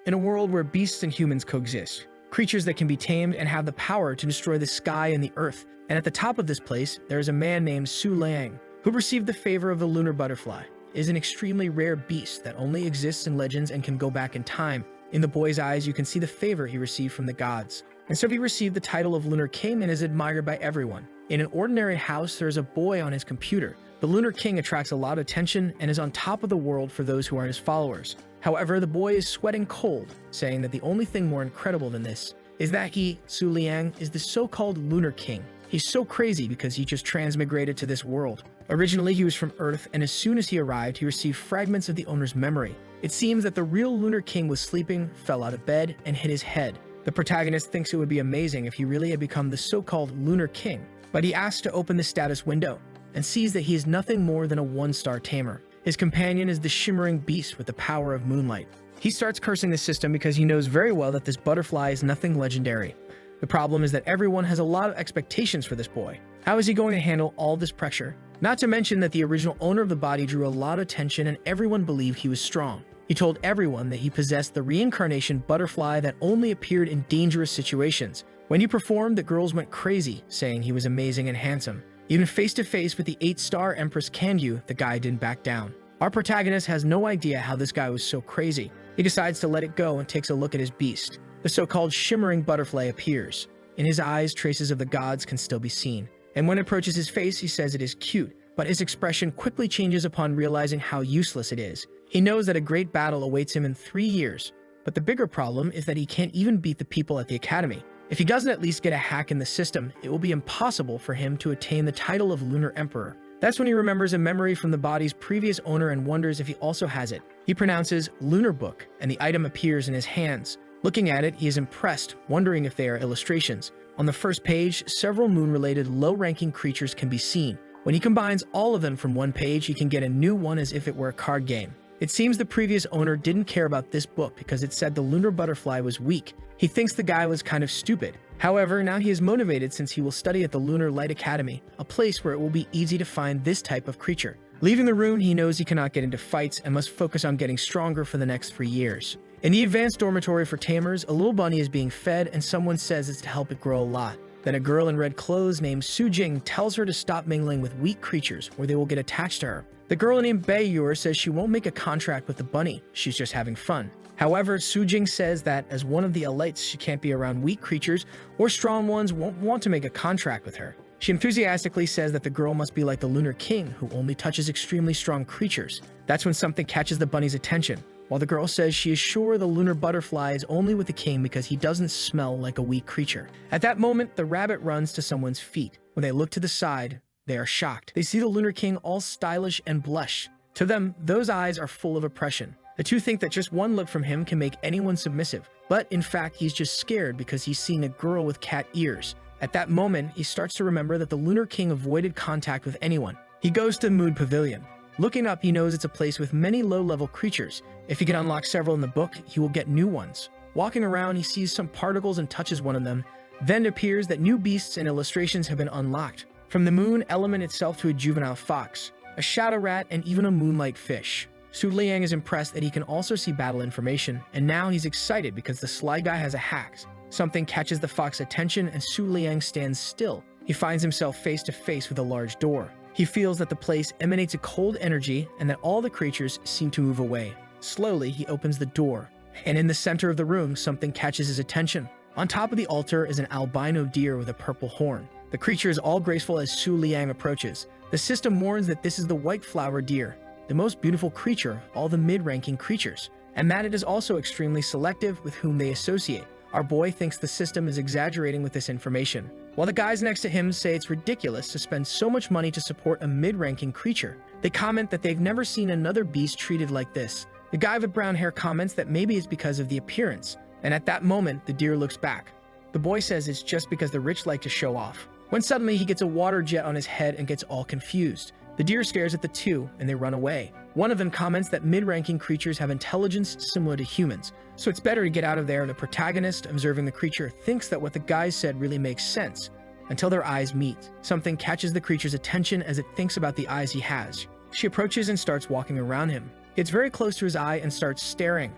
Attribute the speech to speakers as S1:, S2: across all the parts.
S1: In a world where beasts and humans coexist, creatures that can be tamed and have the power to destroy the sky and the earth, and at the top of this place, there is a man named Su Liang, who received the favor of the lunar butterfly. It is an extremely rare beast that only exists in legends and can go back in time. In the boy's eyes, you can see the favor he received from the gods. And so he received the title of Lunar King and is admired by everyone. In an ordinary house, there is a boy on his computer. The Lunar King attracts a lot of attention and is on top of the world for those who are his followers. However, the boy is sweating cold, saying that the only thing more incredible than this is that he, Su Liang, is the so-called Lunar King. He's so crazy because he just transmigrated to this world. Originally, he was from Earth, and as soon as he arrived, he received fragments of the owner's memory. It seems that the real Lunar King was sleeping, fell out of bed, and hit his head. The protagonist thinks it would be amazing if he really had become the so-called Lunar King, but he asks to open the status window and sees that he is nothing more than a one-star tamer. His companion is the shimmering beast with the power of moonlight. He starts cursing the system because he knows very well that this butterfly is nothing legendary. The problem is that everyone has a lot of expectations for this boy. How is he going to handle all this pressure? Not to mention that the original owner of the body drew a lot of attention and everyone believed he was strong. He told everyone that he possessed the reincarnation butterfly that only appeared in dangerous situations. When he performed, the girls went crazy, saying he was amazing and handsome. Even face-to-face with the 8-star Empress Kangyu, the guy didn't back down. Our protagonist has no idea how this guy was so crazy. He decides to let it go and takes a look at his beast. The so-called shimmering butterfly appears. In his eyes, traces of the gods can still be seen. And when it approaches his face, he says it is cute, but his expression quickly changes upon realizing how useless it is. He knows that a great battle awaits him in 3 years, but the bigger problem is that he can't even beat the people at the academy. If he doesn't at least get a hack in the system, it will be impossible for him to attain the title of Lunar Emperor. That's when he remembers a memory from the body's previous owner and wonders if he also has it. He pronounces Lunar Book, and the item appears in his hands. Looking at it, he is impressed, wondering if they are illustrations. On the first page, several moon-related low-ranking creatures can be seen. When he combines all of them from one page, he can get a new one as if it were a card game. It seems the previous owner didn't care about this book because it said the lunar butterfly was weak. He thinks the guy was kind of stupid. However, now he is motivated since he will study at the Lunar Light Academy, a place where it will be easy to find this type of creature. Leaving the room, he knows he cannot get into fights and must focus on getting stronger for the next 3 years. In the advanced dormitory for tamers, a little bunny is being fed and someone says it's to help it grow a lot. Then a girl in red clothes named Su Jing tells her to stop mingling with weak creatures or they will get attached to her. The girl named Bei Yor says she won't make a contract with the bunny, she's just having fun. However, Su Jing says that as one of the elites, she can't be around weak creatures or strong ones won't want to make a contract with her. She enthusiastically says that the girl must be like the Lunar King who only touches extremely strong creatures. That's when something catches the bunny's attention. While the girl says she is sure the lunar butterfly is only with the king because he doesn't smell like a weak creature. At that moment, the rabbit runs to someone's feet. When they look to the side, they are shocked. They see the Lunar King all stylish and blush. To them, those eyes are full of oppression. The two think that just one look from him can make anyone submissive, but in fact, he's just scared because he's seeing a girl with cat ears. At that moment, he starts to remember that the Lunar King avoided contact with anyone. He goes to the Moon Pavilion. Looking up, he knows it's a place with many low-level creatures. If he can unlock several in the book, he will get new ones. Walking around, he sees some particles and touches one of them. Then it appears that new beasts and illustrations have been unlocked. From the moon element itself to a juvenile fox, a shadow rat, and even a moonlight fish. Su Liang is impressed that he can also see battle information, and now he's excited because the sly guy has a hack. Something catches the fox's attention and Su Liang stands still. He finds himself face to face with a large door. He feels that the place emanates a cold energy and that all the creatures seem to move away. Slowly, he opens the door, and in the center of the room, something catches his attention. On top of the altar is an albino deer with a purple horn. The creature is all graceful as Su Liang approaches. The system warns that this is the white flower deer, the most beautiful creature of all the mid-ranking creatures, and that it is also extremely selective with whom they associate. Our boy thinks the system is exaggerating with this information, while the guys next to him say it's ridiculous to spend so much money to support a mid-ranking creature. They comment that they've never seen another beast treated like this. The guy with brown hair comments that maybe it's because of the appearance, and at that moment, the deer looks back. The boy says it's just because the rich like to show off. When suddenly he gets a water jet on his head and gets all confused. The deer stares at the two, and they run away. One of them comments that mid-ranking creatures have intelligence similar to humans, so it's better to get out of there. The protagonist, observing the creature, thinks that what the guy said really makes sense, until their eyes meet. Something catches the creature's attention as it thinks about the eyes he has. She approaches and starts walking around him. Gets very close to his eye and starts staring.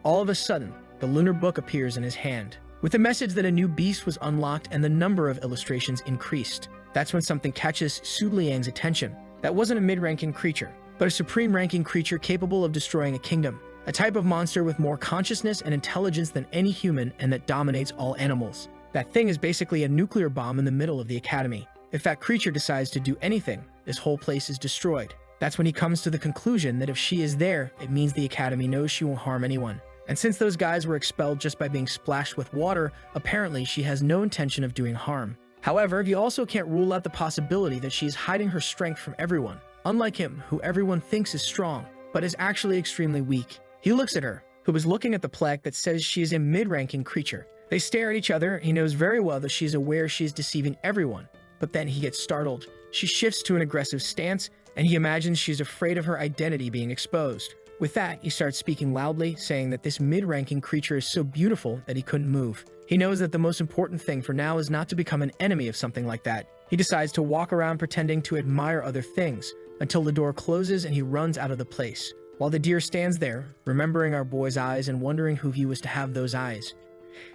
S1: All of a sudden, the lunar book appears in his hand, with the message that a new beast was unlocked and the number of illustrations increased. That's when something catches Su Liang's attention. That wasn't a mid-ranking creature, but a supreme-ranking creature capable of destroying a kingdom. A type of monster with more consciousness and intelligence than any human and that dominates all animals. That thing is basically a nuclear bomb in the middle of the academy. If that creature decides to do anything, this whole place is destroyed. That's when he comes to the conclusion that if she is there, it means the academy knows she won't harm anyone. And since those guys were expelled just by being splashed with water, apparently she has no intention of doing harm. However, he also can't rule out the possibility that she is hiding her strength from everyone, unlike him, who everyone thinks is strong, but is actually extremely weak. He looks at her, who is looking at the plaque that says she is a mid-ranking creature. They stare at each other. He knows very well that she is aware she is deceiving everyone, but then he gets startled. She shifts to an aggressive stance, and he imagines she's afraid of her identity being exposed. With that, he starts speaking loudly, saying that this mid-ranking creature is so beautiful that he couldn't move. He knows that the most important thing for now is not to become an enemy of something like that. He decides to walk around pretending to admire other things, until the door closes and he runs out of the place. While the deer stands there, remembering our boy's eyes and wondering who he was to have those eyes.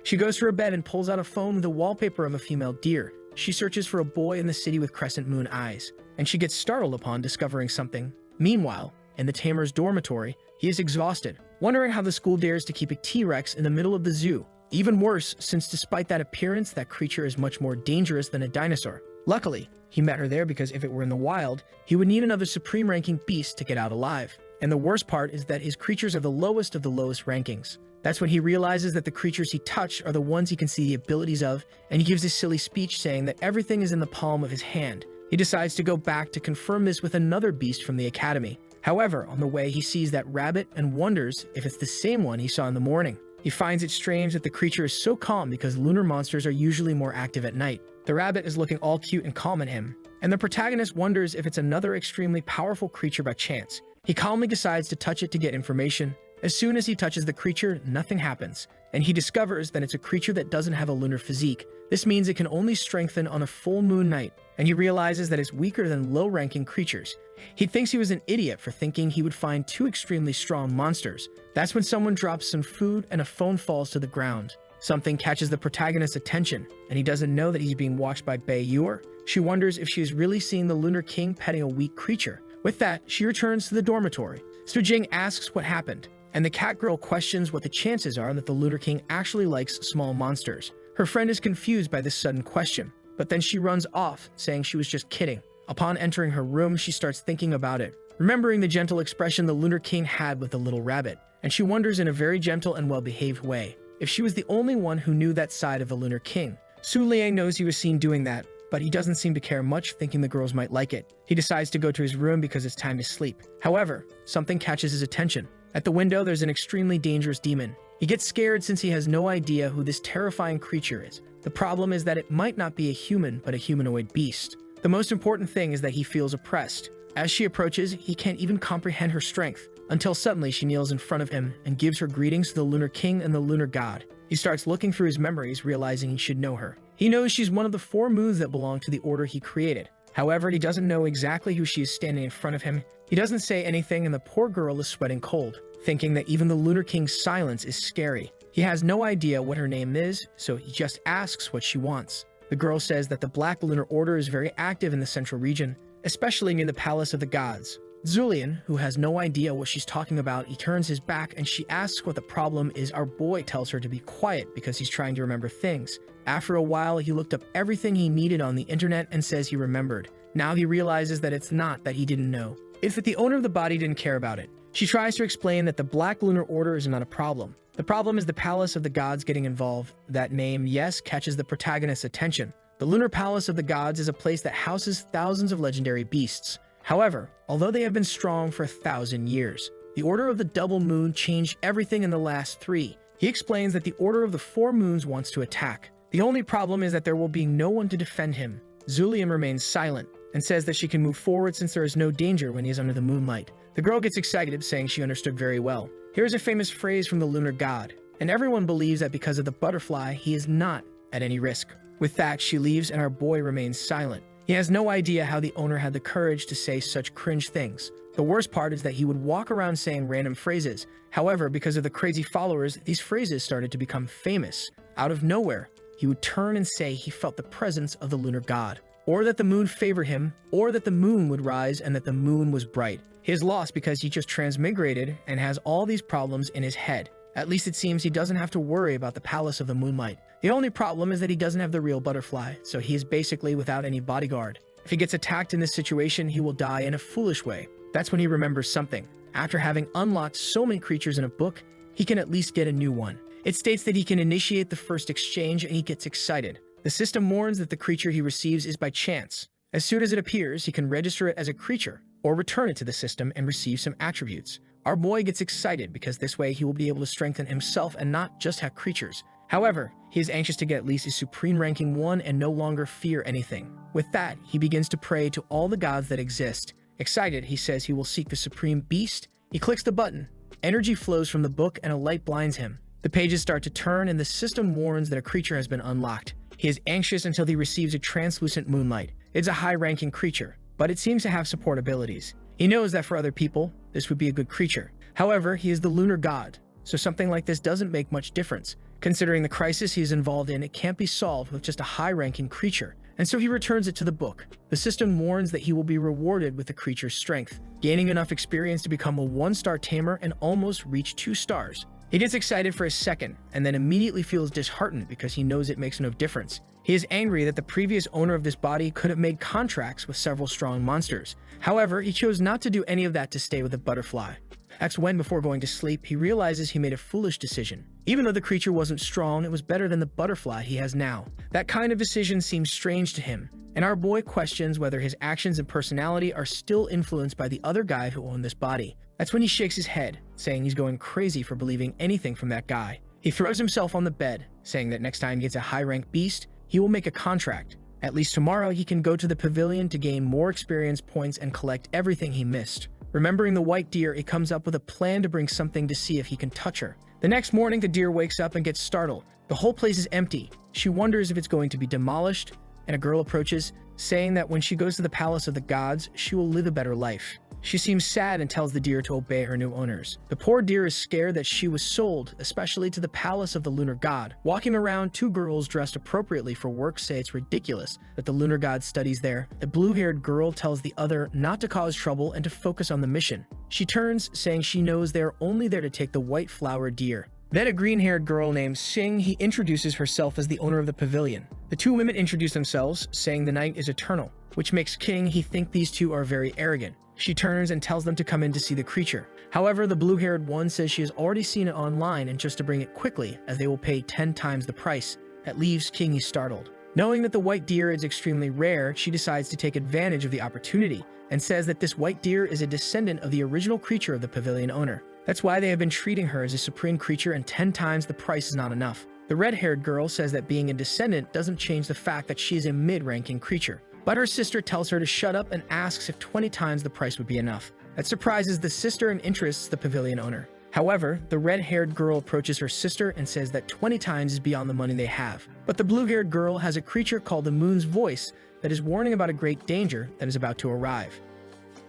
S1: She goes to her bed and pulls out a phone with the wallpaper of a female deer. She searches for a boy in the city with crescent moon eyes, and she gets startled upon discovering something. Meanwhile, in the tamer's dormitory, he is exhausted, wondering how the school dares to keep a T-Rex in the middle of the zoo. Even worse, since despite that appearance, that creature is much more dangerous than a dinosaur. Luckily, he met her there because if it were in the wild, he would need another supreme-ranking beast to get out alive. And the worst part is that his creatures are the lowest of the lowest rankings. That's when he realizes that the creatures he touched are the ones he can see the abilities of, and he gives a silly speech saying that everything is in the palm of his hand. He decides to go back to confirm this with another beast from the academy. However, on the way he sees that rabbit and wonders if it's the same one he saw in the morning. He finds it strange that the creature is so calm because lunar monsters are usually more active at night. The rabbit is looking all cute and calm at him, and the protagonist wonders if it's another extremely powerful creature by chance. He calmly decides to touch it to get information. As soon as he touches the creature, nothing happens, and he discovers that it's a creature that doesn't have a lunar physique. This means it can only strengthen on a full moon night, and he realizes that it's weaker than low-ranking creatures. He thinks he was an idiot for thinking he would find two extremely strong monsters. That's when someone drops some food and a phone falls to the ground. Something catches the protagonist's attention, and he doesn't know that he's being watched by Bei Yor. She wonders if she is really seeing the Lunar King petting a weak creature. With that, she returns to the dormitory. Su Jing asks what happened, and the cat girl questions what the chances are that the Lunar King actually likes small monsters. Her friend is confused by this sudden question, but then she runs off, saying she was just kidding. Upon entering her room, she starts thinking about it, remembering the gentle expression the Lunar King had with the little rabbit, and she wonders in a very gentle and well-behaved way if she was the only one who knew that side of the Lunar King. Su Liang knows he was seen doing that, but he doesn't seem to care much, thinking the girls might like it. He decides to go to his room because it's time to sleep. However, something catches his attention. At the window, there's an extremely dangerous demon. He gets scared since he has no idea who this terrifying creature is. The problem is that it might not be a human, but a humanoid beast. The most important thing is that he feels oppressed. As she approaches, he can't even comprehend her strength, until suddenly she kneels in front of him and gives her greetings to the Lunar King and the Lunar God. He starts looking through his memories, realizing he should know her. He knows she's one of the 4 moons that belong to the order he created. However, he doesn't know exactly who she is standing in front of him. He doesn't say anything, and the poor girl is sweating cold, thinking that even the Lunar King's silence is scary. He has no idea what her name is, so he just asks what she wants. The girl says that the Black Lunar Order is very active in the central region, especially near the Palace of the Gods. Zulian, who has no idea what she's talking about, he turns his back and she asks what the problem is. Our boy tells her to be quiet because he's trying to remember things. After a while, he looked up everything he needed on the internet and says he remembered. Now he realizes that it's not that he didn't know. It's that the owner of the body didn't care about it. She tries to explain that the Black Lunar Order is not a problem. The problem is the Palace of the Gods getting involved. That name, yes, catches the protagonist's attention. The Lunar Palace of the Gods is a place that houses thousands of legendary beasts. However, although they have been strong for 1,000 years, the Order of the Double Moon changed everything in the last 3. He explains that the Order of the 4 Moons wants to attack. The only problem is that there will be no one to defend him. Zulian remains silent and says that she can move forward since there is no danger when he is under the moonlight. The girl gets excited, saying she understood very well. Here's a famous phrase from the Lunar God, and everyone believes that because of the butterfly, he is not at any risk. With that, she leaves and our boy remains silent. He has no idea how the owner had the courage to say such cringe things. The worst part is that he would walk around saying random phrases. However, because of the crazy followers, these phrases started to become famous. Out of nowhere, he would turn and say he felt the presence of the lunar god, or that the moon favored him, or that the moon would rise and that the moon was bright. He is lost because he just transmigrated and has all these problems in his head. At least it seems he doesn't have to worry about the palace of the moonlight. The only problem is that he doesn't have the real butterfly, so he is basically without any bodyguard. If he gets attacked in this situation, he will die in a foolish way. That's when he remembers something. After having unlocked so many creatures in a book, he can at least get a new one. It states that he can initiate the first exchange and he gets excited. The system warns that the creature he receives is by chance. As soon as it appears, he can register it as a creature or return it to the system and receive some attributes. Our boy gets excited because this way he will be able to strengthen himself and not just have creatures. However, he is anxious to get at least a supreme ranking 1 and no longer fear anything. With that, he begins to pray to all the gods that exist. Excited, he says he will seek the supreme beast. He clicks the button. Energy flows from the book and a light blinds him. The pages start to turn and the system warns that a creature has been unlocked. He is anxious until he receives a translucent moonlight. It's a high-ranking creature, but it seems to have support abilities. He knows that for other people, this would be a good creature. However, he is the lunar god, so something like this doesn't make much difference. Considering the crisis he is involved in, it can't be solved with just a high-ranking creature, and so he returns it to the book. The system warns that he will be rewarded with the creature's strength, gaining enough experience to become a 1-star tamer and almost reach 2 stars. He gets excited for a second, and then immediately feels disheartened because he knows it makes no difference. He is angry that the previous owner of this body could have made contracts with several strong monsters. However, he chose not to do any of that to stay with the butterfly. That's when, before going to sleep, he realizes he made a foolish decision. Even though the creature wasn't strong, it was better than the butterfly he has now. That kind of decision seems strange to him, and our boy questions whether his actions and personality are still influenced by the other guy who owned this body. That's when he shakes his head, saying he's going crazy for believing anything from that guy. He throws himself on the bed, saying that next time he gets a high-ranked beast, he will make a contract. At least tomorrow he can go to the pavilion to gain more experience points and collect everything he missed. Remembering the white deer, he comes up with a plan to bring something to see if he can touch her. The next morning, the deer wakes up and gets startled. The whole place is empty. She wonders if it's going to be demolished, and a girl approaches, saying that when she goes to the palace of the gods, she will live a better life. She seems sad and tells the deer to obey her new owners. The poor deer is scared that she was sold, especially to the palace of the lunar god. Walking around, 2 girls dressed appropriately for work say it's ridiculous that the lunar god studies there. The blue-haired girl tells the other not to cause trouble and to focus on the mission. She turns, saying she knows they're only there to take the white flower deer. Then a green-haired girl named Sing, he introduces herself as the owner of the pavilion. The 2 women introduce themselves, saying the night is eternal, which makes King he think these 2 are very arrogant. She turns and tells them to come in to see the creature. However, the blue-haired one says she has already seen it online and just to bring it quickly, as they will pay 10 times the price. That leaves Kingy startled. Knowing that the white deer is extremely rare, she decides to take advantage of the opportunity and says that this white deer is a descendant of the original creature of the pavilion owner. That's why they have been treating her as a supreme creature, and 10 times the price is not enough. The red-haired girl says that being a descendant doesn't change the fact that she is a mid-ranking creature. But her sister tells her to shut up and asks if 20 times the price would be enough. That surprises the sister and interests the pavilion owner. However, the red-haired girl approaches her sister and says that 20 times is beyond the money they have. But the blue-haired girl has a creature called the Moon's Voice that is warning about a great danger that is about to arrive.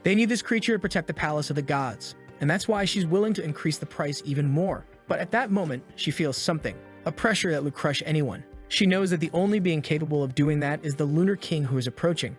S1: They need this creature to protect the palace of the gods, and that's why she's willing to increase the price even more. But at that moment, she feels something, a pressure that would crush anyone. She knows that the only being capable of doing that is the Lunar King who is approaching.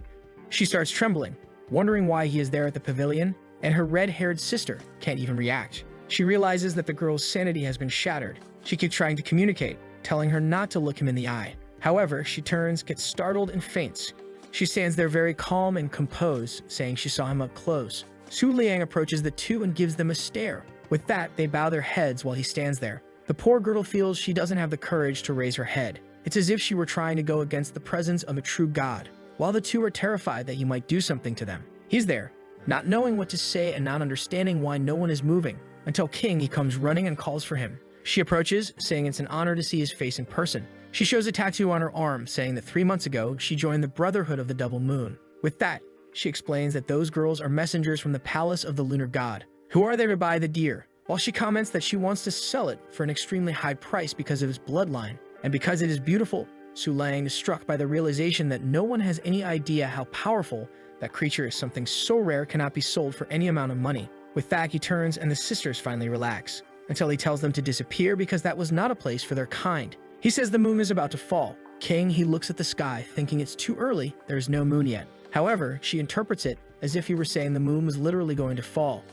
S1: She starts trembling, wondering why he is there at the pavilion, and her red-haired sister can't even react. She realizes that the girl's sanity has been shattered. She keeps trying to communicate, telling her not to look him in the eye. However, she turns, gets startled, and faints. She stands there very calm and composed, saying she saw him up close. Su Liang approaches the 2 and gives them a stare. With that, they bow their heads while he stands there. The poor girl feels she doesn't have the courage to raise her head. It's as if she were trying to go against the presence of a true god, while the 2 are terrified that he might do something to them. He's there, not knowing what to say and not understanding why no one is moving, until King he comes running and calls for him. She approaches, saying it's an honor to see his face in person. She shows a tattoo on her arm, saying that 3 months ago, she joined the Brotherhood of the Double Moon. With that, she explains that those girls are messengers from the palace of the lunar god, who are there to buy the deer, while she comments that she wants to sell it for an extremely high price because of his bloodline. And because it is beautiful, Su Liang is struck by the realization that no one has any idea how powerful That creature is something so rare cannot be sold for any amount of money. With that, he turns and the sisters finally relax, until he tells them to disappear because that was not a place for their kind. He says the moon is about to fall. King, he looks at the sky, thinking it's too early, there is no moon yet. However, she interprets it as if he were saying the moon was literally going to fall.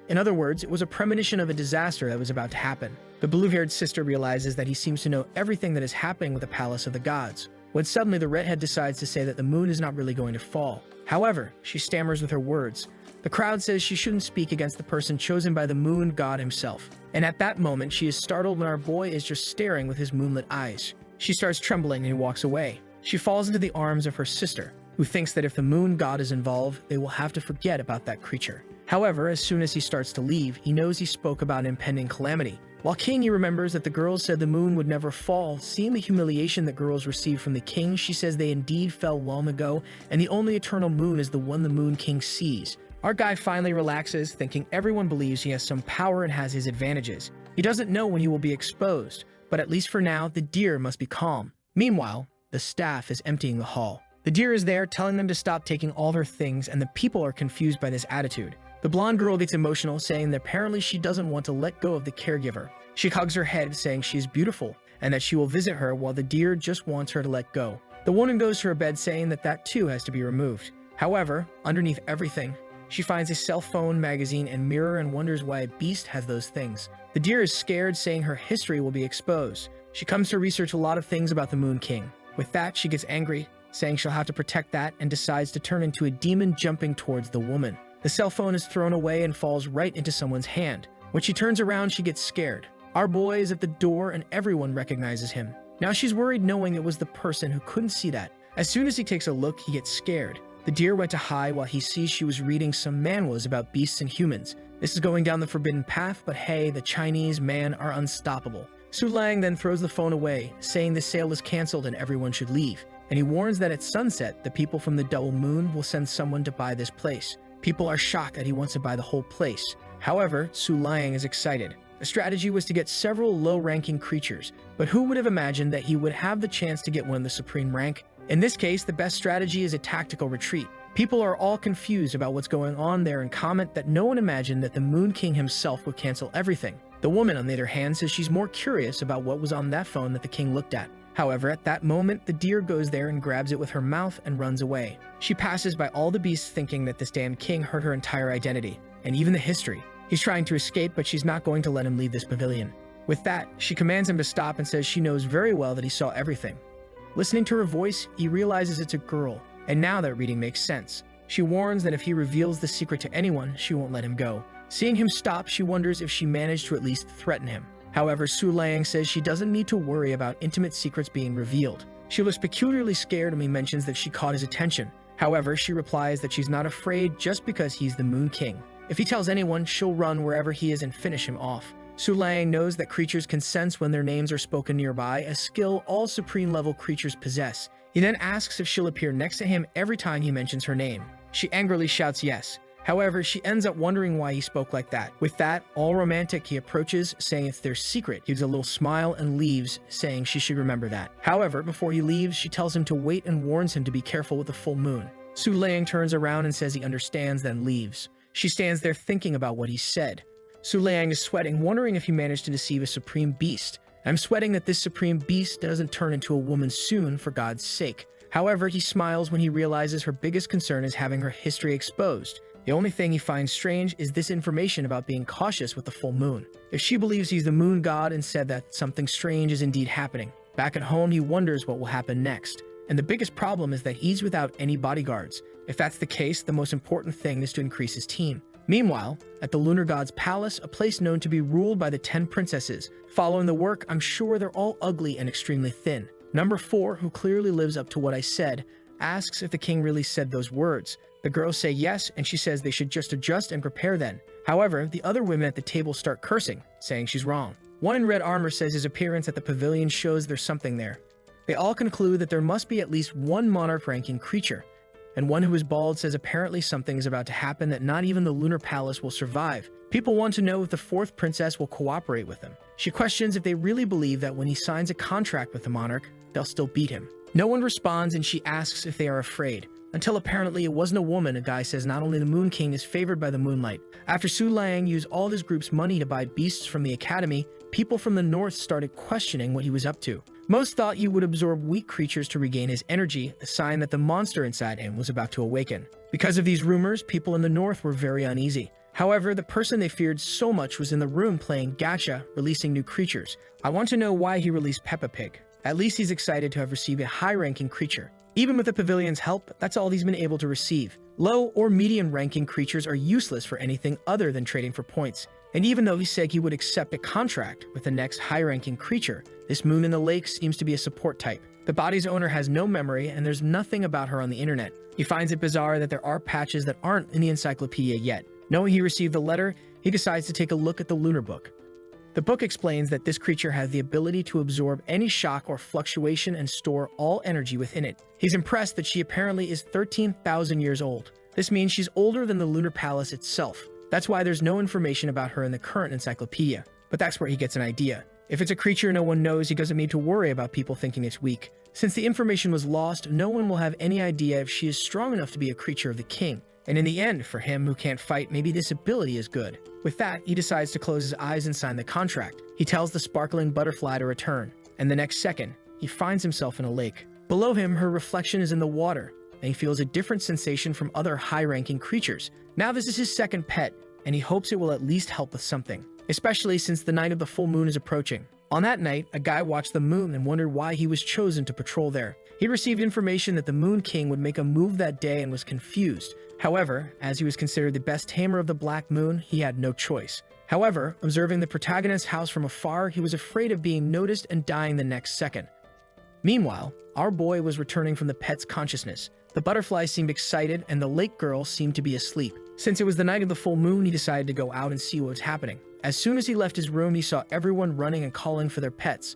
S1: In other words, it was a premonition of a disaster that was about to happen. The blue-haired sister realizes that he seems to know everything that is happening with the Palace of the Gods, when suddenly the redhead decides to say that the moon is not really going to fall. However, she stammers with her words. The crowd says she shouldn't speak against the person chosen by the moon god himself. And at that moment, she is startled when our boy is just staring with his moonlit eyes. She starts trembling and he walks away. She falls into the arms of her sister, who thinks that if the moon god is involved, they will have to forget about that creature. However, as soon as he starts to leave, he knows he spoke about impending calamity. While King, he remembers that the girls said the moon would never fall. Seeing the humiliation that girls received from the king, she says they indeed fell long ago, and the only eternal moon is the one the Moon King sees. Our guy finally relaxes, thinking everyone believes he has some power and has his advantages. He doesn't know when he will be exposed, but at least for now, the deer must be calm. Meanwhile, the staff is emptying the hall. The deer is there, telling them to stop taking all their things, and the people are confused by this attitude. The blonde girl gets emotional, saying that apparently she doesn't want to let go of the caregiver. She hugs her head, saying she is beautiful, and that she will visit her while the deer just wants her to let go. The woman goes to her bed, saying that that too has to be removed. However, underneath everything, she finds a cell phone, magazine, and mirror and wonders why a beast has those things. The deer is scared, saying her history will be exposed. She comes to research a lot of things about the Moon King. With that, she gets angry, saying she'll have to protect that, and decides to turn into a demon jumping towards the woman. The cell phone is thrown away and falls right into someone's hand. When she turns around, she gets scared. Our boy is at the door and everyone recognizes him. Now she's worried, knowing it was the person who couldn't see that. As soon as he takes a look, he gets scared. The deer went to hide while he sees she was reading some manhwas about beasts and humans. This is going down the forbidden path, but hey, the Chinese man are unstoppable. Su Lang then throws the phone away, saying the sale is cancelled and everyone should leave. And he warns that at sunset, the people from the double moon will send someone to buy this place. People are shocked that he wants to buy the whole place. However, Su Lang is excited. The strategy was to get several low-ranking creatures, but who would have imagined that he would have the chance to get one the supreme rank? In this case, the best strategy is a tactical retreat. People are all confused about what's going on there and comment that no one imagined that the Moon King himself would cancel everything. The woman, on the other hand, says she's more curious about what was on that phone that the king looked at. However, at that moment, the deer goes there and grabs it with her mouth and runs away. She passes by all the beasts, thinking that this damn king heard her entire identity, and even the history. He's trying to escape, but she's not going to let him leave this pavilion. With that, she commands him to stop and says she knows very well that he saw everything. Listening to her voice, he realizes it's a girl, and now that reading makes sense. She warns that if he reveals the secret to anyone, she won't let him go. Seeing him stop, she wonders if she managed to at least threaten him. However, Su Lang says she doesn't need to worry about intimate secrets being revealed. She looks peculiarly scared when he mentions that she caught his attention. However, she replies that she's not afraid just because he's the Moon King. If he tells anyone, she'll run wherever he is and finish him off. Su Lang knows that creatures can sense when their names are spoken nearby, a skill all supreme-level creatures possess. He then asks if she'll appear next to him every time he mentions her name. She angrily shouts yes. However, she ends up wondering why he spoke like that. With that, all romantic, he approaches, saying it's their secret, gives a little smile, and leaves, saying she should remember that. However, before he leaves, she tells him to wait and warns him to be careful with the full moon. Su Lang turns around and says he understands, then leaves. She stands there thinking about what he said. Su Lang is sweating, wondering if he managed to deceive a supreme beast. I'm sweating that this supreme beast doesn't turn into a woman soon, for God's sake. However, he smiles when he realizes her biggest concern is having her history exposed. The only thing he finds strange is this information about being cautious with the full moon. If she believes he's the moon god and said that something strange is indeed happening. Back at home, he wonders what will happen next. And the biggest problem is that he's without any bodyguards. If that's the case, the most important thing is to increase his team. Meanwhile, at the Lunar God's palace, a place known to be ruled by the 10 princesses. Following the work, I'm sure they're all ugly and extremely thin. Number 4, who clearly lives up to what I said, asks if the king really said those words. The girls say yes, and she says they should just adjust and prepare then. However, the other women at the table start cursing, saying she's wrong. One in red armor says his appearance at the pavilion shows there's something there. They all conclude that there must be at least one monarch-ranking creature. And one who is bald says apparently something is about to happen that not even the Lunar Palace will survive. People want to know if the 4th princess will cooperate with them. She questions if they really believe that when he signs a contract with the monarch, they'll still beat him. No one responds, and she asks if they are afraid. until apparently it wasn't a woman. A guy says not only the Moon King is favored by the moonlight. After Su Lang used all of his group's money to buy beasts from the academy, people from the north started questioning what he was up to. Most thought he would absorb weak creatures to regain his energy, a sign that the monster inside him was about to awaken. Because of these rumors, people in the north were very uneasy. However, the person they feared so much was in the room playing gacha, releasing new creatures. I want to know why he released Peppa Pig. At least he's excited to have received a high-ranking creature. Even with the pavilion's help, that's all he's been able to receive. Low or medium-ranking creatures are useless for anything other than trading for points. And even though he said he would accept a contract with the next high-ranking creature, this moon in the lake seems to be a support type. The body's owner has no memory, and there's nothing about her on the internet. He finds it bizarre that there are patches that aren't in the encyclopedia yet. Knowing he received the letter, he decides to take a look at the lunar book. The book explains that this creature has the ability to absorb any shock or fluctuation and store all energy within it. He's impressed that she apparently is 13,000 years old. This means she's older than the lunar palace itself. That's why there's no information about her in the current encyclopedia. But that's where he gets an idea. If it's a creature no one knows, he doesn't need to worry about people thinking it's weak. Since the information was lost, no one will have any idea if she is strong enough to be a creature of the king. And in the end, for him who can't fight, maybe this ability is good. With that, he decides to close his eyes and sign the contract. He tells the sparkling butterfly to return, and the next second, he finds himself in a lake. Below him, her reflection is in the water, and he feels a different sensation from other high-ranking creatures. Now this is his second pet, and he hopes it will at least help with something, especially since the night of the full moon is approaching. On that night, a guy watched the moon and wondered why he was chosen to patrol there. He received information that the Moon King would make a move that day and was confused. However, as he was considered the best tamer of the Black Moon, he had no choice. However, observing the protagonist's house from afar, he was afraid of being noticed and dying the next second. Meanwhile, our boy was returning from the pet's consciousness. The butterfly seemed excited and the lake girl seemed to be asleep. Since it was the night of the full moon, he decided to go out and see what was happening. As soon as he left his room, he saw everyone running and calling for their pets.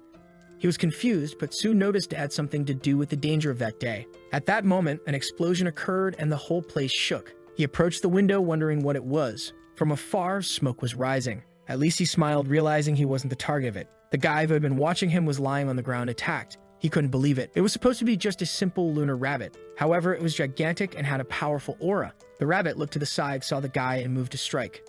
S1: He was confused, but soon noticed it had something to do with the danger of that day. At that moment, an explosion occurred and the whole place shook. He approached the window, wondering what it was. From afar, smoke was rising. At least he smiled, realizing he wasn't the target of it. The guy who had been watching him was lying on the ground, attacked. He couldn't believe it. It was supposed to be just a simple lunar rabbit. However, it was gigantic and had a powerful aura. The rabbit looked to the side, saw the guy, and moved to strike.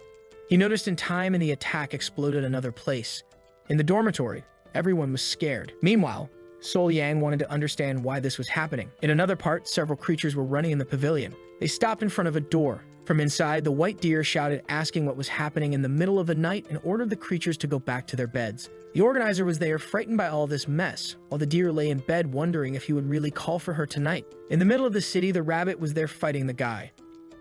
S1: He noticed in time, and the attack exploded another place. In the dormitory, everyone was scared. Meanwhile, Sol Yang wanted to understand why this was happening. In another part, several creatures were running in the pavilion. They stopped in front of a door. From inside, the white deer shouted, asking what was happening in the middle of the night, and ordered the creatures to go back to their beds. The organizer was there, frightened by all this mess, while the deer lay in bed wondering if he would really call for her tonight. In the middle of the city, the rabbit was there fighting the guy.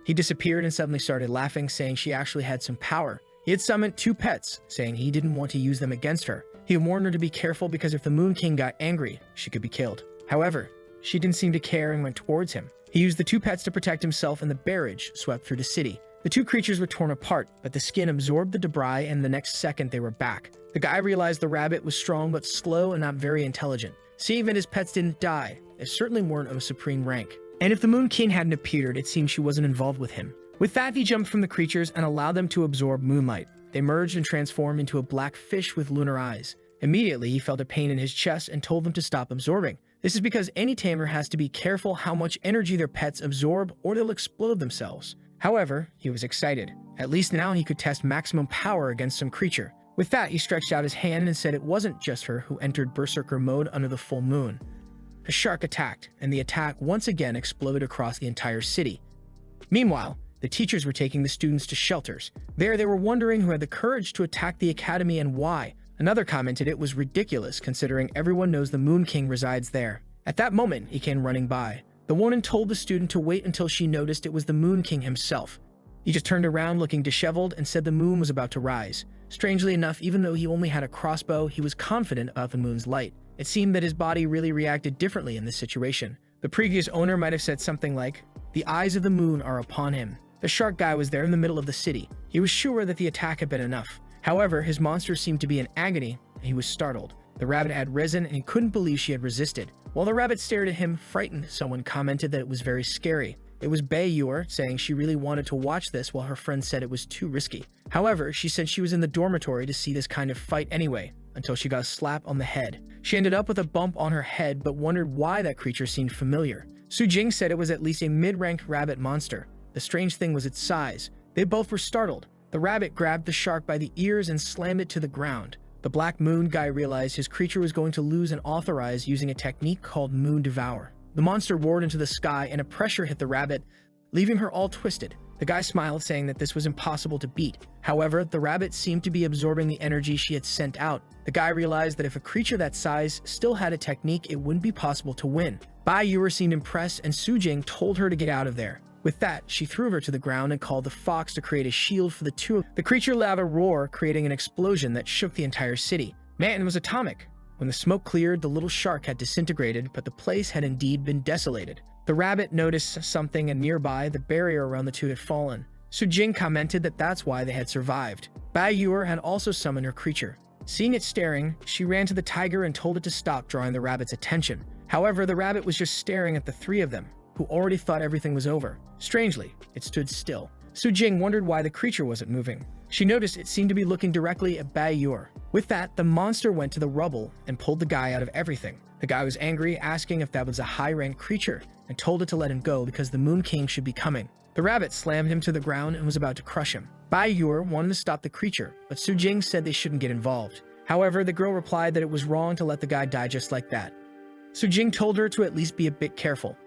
S1: He disappeared and suddenly started laughing, saying she actually had some power. He had summoned 2 pets, saying he didn't want to use them against her. He warned her to be careful because if the Moon King got angry, she could be killed. However, she didn't seem to care and went towards him. He used the 2 pets to protect himself, and the barrage swept through the city. The 2 creatures were torn apart, but the skin absorbed the debris, and the next second they were back. The guy realized the rabbit was strong but slow and not very intelligent. Seeing that his pets didn't die, they certainly weren't of a supreme rank. And if the Moon King hadn't appeared, it seemed she wasn't involved with him. With that, he jumped from the creatures and allowed them to absorb moonlight. They merged and transformed into a black fish with lunar eyes. Immediately, he felt a pain in his chest and told them to stop absorbing. This is because any tamer has to be careful how much energy their pets absorb or they'll explode themselves. However, he was excited. At least now he could test maximum power against some creature. With that, he stretched out his hand and said it wasn't just her who entered berserker mode under the full moon. A shark attacked, and the attack once again exploded across the entire city. Meanwhile, the teachers were taking the students to shelters. There, they were wondering who had the courage to attack the academy and why. Another commented it was ridiculous considering everyone knows the Moon King resides there. At that moment, he came running by. The woman told the student to wait until she noticed it was the Moon King himself. He just turned around looking disheveled and said the moon was about to rise. Strangely enough, even though he only had a crossbow, he was confident about the moon's light. It seemed that his body really reacted differently in this situation. The previous owner might have said something like, "The eyes of the moon are upon him." The shark guy was there in the middle of the city. He was sure that the attack had been enough. However, his monster seemed to be in agony, and he was startled. The rabbit had risen, and he couldn't believe she had resisted. While the rabbit stared at him, frightened, someone commented that it was very scary. It was Baeyur, saying she really wanted to watch this while her friend said it was too risky. However, she said she was in the dormitory to see this kind of fight anyway, until she got a slap on the head. She ended up with a bump on her head, but wondered why that creature seemed familiar. Su Jing said it was at least a mid-ranked rabbit monster. The strange thing was its size. They both were startled. The rabbit grabbed the shark by the ears and slammed it to the ground. The Black Moon guy realized his creature was going to lose and authorized using a technique called Moon Devour. The monster roared into the sky and a pressure hit the rabbit, leaving her all twisted. The guy smiled, saying that this was impossible to beat. However, the rabbit seemed to be absorbing the energy she had sent out. The guy realized that if a creature that size still had a technique, it wouldn't be possible to win. Bai Yuer seemed impressed, and Su Jing told her to get out of there. With that, she threw her to the ground and called the fox to create a shield for the two. The creature let out a roar, creating an explosion that shook the entire city. Man, it was atomic. When the smoke cleared, the little shark had disintegrated, but the place had indeed been desolated. The rabbit noticed something, and nearby, the barrier around the two had fallen. Su Jing commented that that's why they had survived. Bai Yuer had also summoned her creature. Seeing it staring, she ran to the tiger and told it to stop, drawing the rabbit's attention. However, the rabbit was just staring at the three of them, who already thought everything was over. Strangely, it stood still. Su Jing wondered why the creature wasn't moving. She noticed it seemed to be looking directly at Bai Yuer. With that, the monster went to the rubble and pulled the guy out of everything. The guy was angry, asking if that was a high-ranked creature, and told it to let him go because the Moon King should be coming. The rabbit slammed him to the ground and was about to crush him. Bai Yuer wanted to stop the creature, but Su Jing said they shouldn't get involved. However, the girl replied that it was wrong to let the guy die just like that. Su Jing told her to at least be a bit careful.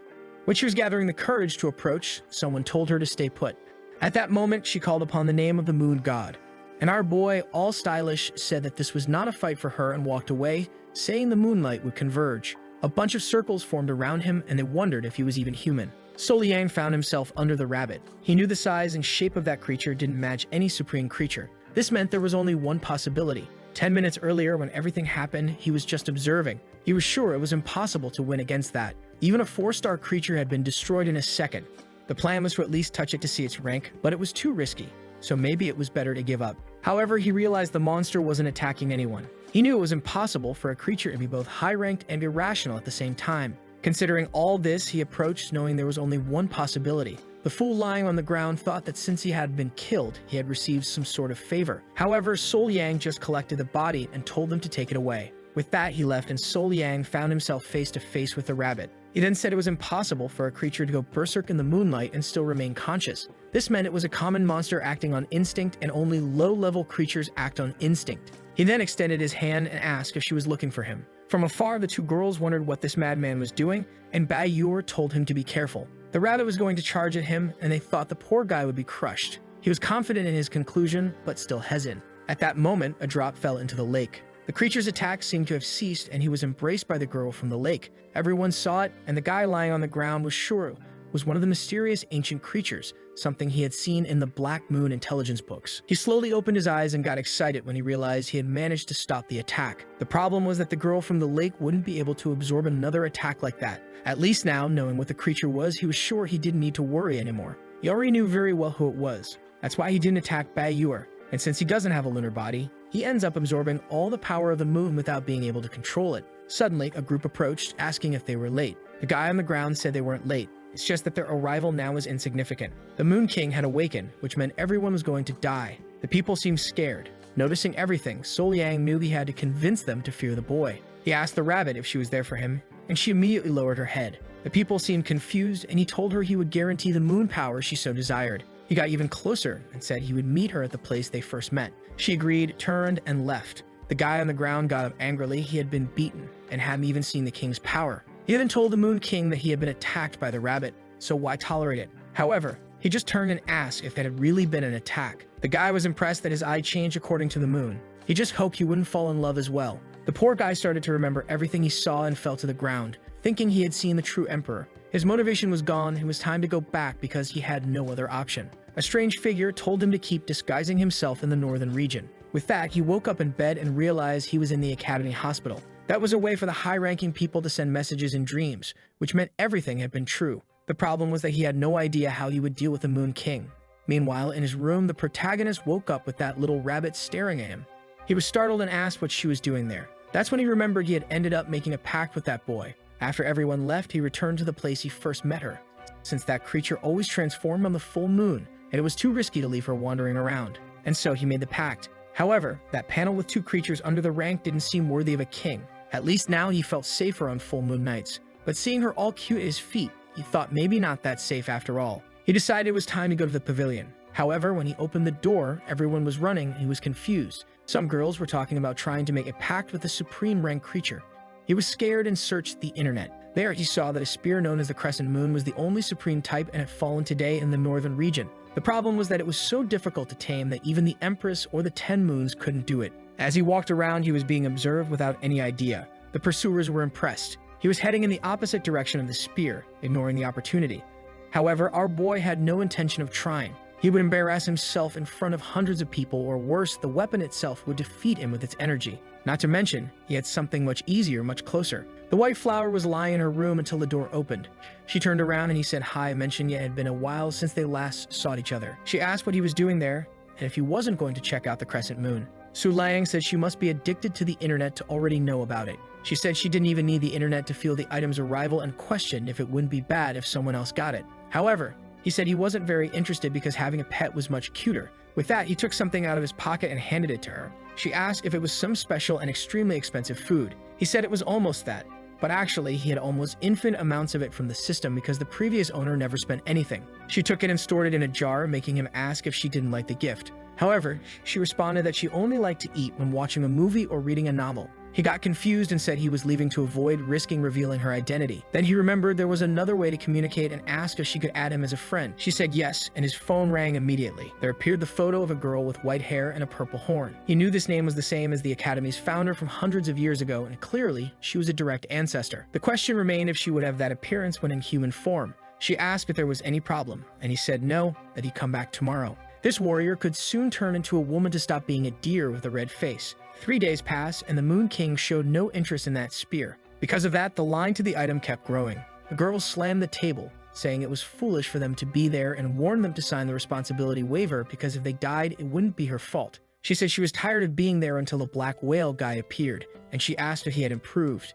S1: When she was gathering the courage to approach, someone told her to stay put. At that moment, she called upon the name of the moon god. And our boy, all stylish, said that this was not a fight for her and walked away, saying the moonlight would converge. A bunch of circles formed around him, and they wondered if he was even human. Sol Yang found himself under the rabbit. He knew the size and shape of that creature didn't match any supreme creature. This meant there was only one possibility. 10 minutes earlier, when everything happened, he was just observing. He was sure it was impossible to win against that. Even a 4-star creature had been destroyed in a second. The plan was to at least touch it to see its rank, but it was too risky, so maybe it was better to give up. However, he realized the monster wasn't attacking anyone. He knew it was impossible for a creature to be both high-ranked and irrational at the same time. Considering all this, he approached knowing there was only one possibility. The fool lying on the ground thought that since he had been killed, he had received some sort of favor. However, Sol Yang just collected the body and told them to take it away. With that, he left, and Sol Yang found himself face to face with the rabbit. He then said it was impossible for a creature to go berserk in the moonlight and still remain conscious. This meant it was a common monster acting on instinct, and only low-level creatures act on instinct. He then extended his hand and asked if she was looking for him. From afar, the two girls wondered what this madman was doing, and Bai Yuer told him to be careful. The rabbit was going to charge at him, and they thought the poor guy would be crushed. He was confident in his conclusion, but still hesitant. At that moment, a drop fell into the lake. The creature's attack seemed to have ceased, and he was embraced by the girl from the lake. Everyone saw it, and the guy lying on the ground was sure it was one of the mysterious ancient creatures, something he had seen in the Black Moon intelligence books. He slowly opened his eyes and got excited when he realized he had managed to stop the attack. The problem was that the girl from the lake wouldn't be able to absorb another attack like that. At least now, knowing what the creature was, he was sure he didn't need to worry anymore. He already knew very well who it was. That's why he didn't attack Bai Yuer. And since he doesn't have a lunar body, he ends up absorbing all the power of the moon without being able to control it. Suddenly, a group approached, asking if they were late. The guy on the ground said they weren't late. It's just that their arrival now was insignificant. The Moon King had awakened, which meant everyone was going to die. The people seemed scared. Noticing everything, Sol Yang knew he had to convince them to fear the boy. He asked the rabbit if she was there for him, and she immediately lowered her head. The people seemed confused, and he told her he would guarantee the moon power she so desired. He got even closer and said he would meet her at the place they first met. She agreed, turned, and left. The guy on the ground got up angrily. He had been beaten and hadn't even seen the king's power. He then told the Moon King that he had been attacked by the rabbit, so why tolerate it? However, he just turned and asked if that had really been an attack. The guy was impressed that his eye changed according to the moon. He just hoped he wouldn't fall in love as well. The poor guy started to remember everything he saw and fell to the ground, thinking he had seen the true emperor. His motivation was gone. It was time to go back because he had no other option. A strange figure told him to keep disguising himself in the northern region. With that, he woke up in bed and realized he was in the Academy Hospital. That was a way for the high-ranking people to send messages in dreams, which meant everything had been true. The problem was that he had no idea how he would deal with the Moon King. Meanwhile, in his room, the protagonist woke up with that little rabbit staring at him. He was startled and asked what she was doing there. That's when he remembered he had ended up making a pact with that boy. After everyone left, he returned to the place he first met her, since that creature always transformed on the full moon, and it was too risky to leave her wandering around. And so he made the pact. However, that panel with two creatures under the rank didn't seem worthy of a king. At least now he felt safer on full moon nights. But seeing her all cute at his feet, he thought maybe not that safe after all. He decided it was time to go to the pavilion. However, when he opened the door, everyone was running and he was confused. Some girls were talking about trying to make a pact with a supreme rank creature. He was scared and searched the internet. There he saw that a spear known as the Crescent Moon was the only supreme type and had fallen today in the northern region. The problem was that it was so difficult to tame that even the Empress or the 10 Moons couldn't do it. As he walked around, he was being observed without any idea. The pursuers were impressed. He was heading in the opposite direction of the spear, ignoring the opportunity. However, our boy had no intention of trying. He would embarrass himself in front of hundreds of people, or worse, the weapon itself would defeat him with its energy. Not to mention, he had something much easier, much closer. The white flower was lying in her room until the door opened. She turned around and he said hi, mentioning it had been a while since they last saw each other. She asked what he was doing there, and if he wasn't going to check out the Crescent Moon. Su Lang said she must be addicted to the internet to already know about it. She said she didn't even need the internet to feel the item's arrival and questioned if it wouldn't be bad if someone else got it. However, he said he wasn't very interested because having a pet was much cuter. With that, he took something out of his pocket and handed it to her. She asked if it was some special and extremely expensive food. He said it was almost that, but actually he had almost infinite amounts of it from the system because the previous owner never spent anything. She took it and stored it in a jar, making him ask if she didn't like the gift. However, she responded that she only liked to eat when watching a movie or reading a novel. He got confused and said he was leaving to avoid risking revealing her identity. Then he remembered there was another way to communicate and asked if she could add him as a friend. She said yes, and his phone rang immediately. There appeared the photo of a girl with white hair and a purple horn. He knew this name was the same as the Academy's founder from hundreds of years ago, and clearly, she was a direct ancestor. The question remained if she would have that appearance when in human form. She asked if there was any problem, and he said no, that he'd come back tomorrow. This warrior could soon turn into a woman to stop being a deer with a red face. 3 days passed, and the Moon King showed no interest in that spear. Because of that, the line to the item kept growing. The girl slammed the table, saying it was foolish for them to be there and warned them to sign the responsibility waiver because if they died, it wouldn't be her fault. She said she was tired of being there until the black whale guy appeared, and she asked if he had improved.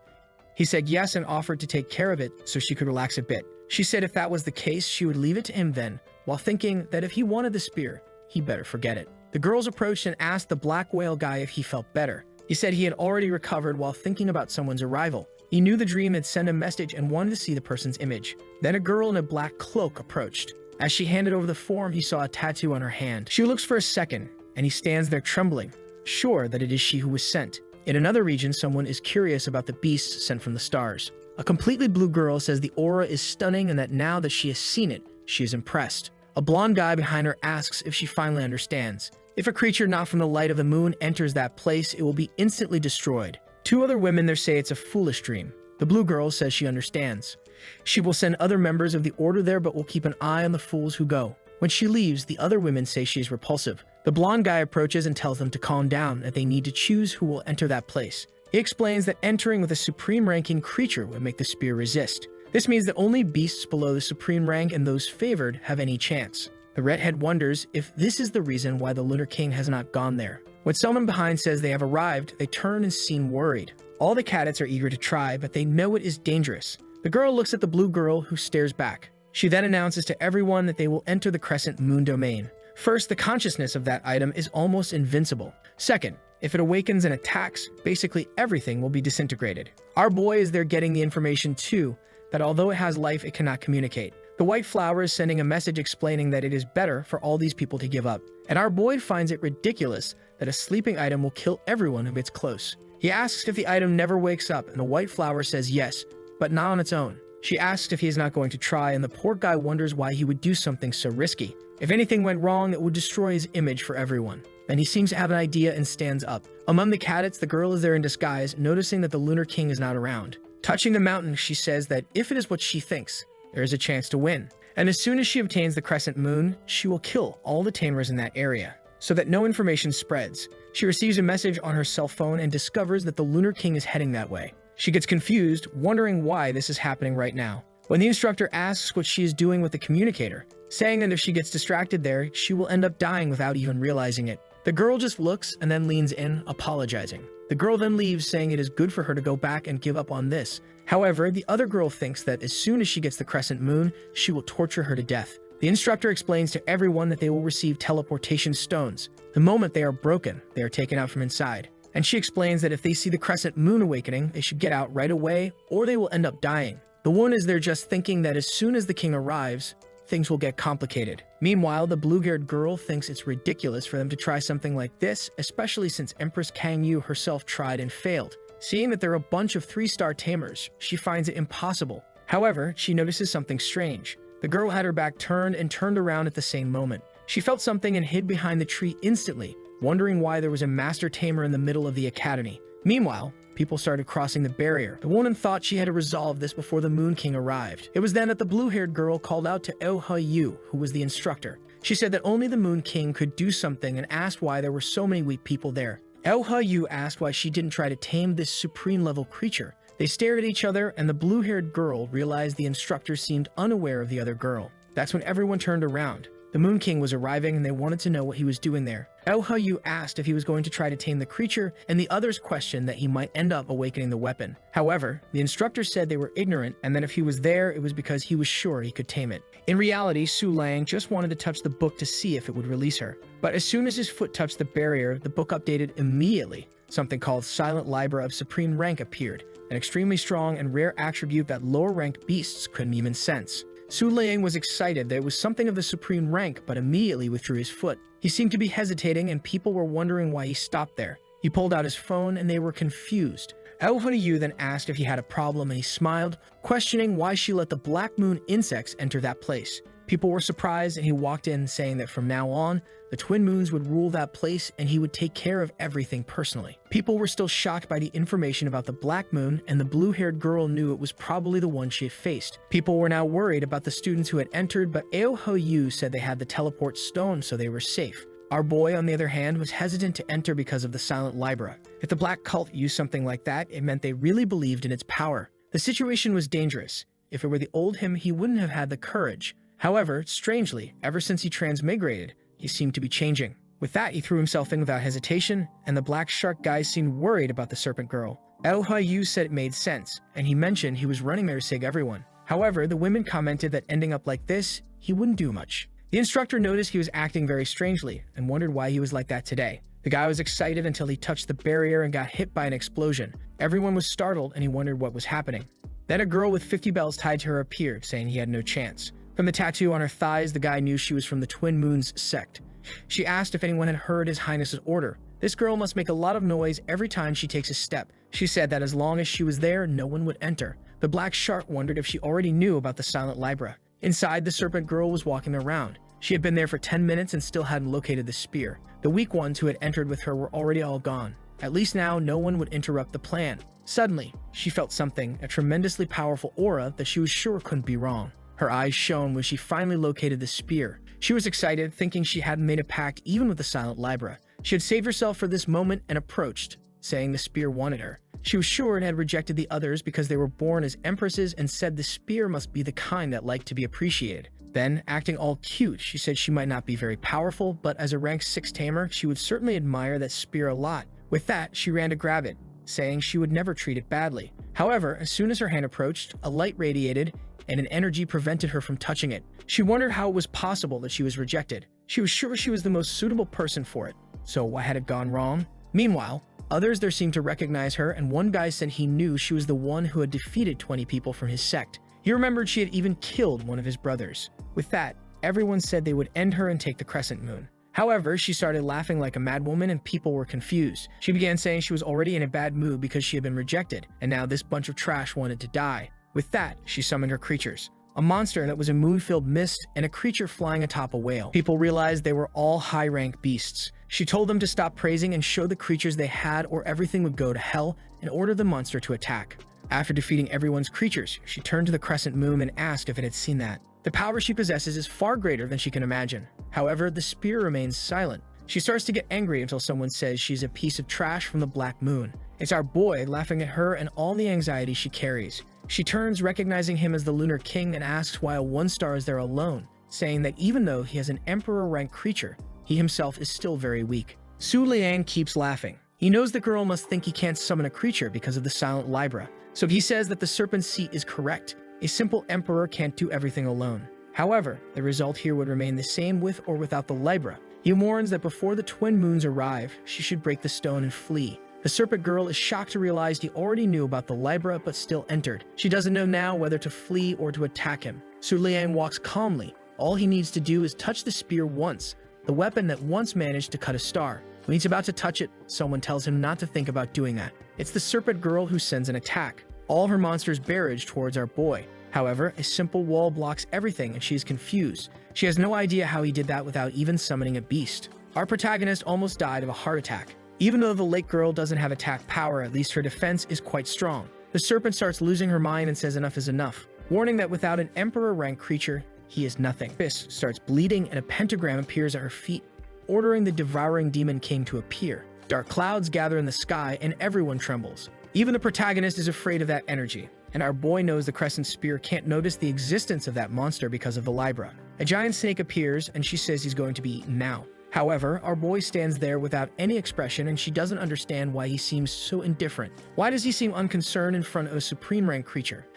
S1: He said yes and offered to take care of it so she could relax a bit. She said if that was the case, she would leave it to him then, while thinking that if he wanted the spear, he better forget it. The girls approached and asked the black whale guy if he felt better. He said he had already recovered while thinking about someone's arrival. He knew the dream had sent a message and wanted to see the person's image. Then a girl in a black cloak approached. As she handed over the form, he saw a tattoo on her hand. She looks for a second, and he stands there trembling, sure that it is she who was sent. In another region, someone is curious about the beasts sent from the stars. A completely blue girl says the aura is stunning and that now that she has seen it, she is impressed. A blonde guy behind her asks if she finally understands. If a creature not from the light of the moon enters that place, it will be instantly destroyed. 2 other women there say it's a foolish dream. The blue girl says she understands. She will send other members of the order there but will keep an eye on the fools who go. When she leaves, the other women say she is repulsive. The blonde guy approaches and tells them to calm down, that they need to choose who will enter that place. He explains that entering with a supreme ranking creature would make the spear resist. This means that only beasts below the supreme rank and those favored have any chance. The redhead wonders if this is the reason why the Lunar King has not gone there. When someone behind says they have arrived, they turn and seem worried. All the cadets are eager to try, but they know it is dangerous. The girl looks at the blue girl, who stares back. She then announces to everyone that they will enter the Crescent Moon domain. First, the consciousness of that item is almost invincible. Second, if it awakens and attacks, basically everything will be disintegrated. Our boy is there getting the information too, that although it has life, it cannot communicate. The white flower is sending a message explaining that it is better for all these people to give up. And our boy finds it ridiculous that a sleeping item will kill everyone who gets close. He asks if the item never wakes up, and the white flower says yes, but not on its own. She asks if he is not going to try, and the poor guy wonders why he would do something so risky. If anything went wrong, it would destroy his image for everyone. Then he seems to have an idea and stands up. Among the cadets, the girl is there in disguise, noticing that the Lunar King is not around. Touching the mountain, she says that if it is what she thinks, there is a chance to win. And as soon as she obtains the Crescent Moon, she will kill all the tamers in that area, so that no information spreads. She receives a message on her cell phone and discovers that the Lunar King is heading that way. She gets confused, wondering why this is happening right now. When the instructor asks what she is doing with the communicator, saying that if she gets distracted there, she will end up dying without even realizing it. The girl just looks and then leans in, apologizing. The girl then leaves, saying it is good for her to go back and give up on this. However, the other girl thinks that as soon as she gets the Crescent Moon, she will torture her to death. The instructor explains to everyone that they will receive teleportation stones. The moment they are broken, they are taken out from inside. And she explains that if they see the Crescent Moon awakening, they should get out right away or they will end up dying. The one is there just thinking that as soon as the king arrives, things will get complicated. Meanwhile, the blue-haired girl thinks it's ridiculous for them to try something like this, especially since Empress Kang Yu herself tried and failed. Seeing that there are a bunch of 3-star tamers, she finds it impossible. However, she notices something strange. The girl had her back turned and turned around at the same moment. She felt something and hid behind the tree instantly, wondering why there was a master tamer in the middle of the academy. Meanwhile, people started crossing the barrier. The woman thought she had to resolve this before the Moon King arrived. It was then that the blue-haired girl called out to Yu, who was the instructor. She said that only the Moon King could do something and asked why there were so many weak people there. Yu asked why she didn't try to tame this supreme-level creature. They stared at each other, and the blue-haired girl realized the instructor seemed unaware of the other girl. That's when everyone turned around. The Moon King was arriving and they wanted to know what he was doing there. Yu asked if he was going to try to tame the creature, and the others questioned that he might end up awakening the weapon. However, the instructor said they were ignorant and that if he was there, it was because he was sure he could tame it. In reality, Su Lang just wanted to touch the book to see if it would release her. But as soon as his foot touched the barrier, the book updated immediately. Something called Silent Libra of Supreme Rank appeared, an extremely strong and rare attribute that lower-ranked beasts couldn't even sense. Su Lang was excited that it was something of the supreme rank, but immediately withdrew his foot. He seemed to be hesitating, and people were wondering why he stopped there. He pulled out his phone, and they were confused. Yu then asked if he had a problem, and he smiled, questioning why she let the Black Moon insects enter that place. People were surprised, and he walked in saying that from now on, the twin moons would rule that place and he would take care of everything personally. People were still shocked by the information about the Black Moon, and the blue-haired girl knew it was probably the one she had faced. People were now worried about the students who had entered, but Yu said they had the teleport stone, so they were safe. Our boy, on the other hand, was hesitant to enter because of the Silent Libra. If the Black Cult used something like that, it meant they really believed in its power. The situation was dangerous. If it were the old him, he wouldn't have had the courage. However, strangely, ever since he transmigrated, he seemed to be changing. With that, he threw himself in without hesitation, and the Black Shark guys seemed worried about the Serpent Girl. Yu said it made sense, and he mentioned he was running there to save everyone. However, the women commented that ending up like this, he wouldn't do much. The instructor noticed he was acting very strangely, and wondered why he was like that today. The guy was excited until he touched the barrier and got hit by an explosion. Everyone was startled, and he wondered what was happening. Then a girl with 50 bells tied to her appeared, saying he had no chance. From the tattoo on her thighs, the guy knew she was from the Twin Moons sect. She asked if anyone had heard His Highness's order. This girl must make a lot of noise every time she takes a step. She said that as long as she was there, no one would enter. The Black Shark wondered if she already knew about the Silent Libra. Inside, the Serpent Girl was walking around. She had been there for 10 minutes and still hadn't located the spear. The weak ones who had entered with her were already all gone. At least now, no one would interrupt the plan. Suddenly, she felt something, a tremendously powerful aura that she was sure couldn't be wrong. Her eyes shone when she finally located the spear. She was excited, thinking she hadn't made a pact even with the Silent Libra. She had saved herself for this moment and approached, saying the spear wanted her. She was sure it had rejected the others because they were born as empresses, and said the spear must be the kind that liked to be appreciated. Then, acting all cute, she said she might not be very powerful, but as a rank 6 tamer, she would certainly admire that spear a lot. With that, she ran to grab it, saying she would never treat it badly. However, as soon as her hand approached, a light radiated, and an energy prevented her from touching it. She wondered how it was possible that she was rejected. She was sure she was the most suitable person for it. So why had it gone wrong? Meanwhile, others there seemed to recognize her, and one guy said he knew she was the one who had defeated 20 people from his sect. He remembered she had even killed one of his brothers. With that, everyone said they would end her and take the Crescent Moon. However, she started laughing like a madwoman, and people were confused. She began saying she was already in a bad mood because she had been rejected, and now this bunch of trash wanted to die. With that, she summoned her creatures. A monster that was a moon-filled mist, and a creature flying atop a whale. People realized they were all high-rank beasts. She told them to stop praising and show the creatures they had, or everything would go to hell, and ordered the monster to attack. After defeating everyone's creatures, she turned to the Crescent Moon and asked if it had seen that. The power she possesses is far greater than she can imagine. However, the spear remains silent. She starts to get angry until someone says she's a piece of trash from the Black Moon. It's our boy laughing at her and all the anxiety she carries. She turns, recognizing him as the Lunar King, and asks why a 1-star is there alone, saying that even though he has an Emperor-ranked creature, he himself is still very weak. Su Liang keeps laughing. He knows the girl must think he can't summon a creature because of the Silent Libra, so he says that the Serpent's Seat is correct. A simple Emperor can't do everything alone. However, the result here would remain the same with or without the Libra. He warns that before the Twin Moons arrive, she should break the stone and flee. The The serpent girl is shocked to realize he already knew about the Libra but still entered. She doesn't know now whether to flee or to attack him. Su Liang walks calmly. All he needs to do is touch the spear once, the weapon that once managed to cut a star. When he's about to touch it, someone tells him not to think about doing that. It's the serpent girl who sends an attack. All her monsters barrage towards our boy. However, a simple wall blocks everything and she is confused. She has no idea how he did that without even summoning a beast. Our protagonist almost died of a heart attack. Even though the lake girl doesn't have attack power, at least her defense is quite strong. The serpent starts losing her mind and says enough is enough, warning that without an emperor-rank creature, he is nothing. Abyss starts bleeding and a pentagram appears at her feet, ordering the devouring demon king to appear. Dark clouds gather in the sky and everyone trembles. Even the protagonist is afraid of that energy, and our boy knows the crescent spear can't notice the existence of that monster because of the Libra. A giant snake appears and she says he's going to be eaten now. However, our boy stands there without any expression and she doesn't understand why he seems so indifferent. Why does he seem unconcerned in front of a supreme rank creature?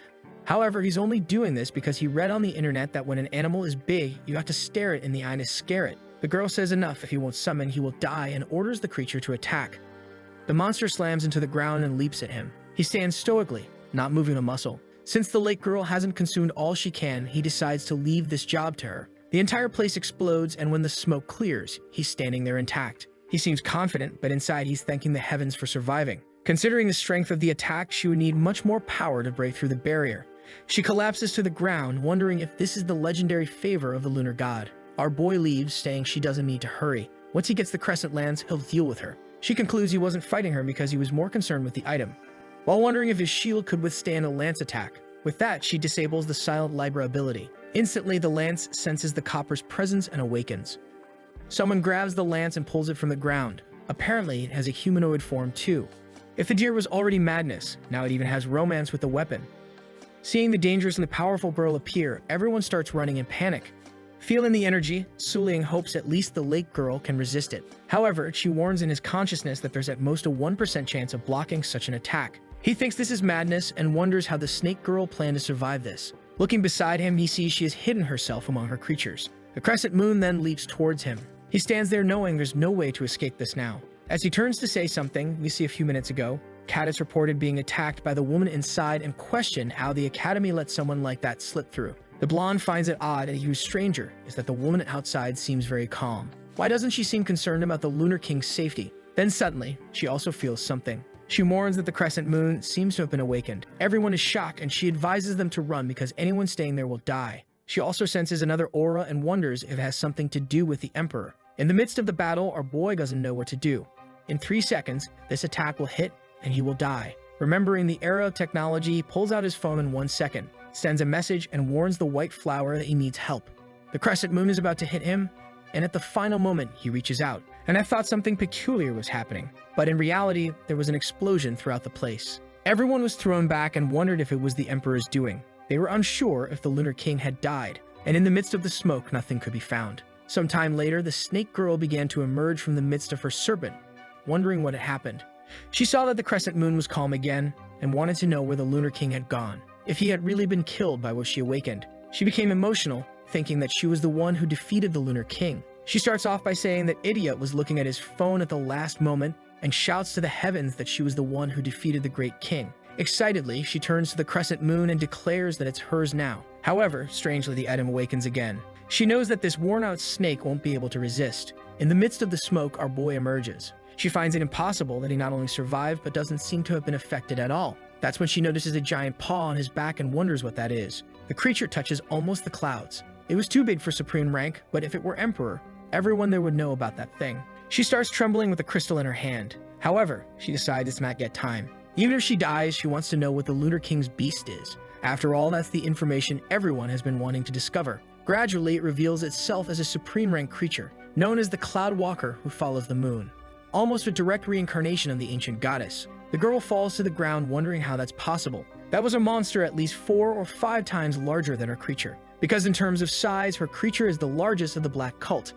S1: However, he's only doing this because he read on the internet that when an animal is big, you have to stare it in the eye to scare it. The girl says enough, if he won't summon, he will die, and orders the creature to attack. The monster slams into the ground and leaps at him. He stands stoically, not moving a muscle. Since the lake girl hasn't consumed all she can, he decides to leave this job to her. The entire place explodes, and when the smoke clears, he's standing there intact. He seems confident, but inside he's thanking the heavens for surviving. Considering the strength of the attack, she would need much more power to break through the barrier. She collapses to the ground, wondering if this is the legendary favor of the lunar god. Our boy leaves, saying she doesn't need to hurry. Once he gets the crescent lands, he'll deal with her. She concludes he wasn't fighting her because he was more concerned with the item, while wondering if his shield could withstand a lance attack. With that, she disables the silent Libra ability. Instantly, the lance senses the copper's presence and awakens. Someone grabs the lance and pulls it from the ground. Apparently, it has a humanoid form too. If the deer was already madness, now it even has romance with the weapon. Seeing the dangerous and the powerful girl appear, everyone starts running in panic. Feeling the energy, Su Liang hopes at least the lake girl can resist it. However, she warns in his consciousness that there's at most a 1% chance of blocking such an attack. He thinks this is madness and wonders how the snake girl planned to survive this. Looking beside him, he sees she has hidden herself among her creatures. The crescent moon then leaps towards him. He stands there knowing there's no way to escape this now. As he turns to say something, we see a few minutes ago, Kat is reported being attacked by the woman inside and questioned how the academy let someone like that slip through. The blonde finds it odd that he was stranger is that the woman outside seems very calm. Why doesn't she seem concerned about the Lunar King's safety? Then suddenly, she also feels something. She mourns that the crescent moon seems to have been awakened. Everyone is shocked and she advises them to run because anyone staying there will die. She also senses another aura and wonders if it has something to do with the Emperor. In the midst of the battle, our boy doesn't know what to do. In 3 seconds, this attack will hit and he will die. Remembering the era of technology, he pulls out his phone in 1 second, sends a message and warns the white flower that he needs help. The crescent moon is about to hit him, and at the final moment, he reaches out. And I thought something peculiar was happening, but in reality, there was an explosion throughout the place. Everyone was thrown back and wondered if it was the Emperor's doing. They were unsure if the Lunar King had died, and in the midst of the smoke, nothing could be found. Some time later, the snake girl began to emerge from the midst of her serpent, wondering what had happened. She saw that the crescent moon was calm again, and wanted to know where the Lunar King had gone, if he had really been killed by what she awakened. She became emotional, thinking that she was the one who defeated the Lunar King. She starts off by saying that Idiot was looking at his phone at the last moment and shouts to the heavens that she was the one who defeated the great king. Excitedly, she turns to the crescent moon and declares that it's hers now. However, strangely, the item awakens again. She knows that this worn-out snake won't be able to resist. In the midst of the smoke, our boy emerges. She finds it impossible that he not only survived, but doesn't seem to have been affected at all. That's when she notices a giant paw on his back and wonders what that is. The creature touches almost the clouds. It was too big for supreme rank, but if it were Emperor, everyone there would know about that thing. She starts trembling with the crystal in her hand. However, she decides it's not yet time. Even if she dies, she wants to know what the Lunar King's beast is. After all, that's the information everyone has been wanting to discover. Gradually, it reveals itself as a supreme rank creature, known as the Cloud Walker who follows the moon. Almost a direct reincarnation of the ancient goddess. The girl falls to the ground wondering how that's possible. That was a monster at least 4 or 5 times larger than her creature, because in terms of size, her creature is the largest of the Black Cult.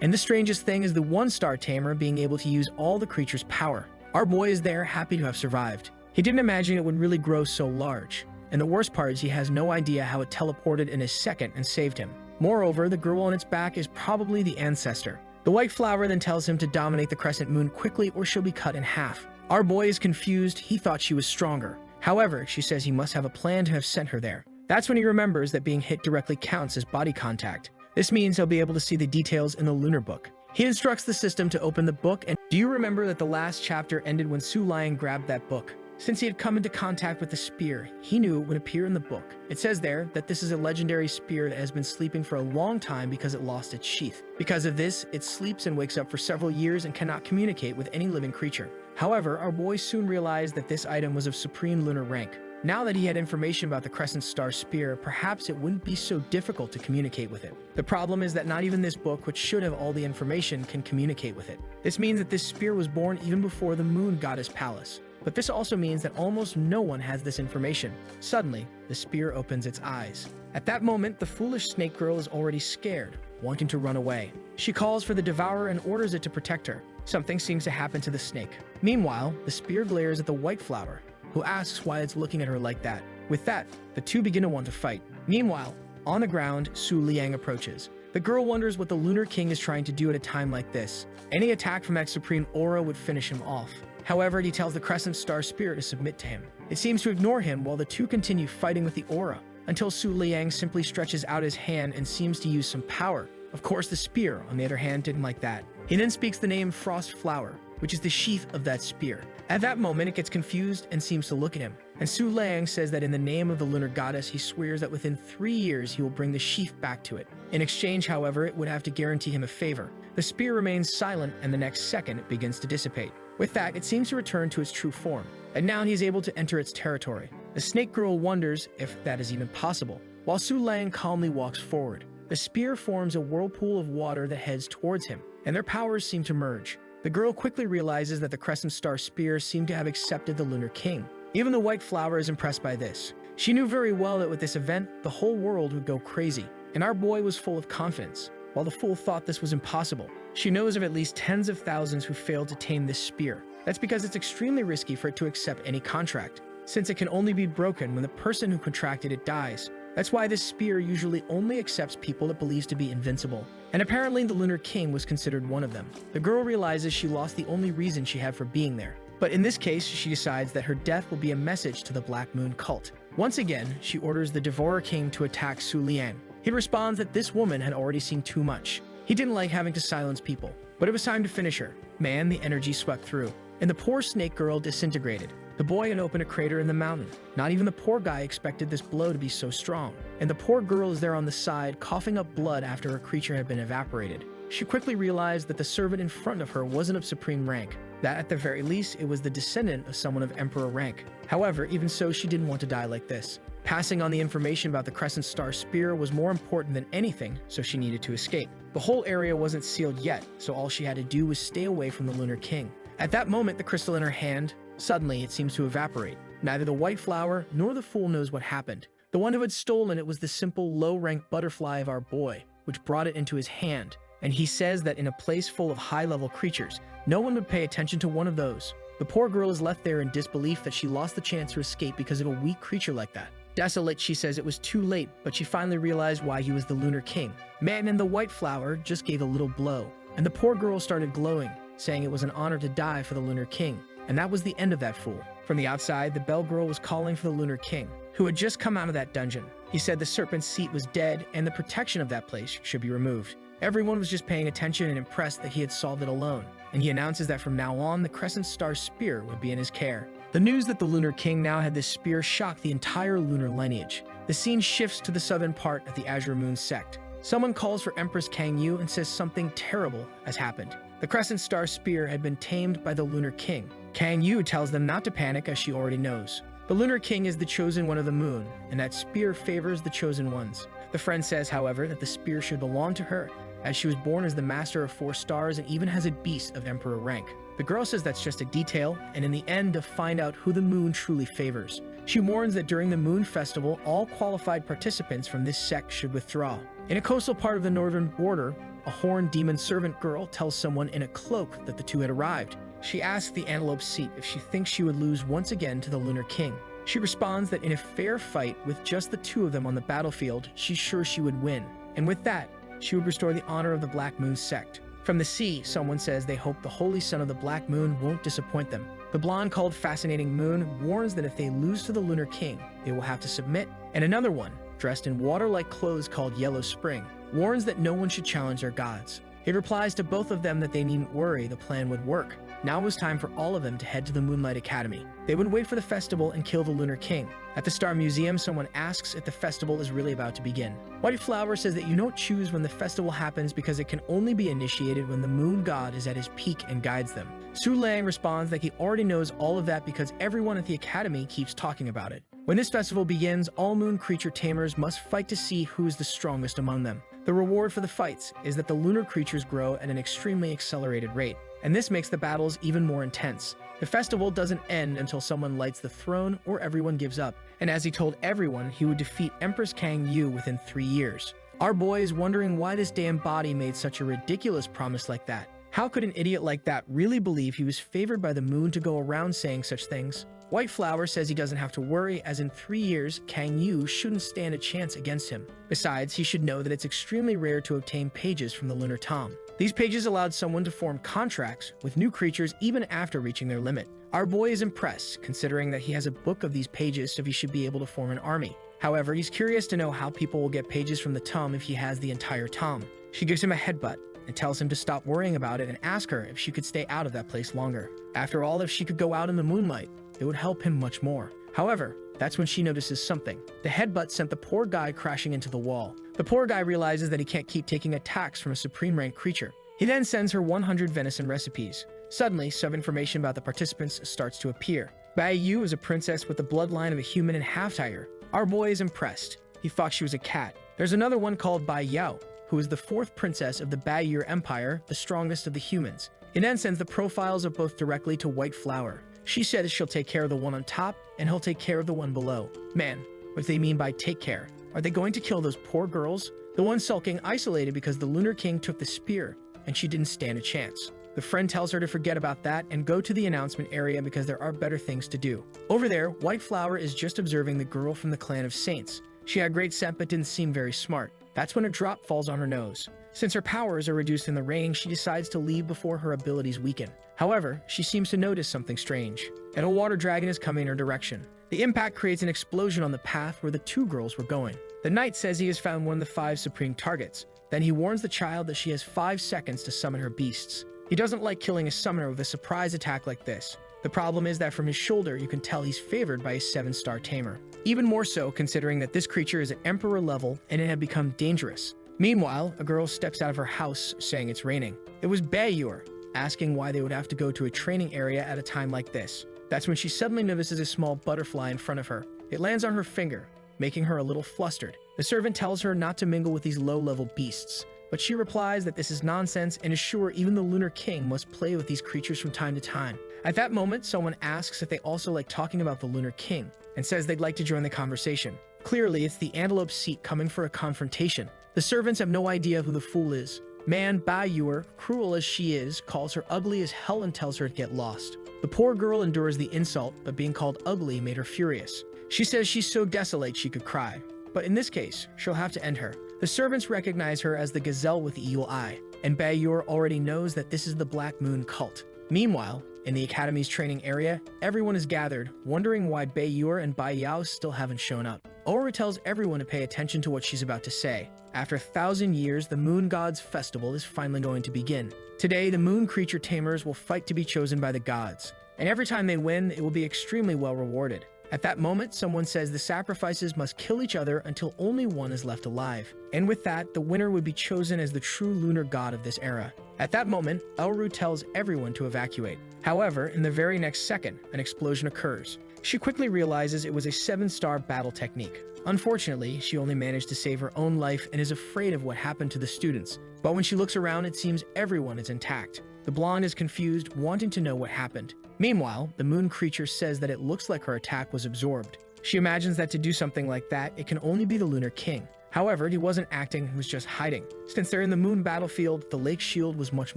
S1: And the strangest thing is the 1-star tamer being able to use all the creature's power. Our boy is there, happy to have survived. He didn't imagine it would really grow so large. And the worst part is he has no idea how it teleported in a second and saved him. Moreover, the girl on its back is probably the ancestor. The white flower then tells him to dominate the crescent moon quickly or she'll be cut in half. Our boy is confused. He thought she was stronger. However, she says he must have a plan to have sent her there. That's when he remembers that being hit directly counts as body contact. This means he'll be able to see the details in the lunar book. He instructs the system to open the book, and do you remember that the last chapter ended when Su Liang grabbed that book? Since he had come into contact with the spear, he knew it would appear in the book. It says there that this is a legendary spear that has been sleeping for a long time because it lost its sheath. Because of this, it sleeps and wakes up for several years and cannot communicate with any living creature. However, our boy soon realized that this item was of supreme lunar rank. Now that he had information about the Crescent Star Spear, perhaps it wouldn't be so difficult to communicate with it. The problem is that not even this book, which should have all the information, can communicate with it. This means that this spear was born even before the Moon Goddess Palace. But this also means that almost no one has this information. Suddenly, the spear opens its eyes. At that moment, the foolish snake girl is already scared, wanting to run away. She calls for the devourer and orders it to protect her. Something seems to happen to the snake. Meanwhile, the spear glares at the white flower, who asks why it's looking at her like that. With that, the two begin to want to fight. Meanwhile, on the ground, Su Liang approaches. The girl wonders what the Lunar King is trying to do at a time like this. Any attack from that supreme aura would finish him off. However, he tells the Crescent Star Spear to submit to him. It seems to ignore him while the two continue fighting with the aura, until Su Liang simply stretches out his hand and seems to use some power. Of course, the spear, on the other hand, didn't like that. He then speaks the name Frost Flower, which is the sheath of that spear. At that moment, it gets confused and seems to look at him. And Su Liang says that in the name of the lunar goddess, he swears that within 3 years he will bring the sheath back to it. In exchange, however, it would have to guarantee him a favor. The spear remains silent, and the next second it begins to dissipate. With that, it seems to return to its true form, and now he is able to enter its territory. The snake girl wonders if that is even possible, while Su Liang calmly walks forward. The spear forms a whirlpool of water that heads towards him, and their powers seem to merge. The girl quickly realizes that the Crescent Star Spear seemed to have accepted the Lunar King. Even the white flower is impressed by this. She knew very well that with this event, the whole world would go crazy, and our boy was full of confidence. While the fool thought this was impossible, she knows of at least tens of thousands who failed to tame this spear. That's because it's extremely risky for it to accept any contract, since it can only be broken when the person who contracted it dies. That's why this spear usually only accepts people it believes to be invincible. And apparently the Lunar King was considered one of them. The girl realizes she lost the only reason she had for being there. But in this case, she decides that her death will be a message to the Black Moon cult. Once again, she orders the Devourer King to attack Su Liang. He responds that this woman had already seen too much. He didn't like having to silence people, but it was time to finish her. Man, the energy swept through, and the poor snake girl disintegrated. The boy had opened a crater in the mountain. Not even the poor guy expected this blow to be so strong. And the poor girl is there on the side, coughing up blood after her creature had been evaporated. She quickly realized that the servant in front of her wasn't of supreme rank, that at the very least it was the descendant of someone of emperor rank. However, even so, she didn't want to die like this. Passing on the information about the Crescent Star Spear was more important than anything, so she needed to escape. The whole area wasn't sealed yet, so all she had to do was stay away from the Lunar King. At that moment, the crystal in her hand, suddenly it seems to evaporate. Neither the white flower nor the fool knows what happened. The one who had stolen it was the simple, low-rank butterfly of our boy, which brought it into his hand. And he says that in a place full of high-level creatures, no one would pay attention to one of those. The poor girl is left there in disbelief that she lost the chance to escape because of a weak creature like that. Desolate, she says it was too late, but she finally realized why he was the Lunar King. Man and the white flower just gave a little blow, and the poor girl started glowing, saying it was an honor to die for the Lunar King. And that was the end of that fool. From the outside, the bell girl was calling for the Lunar King, who had just come out of that dungeon. He said the serpent's seat was dead and the protection of that place should be removed. Everyone was just paying attention and impressed that he had solved it alone. And he announces that from now on, the Crescent Star Spear would be in his care. The news that the Lunar King now had this spear shocked the entire lunar lineage. The scene shifts to the southern part of the Azure Moon sect. Someone calls for Empress Kang Yu and says something terrible has happened. The Crescent Star Spear had been tamed by the Lunar King. Kang Yu tells them not to panic, as she already knows. The Lunar King is the chosen one of the moon, and that spear favors the chosen ones. The friend says, however, that the spear should belong to her, as she was born as the master of 4 stars and even has a beast of emperor rank. The girl says that's just a detail, and in the end to find out who the moon truly favors. She warns that during the moon festival, all qualified participants from this sect should withdraw. In a coastal part of the northern border, a horned demon servant girl tells someone in a cloak that the two had arrived. She asks the antelope seat if she thinks she would lose once again to the Lunar King. She responds that in a fair fight with just the 2 of them on the battlefield, she's sure she would win. And with that, she would restore the honor of the Black Moon sect. From the sea, someone says they hope the Holy Son of the Black Moon won't disappoint them. The blonde called Fascinating Moon warns that if they lose to the Lunar King, they will have to submit. And another one, dressed in water-like clothes called Yellow Spring, warns that no one should challenge their gods. He replies to both of them that they needn't worry, the plan would work. Now it was time for all of them to head to the Moonlight Academy. They would wait for the festival and kill the Lunar King. At the Star Museum, someone asks if the festival is really about to begin. White Flower says that you don't choose when the festival happens because it can only be initiated when the moon god is at his peak and guides them. Su Lang responds that he already knows all of that because everyone at the academy keeps talking about it. When this festival begins, all moon creature tamers must fight to see who is the strongest among them. The reward for the fights is that the lunar creatures grow at an extremely accelerated rate, and this makes the battles even more intense. The festival doesn't end until someone lights the throne or everyone gives up, and as he told everyone, he would defeat Empress Kang Yu within 3 years. Our boy is wondering why this damn body made such a ridiculous promise like that. How could an idiot like that really believe he was favored by the moon to go around saying such things? White Flower says he doesn't have to worry, as in 3 years, Kang Yu shouldn't stand a chance against him. Besides, he should know that it's extremely rare to obtain pages from the Lunar Tom. These pages allowed someone to form contracts with new creatures even after reaching their limit. Our boy is impressed, considering that he has a book of these pages, so he should be able to form an army. However, he's curious to know how people will get pages from the Tom if he has the entire Tom. She gives him a headbutt and tells him to stop worrying about it and ask her if she could stay out of that place longer. After all, if she could go out in the moonlight, it would help him much more. However, that's when she notices something. The headbutt sent the poor guy crashing into the wall. The poor guy realizes that he can't keep taking attacks from a supreme rank creature. He then sends her 100 venison recipes. Suddenly, some information about the participants starts to appear. Bai Yu is a princess with the bloodline of a human and half-tiger. Our boy is impressed. He thought she was a cat. There's another one called Bai Yao, who is the 4th princess of the Baiyu Empire, the strongest of the humans. He then sends the profiles of both directly to White Flower. She says she'll take care of the one on top, and he'll take care of the one below. Man, what do they mean by take care? Are they going to kill those poor girls? The one sulking isolated because the Lunar King took the spear, and she didn't stand a chance. The friend tells her to forget about that and go to the announcement area because there are better things to do. Over there, White Flower is just observing the girl from the clan of Saints. She had great scent but didn't seem very smart. That's when a drop falls on her nose. Since her powers are reduced in the rain, she decides to leave before her abilities weaken. However, she seems to notice something strange, and a water dragon is coming in her direction. The impact creates an explosion on the path where the 2 girls were going. The knight says he has found one of the 5 supreme targets. Then he warns the child that she has 5 seconds to summon her beasts. He doesn't like killing a summoner with a surprise attack like this. The problem is that from his shoulder, you can tell he's favored by a 7-star tamer. Even more so considering that this creature is at Emperor level and it had become dangerous. Meanwhile, a girl steps out of her house saying it's raining. It was Bayur, asking why they would have to go to a training area at a time like this. That's when she suddenly notices a small butterfly in front of her. It lands on her finger, making her a little flustered. The servant tells her not to mingle with these low-level beasts, but she replies that this is nonsense and is sure even the Lunar King must play with these creatures from time to time. At that moment, someone asks if they also like talking about the Lunar King, and says they'd like to join the conversation. Clearly, it's the antelope seat coming for a confrontation. The servants have no idea who the fool is. Man Bayur, cruel as she is, calls her ugly as hell and tells her to get lost. The poor girl endures the insult, but being called ugly made her furious. She says she's so desolate she could cry. But in this case, she'll have to end her. The servants recognize her as the gazelle with the evil eye, and Bayur already knows that this is the Black Moon cult. Meanwhile, in the Academy's training area, everyone is gathered, wondering why Bayur and Bai Yao still haven't shown up. Oru tells everyone to pay attention to what she's about to say. After 1,000 years, the Moon God's festival is finally going to begin. Today, the Moon Creature Tamers will fight to be chosen by the gods, and every time they win, it will be extremely well rewarded. At that moment, someone says the sacrifices must kill each other until only one is left alive. And with that, the winner would be chosen as the true lunar god of this era. At that moment, Elru tells everyone to evacuate. However, in the very next second, an explosion occurs. She quickly realizes it was a 7-star battle technique. Unfortunately, she only managed to save her own life and is afraid of what happened to the students. But when she looks around, it seems everyone is intact. The blonde is confused, wanting to know what happened. Meanwhile, the moon creature says that it looks like her attack was absorbed. She imagines that to do something like that, it can only be the Lunar King. However, he wasn't acting, he was just hiding. Since they're in the moon battlefield, the lake shield was much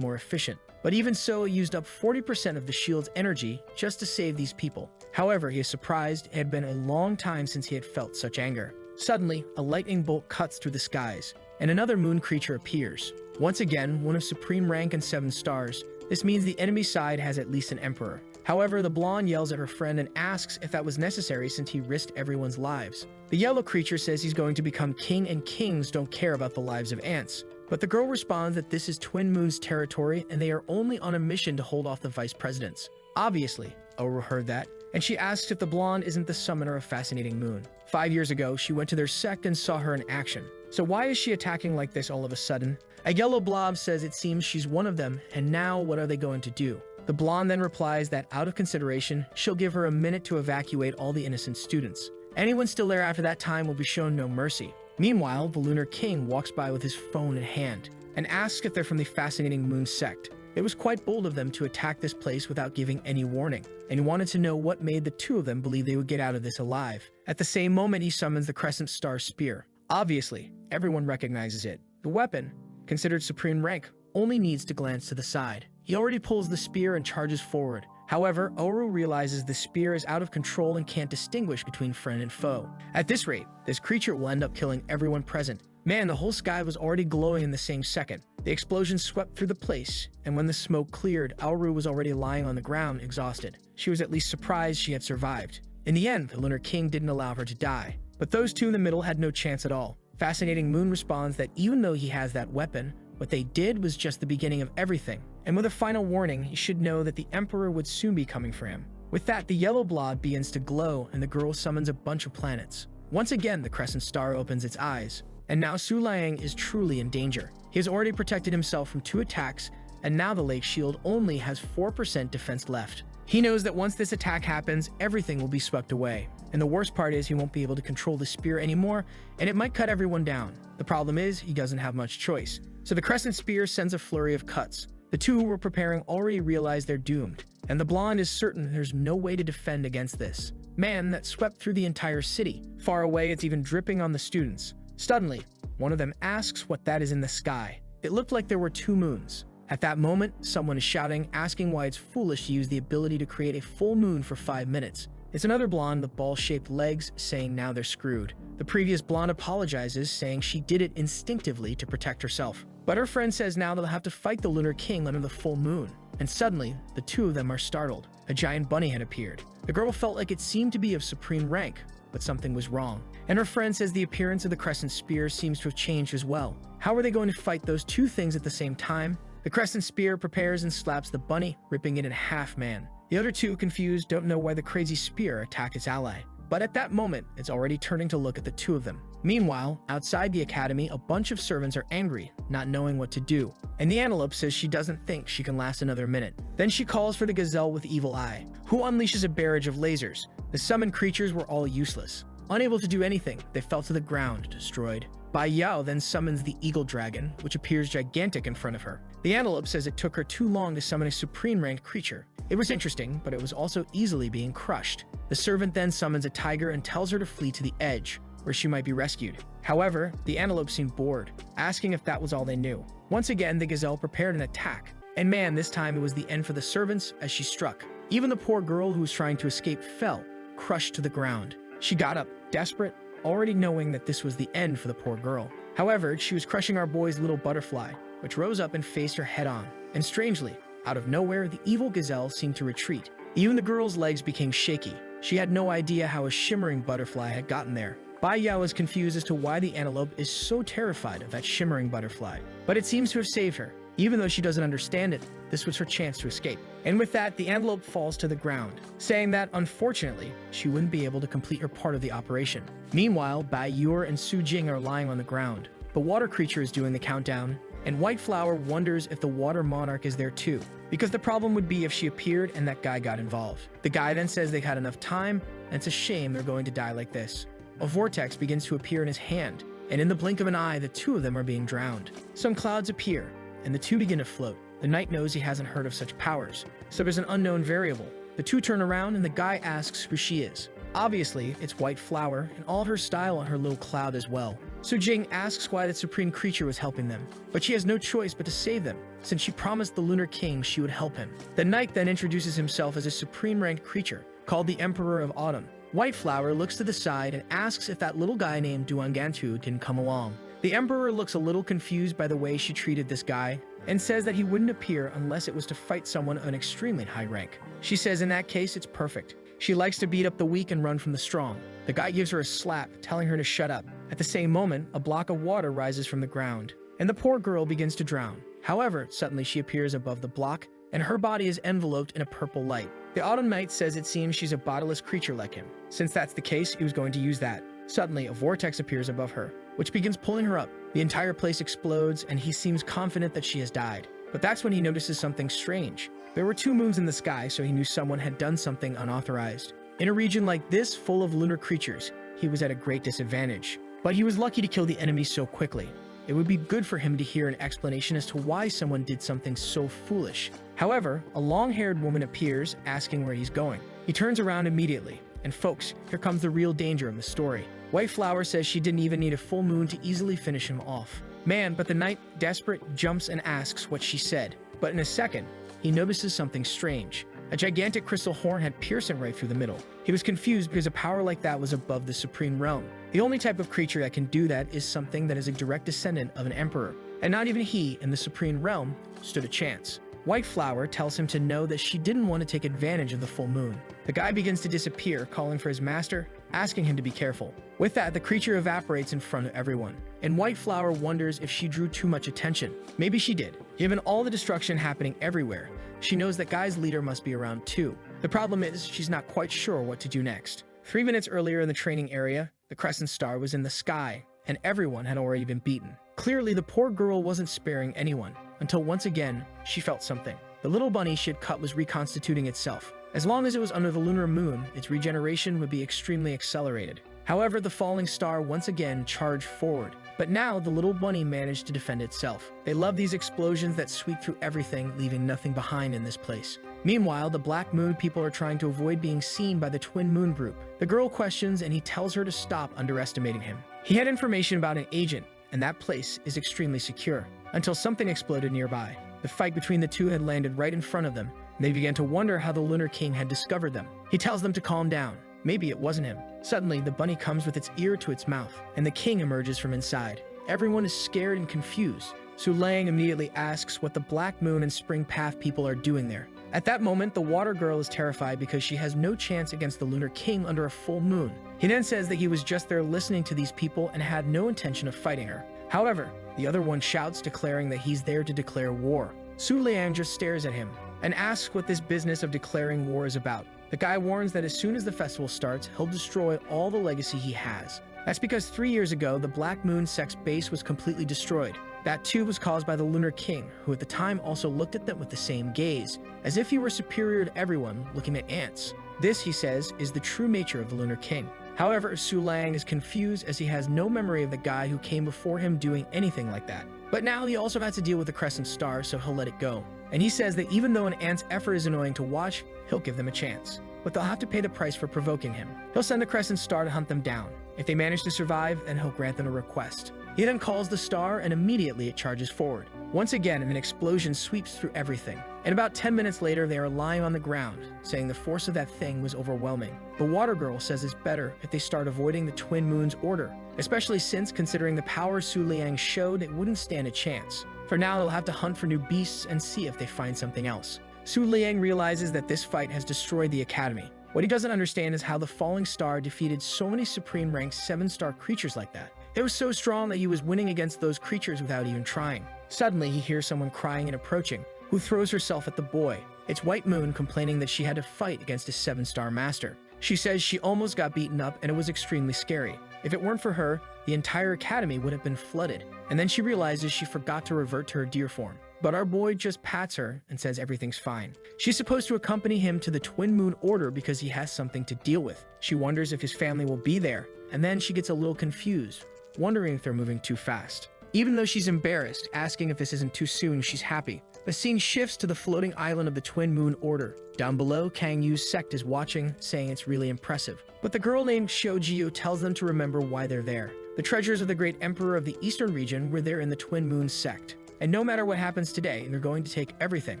S1: more efficient. But even so, it used up 40% of the shield's energy just to save these people. However, he is surprised. It had been a long time since he had felt such anger. Suddenly, a lightning bolt cuts through the skies, and another moon creature appears. Once again, one of supreme rank and 7 stars. This means the enemy side has at least an emperor. However, the blonde yells at her friend and asks if that was necessary since he risked everyone's lives. The yellow creature says he's going to become king and kings don't care about the lives of ants. But the girl responds that this is Twin Moon's territory and they are only on a mission to hold off the vice presidents. Obviously, Oru heard that, and she asks if the blonde isn't the summoner of Fascinating Moon. 5 years ago, she went to their sect and saw her in action. So why is she attacking like this all of a sudden? A yellow blob says it seems she's one of them, and now what are they going to do? The blonde then replies that out of consideration, she'll give her a minute to evacuate all the innocent students. Anyone still there after that time will be shown no mercy. Meanwhile, the Lunar King walks by with his phone in hand and asks if they're from the Fascinating Moon sect. It was quite bold of them to attack this place without giving any warning, and he wanted to know what made the two of them believe they would get out of this alive. At the same moment, he summons the Crescent Star Spear. Obviously, everyone recognizes it. The weapon, considered supreme rank, only needs to glance to the side. He already pulls the spear and charges forward. However, Oru realizes the spear is out of control and can't distinguish between friend and foe. At this rate, this creature will end up killing everyone present. Man, the whole sky was already glowing in the same second. The explosion swept through the place, and when the smoke cleared, Oru was already lying on the ground, exhausted. She was at least surprised she had survived. In the end, the Lunar King didn't allow her to die. But those two in the middle had no chance at all. Fascinating Moon responds that even though he has that weapon, what they did was just the beginning of everything. And with a final warning, he should know that the Emperor would soon be coming for him. With that, the yellow blob begins to glow, and the girl summons a bunch of planets. Once again, the Crescent Star opens its eyes. And now Su Liang is truly in danger. He has already protected himself from 2 attacks, and now the Lake Shield only has 4% defense left. He knows that once this attack happens, everything will be swept away. And the worst part is he won't be able to control the spear anymore, and it might cut everyone down. The problem is, he doesn't have much choice. So the Crescent Spear sends a flurry of cuts. The two who were preparing already realize they're doomed, and the blonde is certain there's no way to defend against this. Man, that swept through the entire city. Far away, it's even dripping on the students. Suddenly, one of them asks what that is in the sky. It looked like there were 2 moons. At that moment, someone is shouting, asking why it's foolish to use the ability to create a full moon for 5 minutes. It's another blonde with ball-shaped legs, saying now they're screwed. The previous blonde apologizes, saying she did it instinctively to protect herself. But her friend says now they'll have to fight the Lunar King under the full moon. And suddenly, the two of them are startled. A giant bunny had appeared. The girl felt like it seemed to be of supreme rank, but something was wrong. And her friend says the appearance of the Crescent Spear seems to have changed as well. How are they going to fight those 2 things at the same time? The Crescent Spear prepares and slaps the bunny, ripping it in half. Man. The other 2, confused, don't know why the crazy spear attacked its ally. But at that moment, it's already turning to look at the 2 of them. Meanwhile, outside the academy, a bunch of servants are angry, not knowing what to do. And the antelope says she doesn't think she can last another minute. Then she calls for the gazelle with evil eye, who unleashes a barrage of lasers. The summoned creatures were all useless. Unable to do anything, they fell to the ground, destroyed. Bai Yao then summons the eagle dragon, which appears gigantic in front of her. The antelope says it took her too long to summon a supreme ranked creature. It was interesting, but it was also easily being crushed. The servant then summons a tiger and tells her to flee to the edge, where she might be rescued. However, the antelope seemed bored, asking if that was all they knew. Once again, the gazelle prepared an attack. And man, this time it was the end for the servants as she struck. Even the poor girl who was trying to escape fell, crushed to the ground. She got up, desperate, already knowing that this was the end for the poor girl. However, she was crushing our boy's little butterfly, which rose up and faced her head on. And strangely, out of nowhere, the evil gazelle seemed to retreat. Even the girl's legs became shaky. She had no idea how a shimmering butterfly had gotten there. Bai Yao is confused as to why the antelope is so terrified of that shimmering butterfly. But it seems to have saved her. Even though she doesn't understand it, this was her chance to escape. And with that, the antelope falls to the ground, saying that, unfortunately, she wouldn't be able to complete her part of the operation. Meanwhile, Bai Yor and Su Jing are lying on the ground. The water creature is doing the countdown, and White Flower wonders if the water monarch is there too, because the problem would be if she appeared and that guy got involved. The guy then says they've had enough time, and it's a shame they're going to die like this. A vortex begins to appear in his hand, and in the blink of an eye, the 2 of them are being drowned. Some clouds appear, and the 2 begin to float. The knight knows he hasn't heard of such powers, so there's an unknown variable. The 2 turn around, and the guy asks who she is. Obviously, it's White Flower, and all of her style on her little cloud as well. Su Jing asks why that supreme creature was helping them, but she has no choice but to save them, since she promised the Lunar King she would help him. The knight then introduces himself as a supreme-ranked creature, called the Emperor of Autumn. White Flower looks to the side and asks if that little guy named Duangantu can come along. The Emperor looks a little confused by the way she treated this guy, and says that he wouldn't appear unless it was to fight someone of an extremely high rank. She says in that case, it's perfect. She likes to beat up the weak and run from the strong. The guy gives her a slap, telling her to shut up. At the same moment, a block of water rises from the ground, and the poor girl begins to drown. However, suddenly she appears above the block, and her body is enveloped in a purple light. The Autumn Knight says it seems she's a bodiless creature like him. Since that's the case, he was going to use that. Suddenly, a vortex appears above her, which begins pulling her up. The entire place explodes, and he seems confident that she has died. But that's when he notices something strange. There were 2 moons in the sky, so he knew someone had done something unauthorized. In a region like this, full of lunar creatures, he was at a great disadvantage. But he was lucky to kill the enemy so quickly. It would be good for him to hear an explanation as to why someone did something so foolish. However, a long-haired woman appears, asking where he's going. He turns around immediately, and folks, here comes the real danger of the story. White Flower says she didn't even need a full moon to easily finish him off. Man, but the knight, desperate, jumps and asks what she said. But in a second, he notices something strange. A gigantic crystal horn had pierced him right through the middle. He was confused because a power like that was above the supreme realm. The only type of creature that can do that is something that is a direct descendant of an emperor, and not even he in the supreme realm stood a chance. White Flower tells him to know that she didn't want to take advantage of the full moon. The guy begins to disappear, calling for his master, asking him to be careful. With that, the creature evaporates in front of everyone, and White Flower wonders if she drew too much attention. Maybe she did. Given all the destruction happening everywhere, she knows that Guy's leader must be around too. The problem is, she's not quite sure what to do next. 3 minutes earlier in the training area, the crescent star was in the sky, and everyone had already been beaten. Clearly, the poor girl wasn't sparing anyone, until once again, she felt something. The little bunny she had cut was reconstituting itself. As long as it was under the lunar moon, its regeneration would be extremely accelerated. However, the falling star once again charged forward. But now, the little bunny managed to defend itself. They love these explosions that sweep through everything, leaving nothing behind in this place. Meanwhile, the Black Moon people are trying to avoid being seen by the Twin Moon group. The girl questions, and he tells her to stop underestimating him. He had information about an agent, and that place is extremely secure, until something exploded nearby. The fight between the two had landed right in front of them, and they began to wonder how the Lunar King had discovered them. He tells them to calm down. Maybe it wasn't him. Suddenly, the bunny comes with its ear to its mouth, and the king emerges from inside. Everyone is scared and confused. Su Lang immediately asks what the Black Moon and Spring Path people are doing there. At that moment, the water girl is terrified because she has no chance against the Lunar King under a full moon. He then says that he was just there listening to these people and had no intention of fighting her. However, the other one shouts, declaring that he's there to declare war. Su Liang just stares at him and asks what this business of declaring war is about. The guy warns that as soon as the festival starts, he'll destroy all the legacy he has. That's because 3 years ago, the Black Moon sect's base was completely destroyed. That too was caused by the Lunar King, who at the time also looked at them with the same gaze, as if he were superior to everyone looking at ants. This, he says, is the true nature of the Lunar King. However, Su Lang is confused as he has no memory of the guy who came before him doing anything like that. But now he also has to deal with the Crescent Star, so he'll let it go. And he says that even though an ant's effort is annoying to watch, he'll give them a chance. But they'll have to pay the price for provoking him. He'll send the Crescent Star to hunt them down. If they manage to survive, then he'll grant them a request. He then calls the star, and immediately it charges forward. Once again, an explosion sweeps through everything. And about 10 minutes later, they are lying on the ground, saying the force of that thing was overwhelming. The water girl says it's better if they start avoiding the Twin Moon's order, especially since, considering the power Su Liang showed, it wouldn't stand a chance. For now, they'll have to hunt for new beasts and see if they find something else. Su Liang realizes that this fight has destroyed the academy. What he doesn't understand is how the falling star defeated so many supreme ranked 7-star creatures like that. It was so strong that he was winning against those creatures without even trying. Suddenly, he hears someone crying and approaching, who throws herself at the boy. It's White Moon complaining that she had to fight against a 7-star master. She says she almost got beaten up and it was extremely scary. If it weren't for her, the entire academy would have been flooded. And then she realizes she forgot to revert to her deer form. But our boy just pats her and says everything's fine. She's supposed to accompany him to the Twin Moon Order because he has something to deal with. She wonders if his family will be there, and then she gets a little confused, wondering if they're moving too fast. Even though she's embarrassed, asking if this isn't too soon, she's happy. The scene shifts to the floating island of the Twin Moon Order. Down below, Kang Yu's sect is watching, saying it's really impressive. But the girl named Shoujiu tells them to remember why they're there. The treasures of the great emperor of the eastern region were there in the Twin Moon sect. And no matter what happens today, they're going to take everything.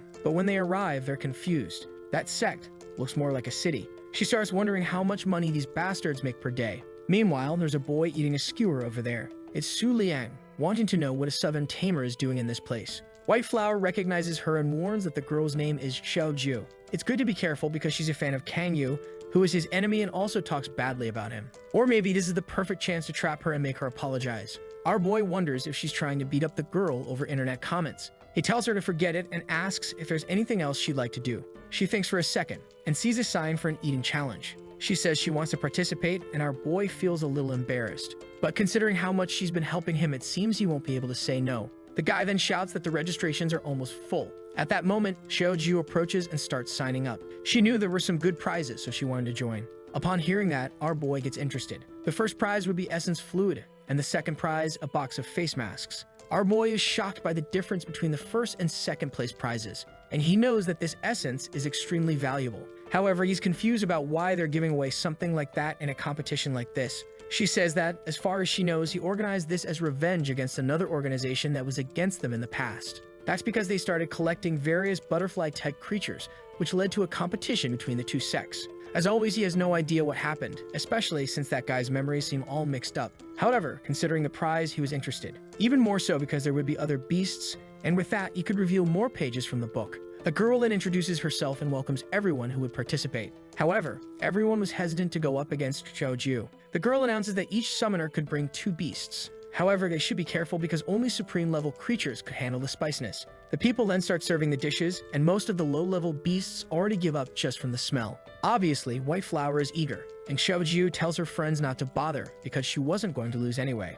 S1: But when they arrive, they're confused. That sect looks more like a city. She starts wondering how much money these bastards make per day. Meanwhile, there's a boy eating a skewer over there. It's Su Liang, wanting to know what a southern tamer is doing in this place. White Flower recognizes her and warns that the girl's name is Xiaoju. It's good to be careful because she's a fan of Kang Yu, who is his enemy and also talks badly about him. Or maybe this is the perfect chance to trap her and make her apologize. Our boy wonders if she's trying to beat up the girl over internet comments. He tells her to forget it and asks if there's anything else she'd like to do. She thinks for a second and sees a sign for an eating challenge. She says she wants to participate, and our boy feels a little embarrassed. But considering how much she's been helping him, it seems he won't be able to say no. The guy then shouts that the registrations are almost full. At that moment, Xiaoju approaches and starts signing up. She knew there were some good prizes, so she wanted to join. Upon hearing that, our boy gets interested. The first prize would be Essence Fluid, and the second prize, a box of face masks. Our boy is shocked by the difference between the first and second place prizes, and he knows that this essence is extremely valuable. However, he's confused about why they're giving away something like that in a competition like this. She says that, as far as she knows, he organized this as revenge against another organization that was against them in the past. That's because they started collecting various butterfly-type creatures, which led to a competition between the two sects. As always, he has no idea what happened, especially since that guy's memories seem all mixed up. However, considering the prize, he was interested. Even more so because there would be other beasts, and with that, he could reveal more pages from the book. A girl then introduces herself and welcomes everyone who would participate. However, everyone was hesitant to go up against Xiaoju. The girl announces that each summoner could bring 2 beasts. However, they should be careful because only supreme-level creatures could handle the spiciness. The people then start serving the dishes, and most of the low-level beasts already give up just from the smell. Obviously, White Flower is eager, and Xiaoju tells her friends not to bother because she wasn't going to lose anyway.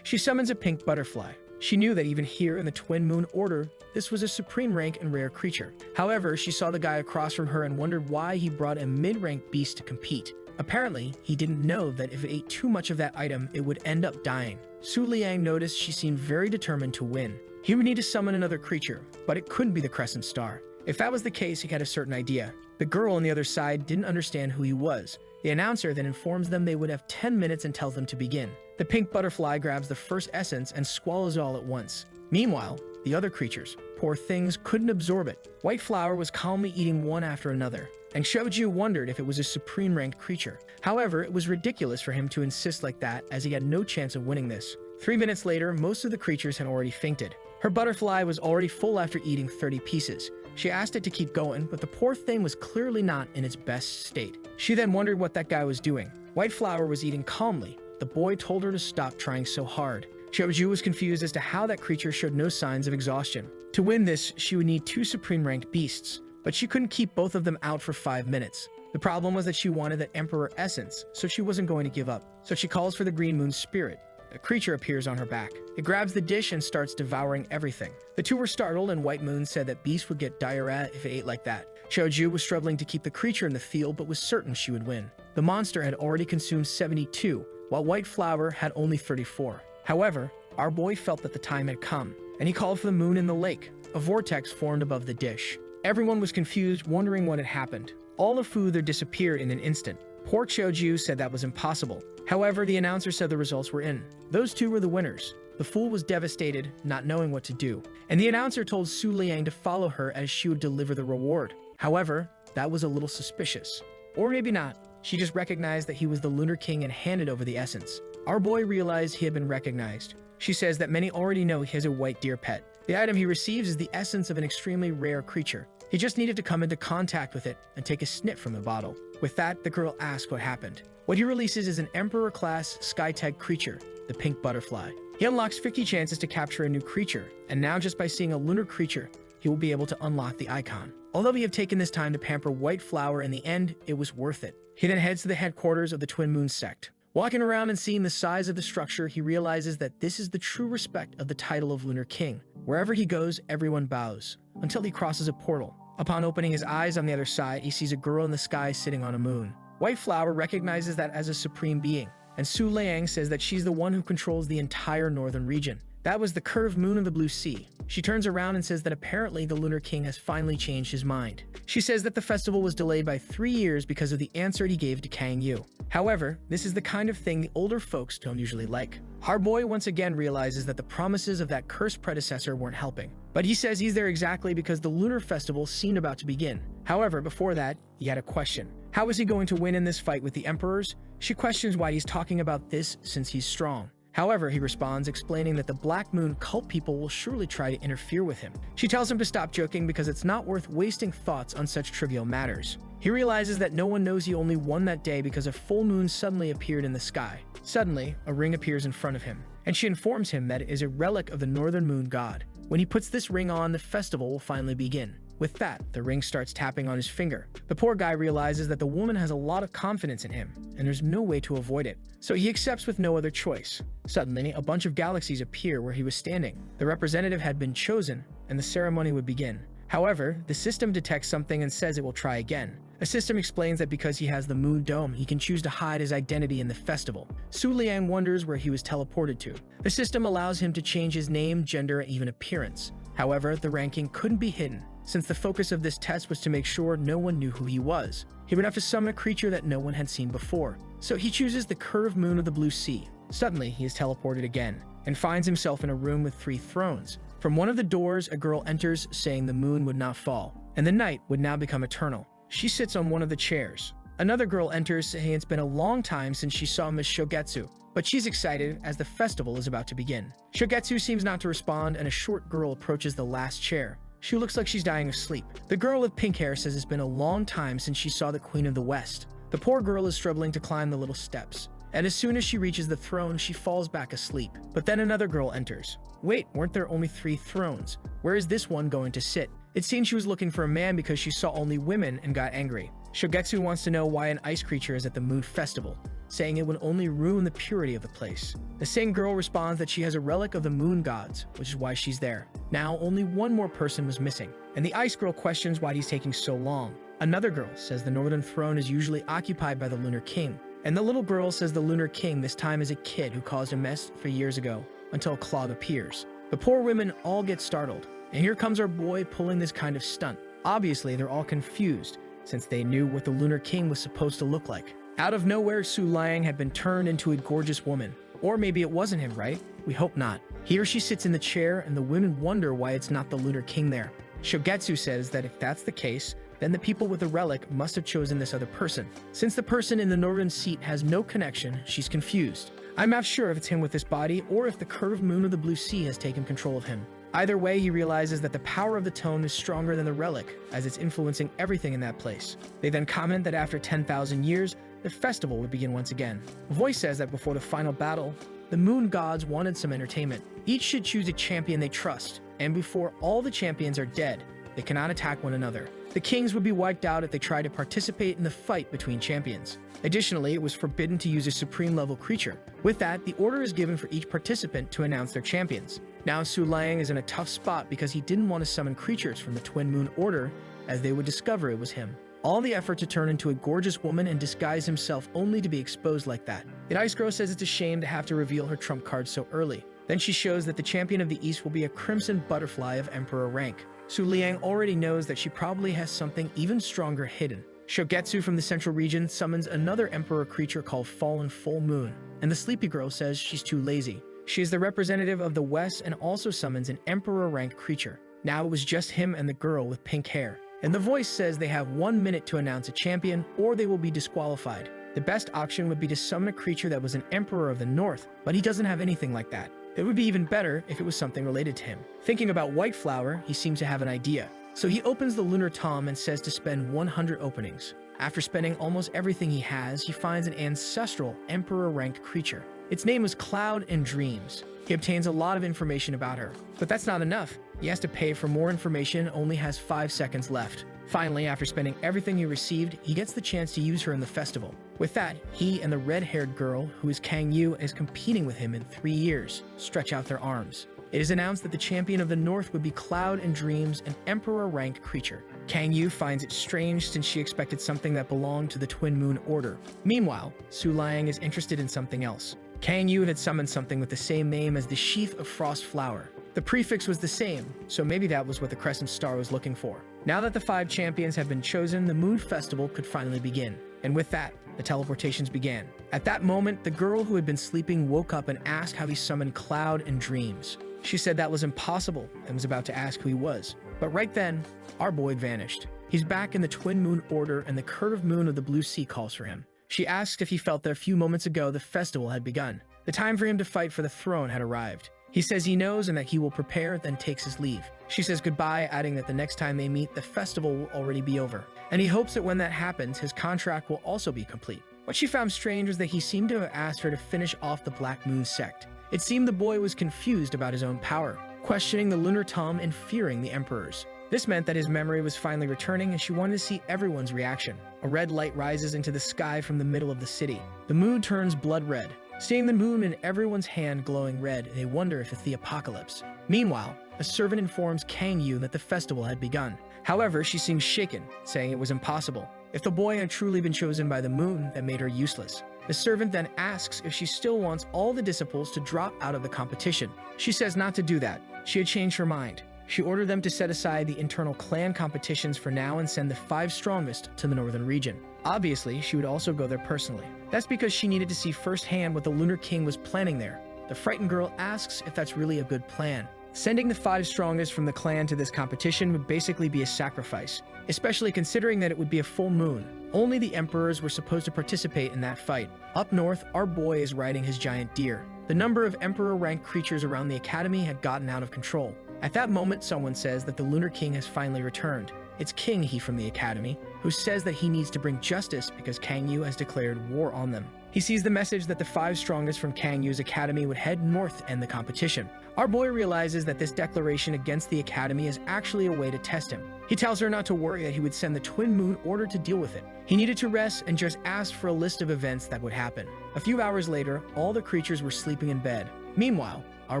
S1: She summons a pink butterfly. She knew that even here in the Twin Moon Order, this was a supreme rank and rare creature. However, she saw the guy across from her and wondered why he brought a mid-rank beast to compete. Apparently, he didn't know that if it ate too much of that item, it would end up dying. Su Liang noticed she seemed very determined to win. He would need to summon another creature, but it couldn't be the Crescent Star. If that was the case, he had a certain idea. The girl on the other side didn't understand who he was. The announcer then informs them they would have 10 minutes and tells them to begin. The pink butterfly grabs the first essence and swallows it all at once. Meanwhile, the other creatures, poor things, couldn't absorb it. White Flower was calmly eating one after another, and Xiaoju wondered if it was a supreme-ranked creature. However, it was ridiculous for him to insist like that, as he had no chance of winning this. 3 minutes later, most of the creatures had already fainted. Her butterfly was already full after eating 30 pieces. She asked it to keep going, but the poor thing was clearly not in its best state. She then wondered what that guy was doing. White Flower was eating calmly. The boy told her to stop trying so hard. Xiaoju was confused as to how that creature showed no signs of exhaustion. To win this, she would need 2 supreme-ranked beasts, but she couldn't keep both of them out for 5 minutes. The problem was that she wanted that Emperor Essence, so she wasn't going to give up. So she calls for the Green Moon Spirit. A creature appears on her back. It grabs the dish and starts devouring everything. The two were startled, and White Moon said that Beast would get diarrhea if it ate like that. Xiaoju was struggling to keep the creature in the field, but was certain she would win. The monster had already consumed 72, while White Flower had only 34. However, our boy felt that the time had come, and he called for the moon in the lake. A vortex formed above the dish. Everyone was confused, wondering what had happened. All the food there disappeared in an instant. Poor Xiaoju said that was impossible. However, the announcer said the results were in. Those two were the winners. The fool was devastated, not knowing what to do, and the announcer told Su Liang to follow her as she would deliver the reward. However, that was a little suspicious. Or maybe not. She just recognized that he was the Lunar King and handed over the essence. Our boy realized he had been recognized. She says that many already know he has a white deer pet. The item he receives is the essence of an extremely rare creature. He just needed to come into contact with it and take a snip from the bottle. With that, the girl asked what happened. What he releases is an Emperor-class Sky-type creature, the pink butterfly. He unlocks 50 chances to capture a new creature, and now just by seeing a lunar creature, he will be able to unlock the icon. Although we have taken this time to pamper White Flower, in the end, it was worth it. He then heads to the headquarters of the Twin Moon sect. Walking around and seeing the size of the structure, he realizes that this is the true respect of the title of Lunar King. Wherever he goes, everyone bows, until he crosses a portal. Upon opening his eyes on the other side, he sees a girl in the sky sitting on a moon. White Flower recognizes that as a supreme being, and Su Liang says that she's the one who controls the entire northern region. That was the curved moon of the blue sea. She turns around and says that apparently the Lunar King has finally changed his mind. She says that the festival was delayed by 3 years because of the answer he gave to Kang Yu. However, this is the kind of thing the older folks don't usually like. Our boy once again realizes that the promises of that cursed predecessor weren't helping. But he says he's there exactly because the Lunar Festival seemed about to begin. However, before that, he had a question. How is he going to win in this fight with the emperors? She questions why he's talking about this since he's strong. However, he responds, explaining that the Black Moon cult people will surely try to interfere with him. She tells him to stop joking because it's not worth wasting thoughts on such trivial matters. He realizes that no one knows he only won that day because a full moon suddenly appeared in the sky. Suddenly, a ring appears in front of him, and she informs him that it is a relic of the northern moon god. When he puts this ring on, the festival will finally begin. With that, the ring starts tapping on his finger. The poor guy realizes that the woman has a lot of confidence in him, and there's no way to avoid it. So he accepts with no other choice. Suddenly, a bunch of galaxies appear where he was standing. The representative had been chosen, and the ceremony would begin. However, the system detects something and says it will try again. The system explains that because he has the moon dome, he can choose to hide his identity in the festival. Su Liang wonders where he was teleported to. The system allows him to change his name, gender, and even appearance. However, the ranking couldn't be hidden, since the focus of this test was to make sure no one knew who he was. He would have to summon a creature that no one had seen before. So he chooses the curved moon of the blue sea. Suddenly, he is teleported again, and finds himself in a room with 3 thrones. From one of the doors, a girl enters, saying the moon would not fall, and the night would now become eternal. She sits on one of the chairs. Another girl enters, saying it's been a long time since she saw Miss Shogetsu, but she's excited as the festival is about to begin. Shogetsu seems not to respond, and a short girl approaches the last chair. She looks like she's dying of sleep. The girl with pink hair says it's been a long time since she saw the Queen of the West. The poor girl is struggling to climb the little steps, and as soon as she reaches the throne, she falls back asleep. But then another girl enters. Wait, weren't there only 3 thrones? Where is this one going to sit? It seems she was looking for a man because she saw only women and got angry. Shogetsu wants to know why an ice creature is at the moon festival, saying it would only ruin the purity of the place. The same girl responds that she has a relic of the moon gods, which is why she's there. Now, only one more person was missing, and the ice girl questions why he's taking so long. Another girl says the northern throne is usually occupied by the lunar king, and the little girl says the lunar king this time is a kid who caused a mess 3 years ago, until Claude appears. The poor women all get startled, and here comes our boy pulling this kind of stunt. Obviously, they're all confused, since they knew what the lunar king was supposed to look like. Out of nowhere, Su Liang had been turned into a gorgeous woman. Or maybe it wasn't him, right? We hope not. He or she sits in the chair, and the women wonder why it's not the lunar king there. Shogetsu says that if that's the case, then the people with the relic must have chosen this other person. Since the person in the northern seat has no connection, she's confused. I'm not sure if it's him with this body, or if the curved moon of the blue sea has taken control of him. Either way, he realizes that the power of the tone is stronger than the relic, as it's influencing everything in that place. They then comment that after 10,000 years, the festival would begin once again. A voice says that before the final battle, the moon gods wanted some entertainment. Each should choose a champion they trust, and before all the champions are dead, they cannot attack one another. The kings would be wiped out if they tried to participate in the fight between champions. Additionally, it was forbidden to use a supreme level creature. With that, the order is given for each participant to announce their champions. Now Su Liang is in a tough spot because he didn't want to summon creatures from the Twin Moon Order, as they would discover it was him. All the effort to turn into a gorgeous woman and disguise himself only to be exposed like that. The Ice Girl says it's a shame to have to reveal her trump card so early. Then she shows that the champion of the East will be a crimson butterfly of Emperor rank. Su Liang already knows that she probably has something even stronger hidden. Shogetsu from the central region summons another Emperor creature called Fallen Full Moon, and the Sleepy Girl says she's too lazy. She is the representative of the West and also summons an Emperor rank creature. Now it was just him and the girl with pink hair, and the voice says they have 1 minute to announce a champion or they will be disqualified. The best option would be to summon a creature that was an Emperor of the North, but he doesn't have anything like that. It would be even better if it was something related to him. Thinking about White Flower, he seems to have an idea. So he opens the lunar tom and says to spend 100 openings. After spending almost everything he has, he finds an ancestral Emperor-ranked creature. Its name is Cloud and Dreams. He obtains a lot of information about her. But that's not enough. He has to pay for more information, only has 5 seconds left. Finally, after spending everything he received, he gets the chance to use her in the festival. With that, he and the red-haired girl, who is Kang Yu, is competing with him in 3 years, stretch out their arms. It is announced that the champion of the North would be Cloud and Dreams, an Emperor-ranked creature. Kang Yu finds it strange since she expected something that belonged to the Twin Moon Order. Meanwhile, Su Liang is interested in something else. Kang Yu had summoned something with the same name as the Sheath of Frost Flower. The prefix was the same, so maybe that was what the Crescent Star was looking for. Now that the 5 champions have been chosen, the Moon Festival could finally begin. And with that, the teleportations began. At that moment, the girl who had been sleeping woke up and asked how he summoned Cloud and Dreams. She said that was impossible and was about to ask who he was. But right then, our boy vanished. He's back in the Twin Moon Order, and the curved moon of the Blue Sea calls for him. She asks if he felt that a few moments ago the festival had begun. The time for him to fight for the throne had arrived. He says he knows and that he will prepare, then takes his leave. She says goodbye, adding that the next time they meet, the festival will already be over. And he hopes that when that happens, his contract will also be complete. What she found strange was that he seemed to have asked her to finish off the Black Moon sect. It seemed the boy was confused about his own power, questioning the lunar Tom and fearing the emperors. This meant that his memory was finally returning and she wanted to see everyone's reaction. A red light rises into the sky from the middle of the city. The moon turns blood red. Seeing the moon in everyone's hand glowing red, they wonder if it's the apocalypse. Meanwhile, a servant informs Kang Yu that the festival had begun. However, she seems shaken, saying it was impossible. If the boy had truly been chosen by the moon, that made her useless. The servant then asks if she still wants all the disciples to drop out of the competition. She says not to do that. She had changed her mind. She ordered them to set aside the internal clan competitions for now and send the 5 strongest to the northern region. Obviously, she would also go there personally. That's because she needed to see firsthand what the Lunar King was planning there. The frightened girl asks if that's really a good plan. Sending the 5 strongest from the clan to this competition would basically be a sacrifice, especially considering that it would be a full moon. Only the emperors were supposed to participate in that fight. Up north, our boy is riding his giant deer. The number of emperor-ranked creatures around the academy had gotten out of control. At that moment, someone says that the Lunar King has finally returned. It's King He from the academy, who says that he needs to bring justice because Kang Yu has declared war on them. He sees the message that the 5 strongest from Kang Yu's academy would head north to end the competition. Our boy realizes that this declaration against the academy is actually a way to test him. He tells her not to worry, that he would send the Twin Moon order to deal with it. He needed to rest and just asked for a list of events that would happen. A few hours later, all the creatures were sleeping in bed. Meanwhile, our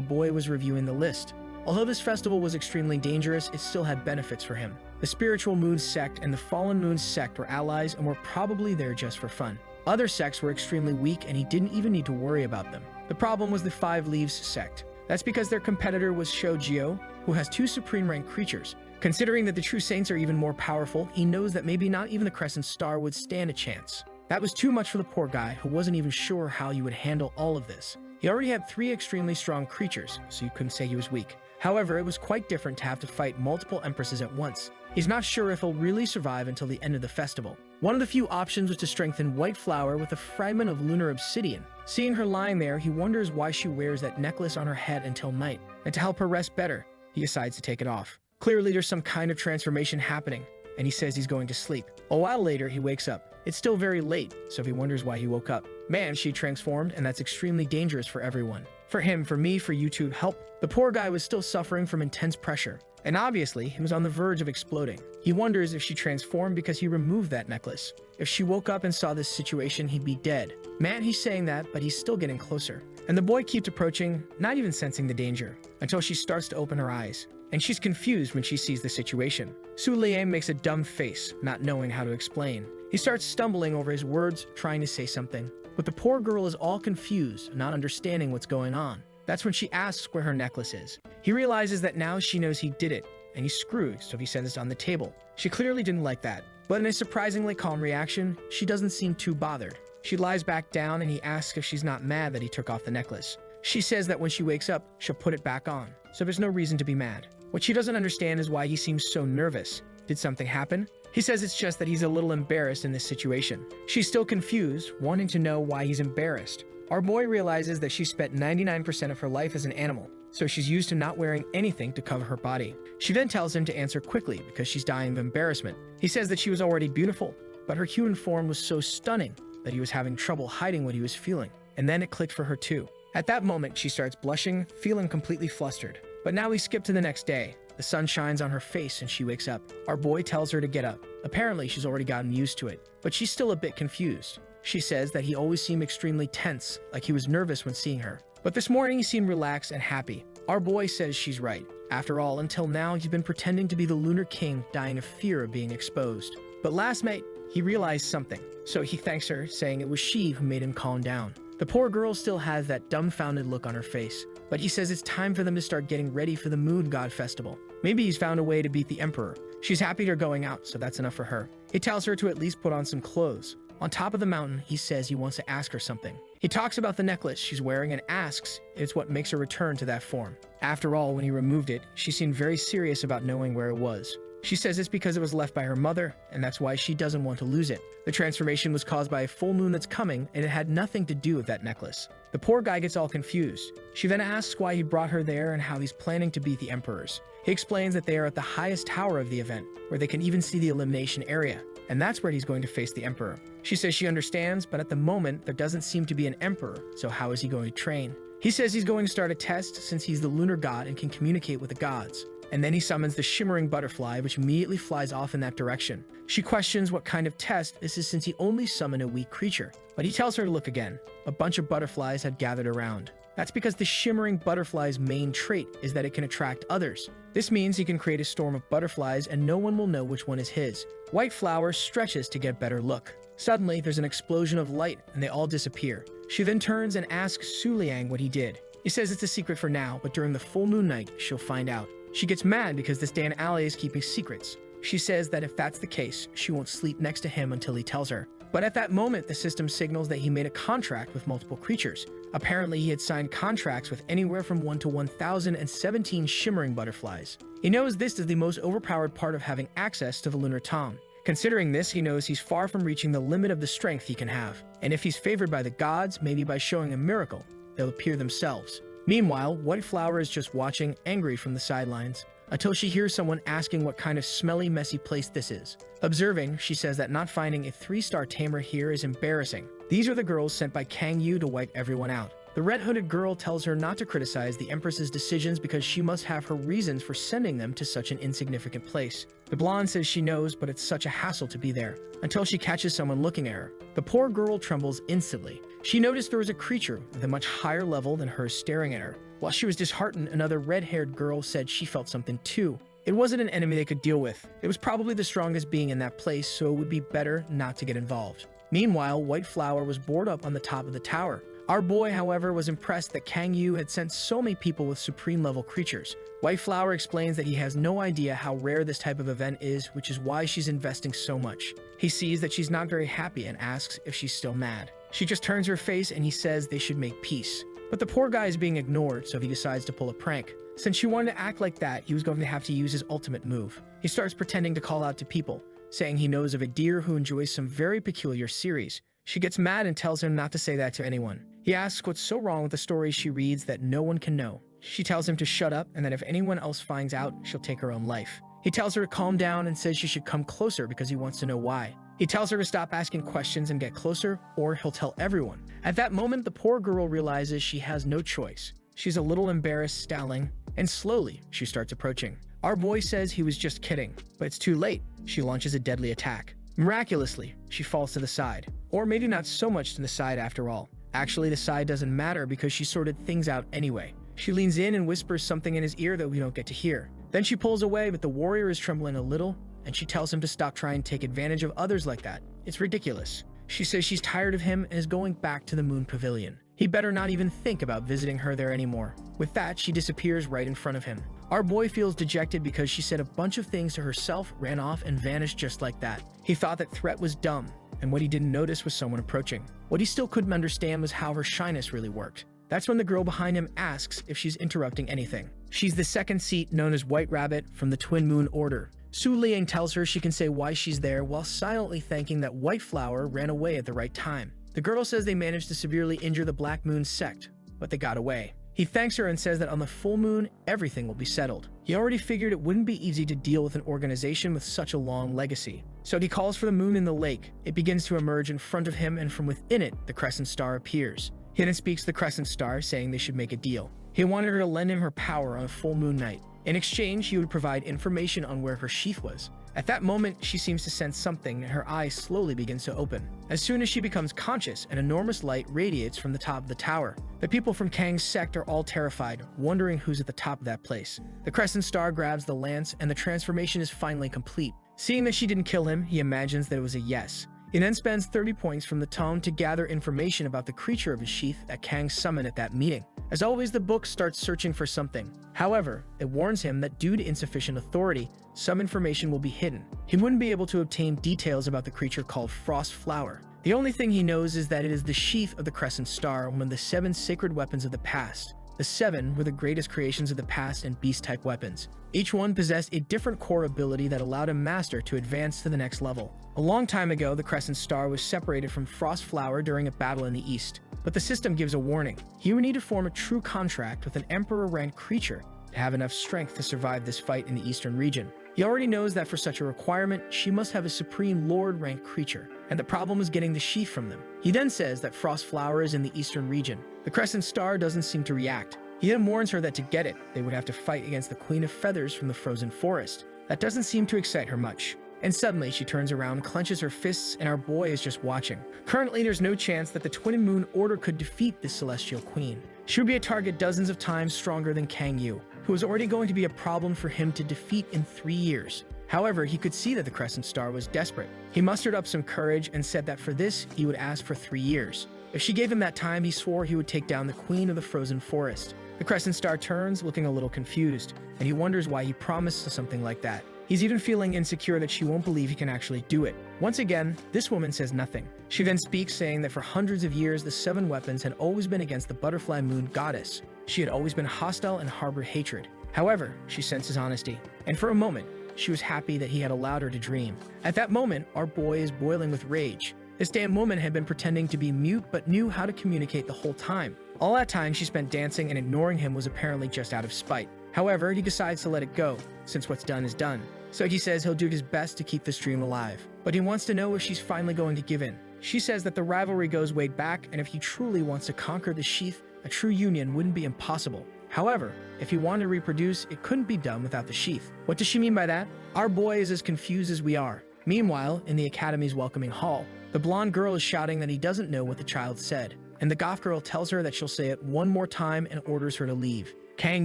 S1: boy was reviewing the list. Although this festival was extremely dangerous, it still had benefits for him. The Spiritual Moon sect and the Fallen Moon sect were allies and were probably there just for fun. Other sects were extremely weak and he didn't even need to worry about them. The problem was the 5 Leaves sect. That's because their competitor was Shoujiu, who has 2 supreme rank creatures. Considering that the True Saints are even more powerful, he knows that maybe not even the Crescent Star would stand a chance. That was too much for the poor guy, who wasn't even sure how you would handle all of this. He already had 3 extremely strong creatures, so you couldn't say he was weak. However, it was quite different to have to fight multiple empresses at once. He's not sure if he'll really survive until the end of the festival. One of the few options was to strengthen White Flower with a fragment of lunar obsidian. Seeing her lying there, he wonders why she wears that necklace on her head until night. And to help her rest better, he decides to take it off. Clearly, there's some kind of transformation happening, and he says he's going to sleep. A while later, he wakes up. It's still very late, so he wonders why he woke up. Man, she transformed, and that's extremely dangerous for everyone. For him, for me, for you to help. The poor guy was still suffering from intense pressure, and obviously, he was on the verge of exploding. He wonders if she transformed because he removed that necklace. If she woke up and saw this situation, he'd be dead. Man, he's saying that, but he's still getting closer. And the boy keeps approaching, not even sensing the danger, until she starts to open her eyes. And she's confused when she sees the situation. Su Liang makes a dumb face, not knowing how to explain. He starts stumbling over his words, trying to say something. But the poor girl is all confused, not understanding what's going on. That's when she asks where her necklace is. He realizes that now she knows he did it, and he's screwed, so he sends it on the table. She clearly didn't like that, but in a surprisingly calm reaction, she doesn't seem too bothered. She lies back down and he asks if she's not mad that he took off the necklace. She says that when she wakes up, she'll put it back on, so there's no reason to be mad. What she doesn't understand is why he seems so nervous. Did something happen? He says it's just that he's a little embarrassed in this situation. She's still confused, wanting to know why he's embarrassed. Our boy realizes that she spent 99% of her life as an animal, so she's used to not wearing anything to cover her body. She then tells him to answer quickly because she's dying of embarrassment. He says that she was already beautiful, but her human form was so stunning that he was having trouble hiding what he was feeling. And then it clicked for her too. At that moment, she starts blushing, feeling completely flustered. But now we skip to the next day. The sun shines on her face and she wakes up. Our boy tells her to get up. Apparently, she's already gotten used to it, but she's still a bit confused. She says that he always seemed extremely tense, like he was nervous when seeing her. But this morning he seemed relaxed and happy. Our boy says she's right. After all, until now, he's been pretending to be the Lunar King, dying of fear of being exposed. But last night, he realized something. So he thanks her, saying it was she who made him calm down. The poor girl still has that dumbfounded look on her face, but he says it's time for them to start getting ready for the Moon God Festival. Maybe he's found a way to beat the Emperor. She's happy they're going out, so that's enough for her. He tells her to at least put on some clothes. On top of the mountain, he says he wants to ask her something. He talks about the necklace she's wearing and asks if it's what makes her return to that form. After all, when he removed it, she seemed very serious about knowing where it was. She says it's because it was left by her mother, and that's why she doesn't want to lose it. The transformation was caused by a full moon that's coming, and it had nothing to do with that necklace. The poor guy gets all confused. She then asks why he brought her there and how he's planning to beat the emperors. He explains that they are at the highest tower of the event, where they can even see the elimination area, and that's where he's going to face the emperor. She says she understands, but at the moment, there doesn't seem to be an emperor, so how is he going to train? He says he's going to start a test since he's the lunar god and can communicate with the gods. And then he summons the shimmering butterfly, which immediately flies off in that direction. She questions what kind of test this is since he only summoned a weak creature. But he tells her to look again. A bunch of butterflies had gathered around. That's because the shimmering butterfly's main trait is that it can attract others. This means he can create a storm of butterflies and no one will know which one is his. White Flower stretches to get a better look. Suddenly, there's an explosion of light and they all disappear. She then turns and asks Su Liang what he did. He says it's a secret for now, but during the full moon night, she'll find out. She gets mad because this Dan Alley is keeping secrets. She says that if that's the case, she won't sleep next to him until he tells her. But at that moment, the system signals that he made a contract with multiple creatures. Apparently, he had signed contracts with anywhere from 1 to 1,017 shimmering butterflies. He knows this is the most overpowered part of having access to the lunar tongue. Considering this, he knows he's far from reaching the limit of the strength he can have. And if he's favored by the gods, maybe by showing a miracle, they'll appear themselves. Meanwhile, White Flower is just watching, angry from the sidelines, until she hears someone asking what kind of smelly, messy place this is. Observing, she says that not finding a 3-star tamer here is embarrassing. These are the girls sent by Kang Yu to wipe everyone out. The red-hooded girl tells her not to criticize the Empress's decisions because she must have her reasons for sending them to such an insignificant place. The blonde says she knows, but it's such a hassle to be there, until she catches someone looking at her. The poor girl trembles instantly. She noticed there was a creature with a much higher level than hers staring at her. While she was disheartened, another red-haired girl said she felt something too. It wasn't an enemy they could deal with. It was probably the strongest being in that place, so it would be better not to get involved. Meanwhile, White Flower was bored up on the top of the tower. Our boy, however, was impressed that Kang Yu had sent so many people with supreme-level creatures. White Flower explains that he has no idea how rare this type of event is, which is why she's investing so much. He sees that she's not very happy and asks if she's still mad. She just turns her face and he says they should make peace. But the poor guy is being ignored, so he decides to pull a prank. Since she wanted to act like that, he was going to have to use his ultimate move. He starts pretending to call out to people, saying he knows of a deer who enjoys some very peculiar series. She gets mad and tells him not to say that to anyone. He asks what's so wrong with the stories she reads that no one can know. She tells him to shut up and that if anyone else finds out, she'll take her own life. He tells her to calm down and says she should come closer because he wants to know why. He tells her to stop asking questions and get closer, or he'll tell everyone. At that moment, the poor girl realizes she has no choice. She's a little embarrassed, stalling, and slowly she starts approaching. Our boy says he was just kidding, but it's too late. She launches a deadly attack. Miraculously, she falls to the side. Or maybe not so much to the side after all. Actually, the side doesn't matter because she sorted things out anyway. She leans in and whispers something in his ear that we don't get to hear. Then she pulls away, but the warrior is trembling a little, and she tells him to stop trying to take advantage of others like that. It's ridiculous. She says she's tired of him and is going back to the Moon Pavilion. He better not even think about visiting her there anymore. With that, she disappears right in front of him. Our boy feels dejected because she said a bunch of things to herself, ran off, and vanished just like that. He thought that threat was dumb, and what he didn't notice was someone approaching. What he still couldn't understand was how her shyness really worked. That's when the girl behind him asks if she's interrupting anything. She's the second seat known as White Rabbit from the Twin Moon Order. Su Liang tells her she can say why she's there while silently thanking that White Flower ran away at the right time. The girl says they managed to severely injure the Black Moon sect, but they got away. He thanks her and says that on the full moon, everything will be settled. He already figured it wouldn't be easy to deal with an organization with such a long legacy. So he calls for the moon in the lake. It begins to emerge in front of him, and from within it, the crescent star appears. He then speaks to the crescent star, saying they should make a deal. He wanted her to lend him her power on a full moon night. In exchange, he would provide information on where her sheath was. At that moment, she seems to sense something, and her eye slowly begins to open. As soon as she becomes conscious, an enormous light radiates from the top of the tower. The people from Kang's sect are all terrified, wondering who's at the top of that place. The crescent star grabs the lance, and the transformation is finally complete. Seeing that she didn't kill him, he imagines that it was a yes. He then spends 30 points from the tome to gather information about the creature of his sheath that Kang summoned at that meeting. As always, the book starts searching for something. However, it warns him that due to insufficient authority, some information will be hidden. He wouldn't be able to obtain details about the creature called Frost Flower. The only thing he knows is that it is the sheath of the crescent star, one of the 7 sacred weapons of the past. The seven were the greatest creations of the past and beast-type weapons. Each one possessed a different core ability that allowed a master to advance to the next level. A long time ago, the Crescent Star was separated from Frost Flower during a battle in the east. But the system gives a warning. He would need to form a true contract with an Emperor-ranked creature to have enough strength to survive this fight in the eastern region. He already knows that for such a requirement, she must have a Supreme Lord-ranked creature, and the problem is getting the sheath from them. He then says that Frost Flower is in the eastern region. The Crescent Star doesn't seem to react. He then warns her that to get it, they would have to fight against the Queen of Feathers from the frozen forest. That doesn't seem to excite her much. And suddenly, she turns around, clenches her fists, and our boy is just watching. Currently, there's no chance that the Twin Moon Order could defeat this Celestial Queen. She would be a target dozens of times stronger than Kang Yu, who is already going to be a problem for him to defeat in 3 years. However, he could see that the Crescent Star was desperate. He mustered up some courage and said that for this, he would ask for 3 years. If she gave him that time, he swore he would take down the Queen of the Frozen Forest. The Crescent Star turns, looking a little confused, and he wonders why he promised something like that. He's even feeling insecure that she won't believe he can actually do it. Once again, this woman says nothing. She then speaks, saying that for hundreds of years, the seven weapons had always been against the Butterfly Moon Goddess. She had always been hostile and harbored hatred. However, she senses honesty, and for a moment, she was happy that he had allowed her to dream. At that moment, our boy is boiling with rage. This damn woman had been pretending to be mute but knew how to communicate the whole time. All that time she spent dancing and ignoring him was apparently just out of spite. However, he decides to let it go, since what's done is done. So he says he'll do his best to keep this dream alive. But he wants to know if she's finally going to give in. She says that the rivalry goes way back, and if he truly wants to conquer the sheath, a true union wouldn't be impossible. However, if he wanted to reproduce, it couldn't be done without the sheath. What does she mean by that? Our boy is as confused as we are. Meanwhile, in the Academy's welcoming hall, the blonde girl is shouting that he doesn't know what the child said, and the goth girl tells her that she'll say it one more time and orders her to leave. Kang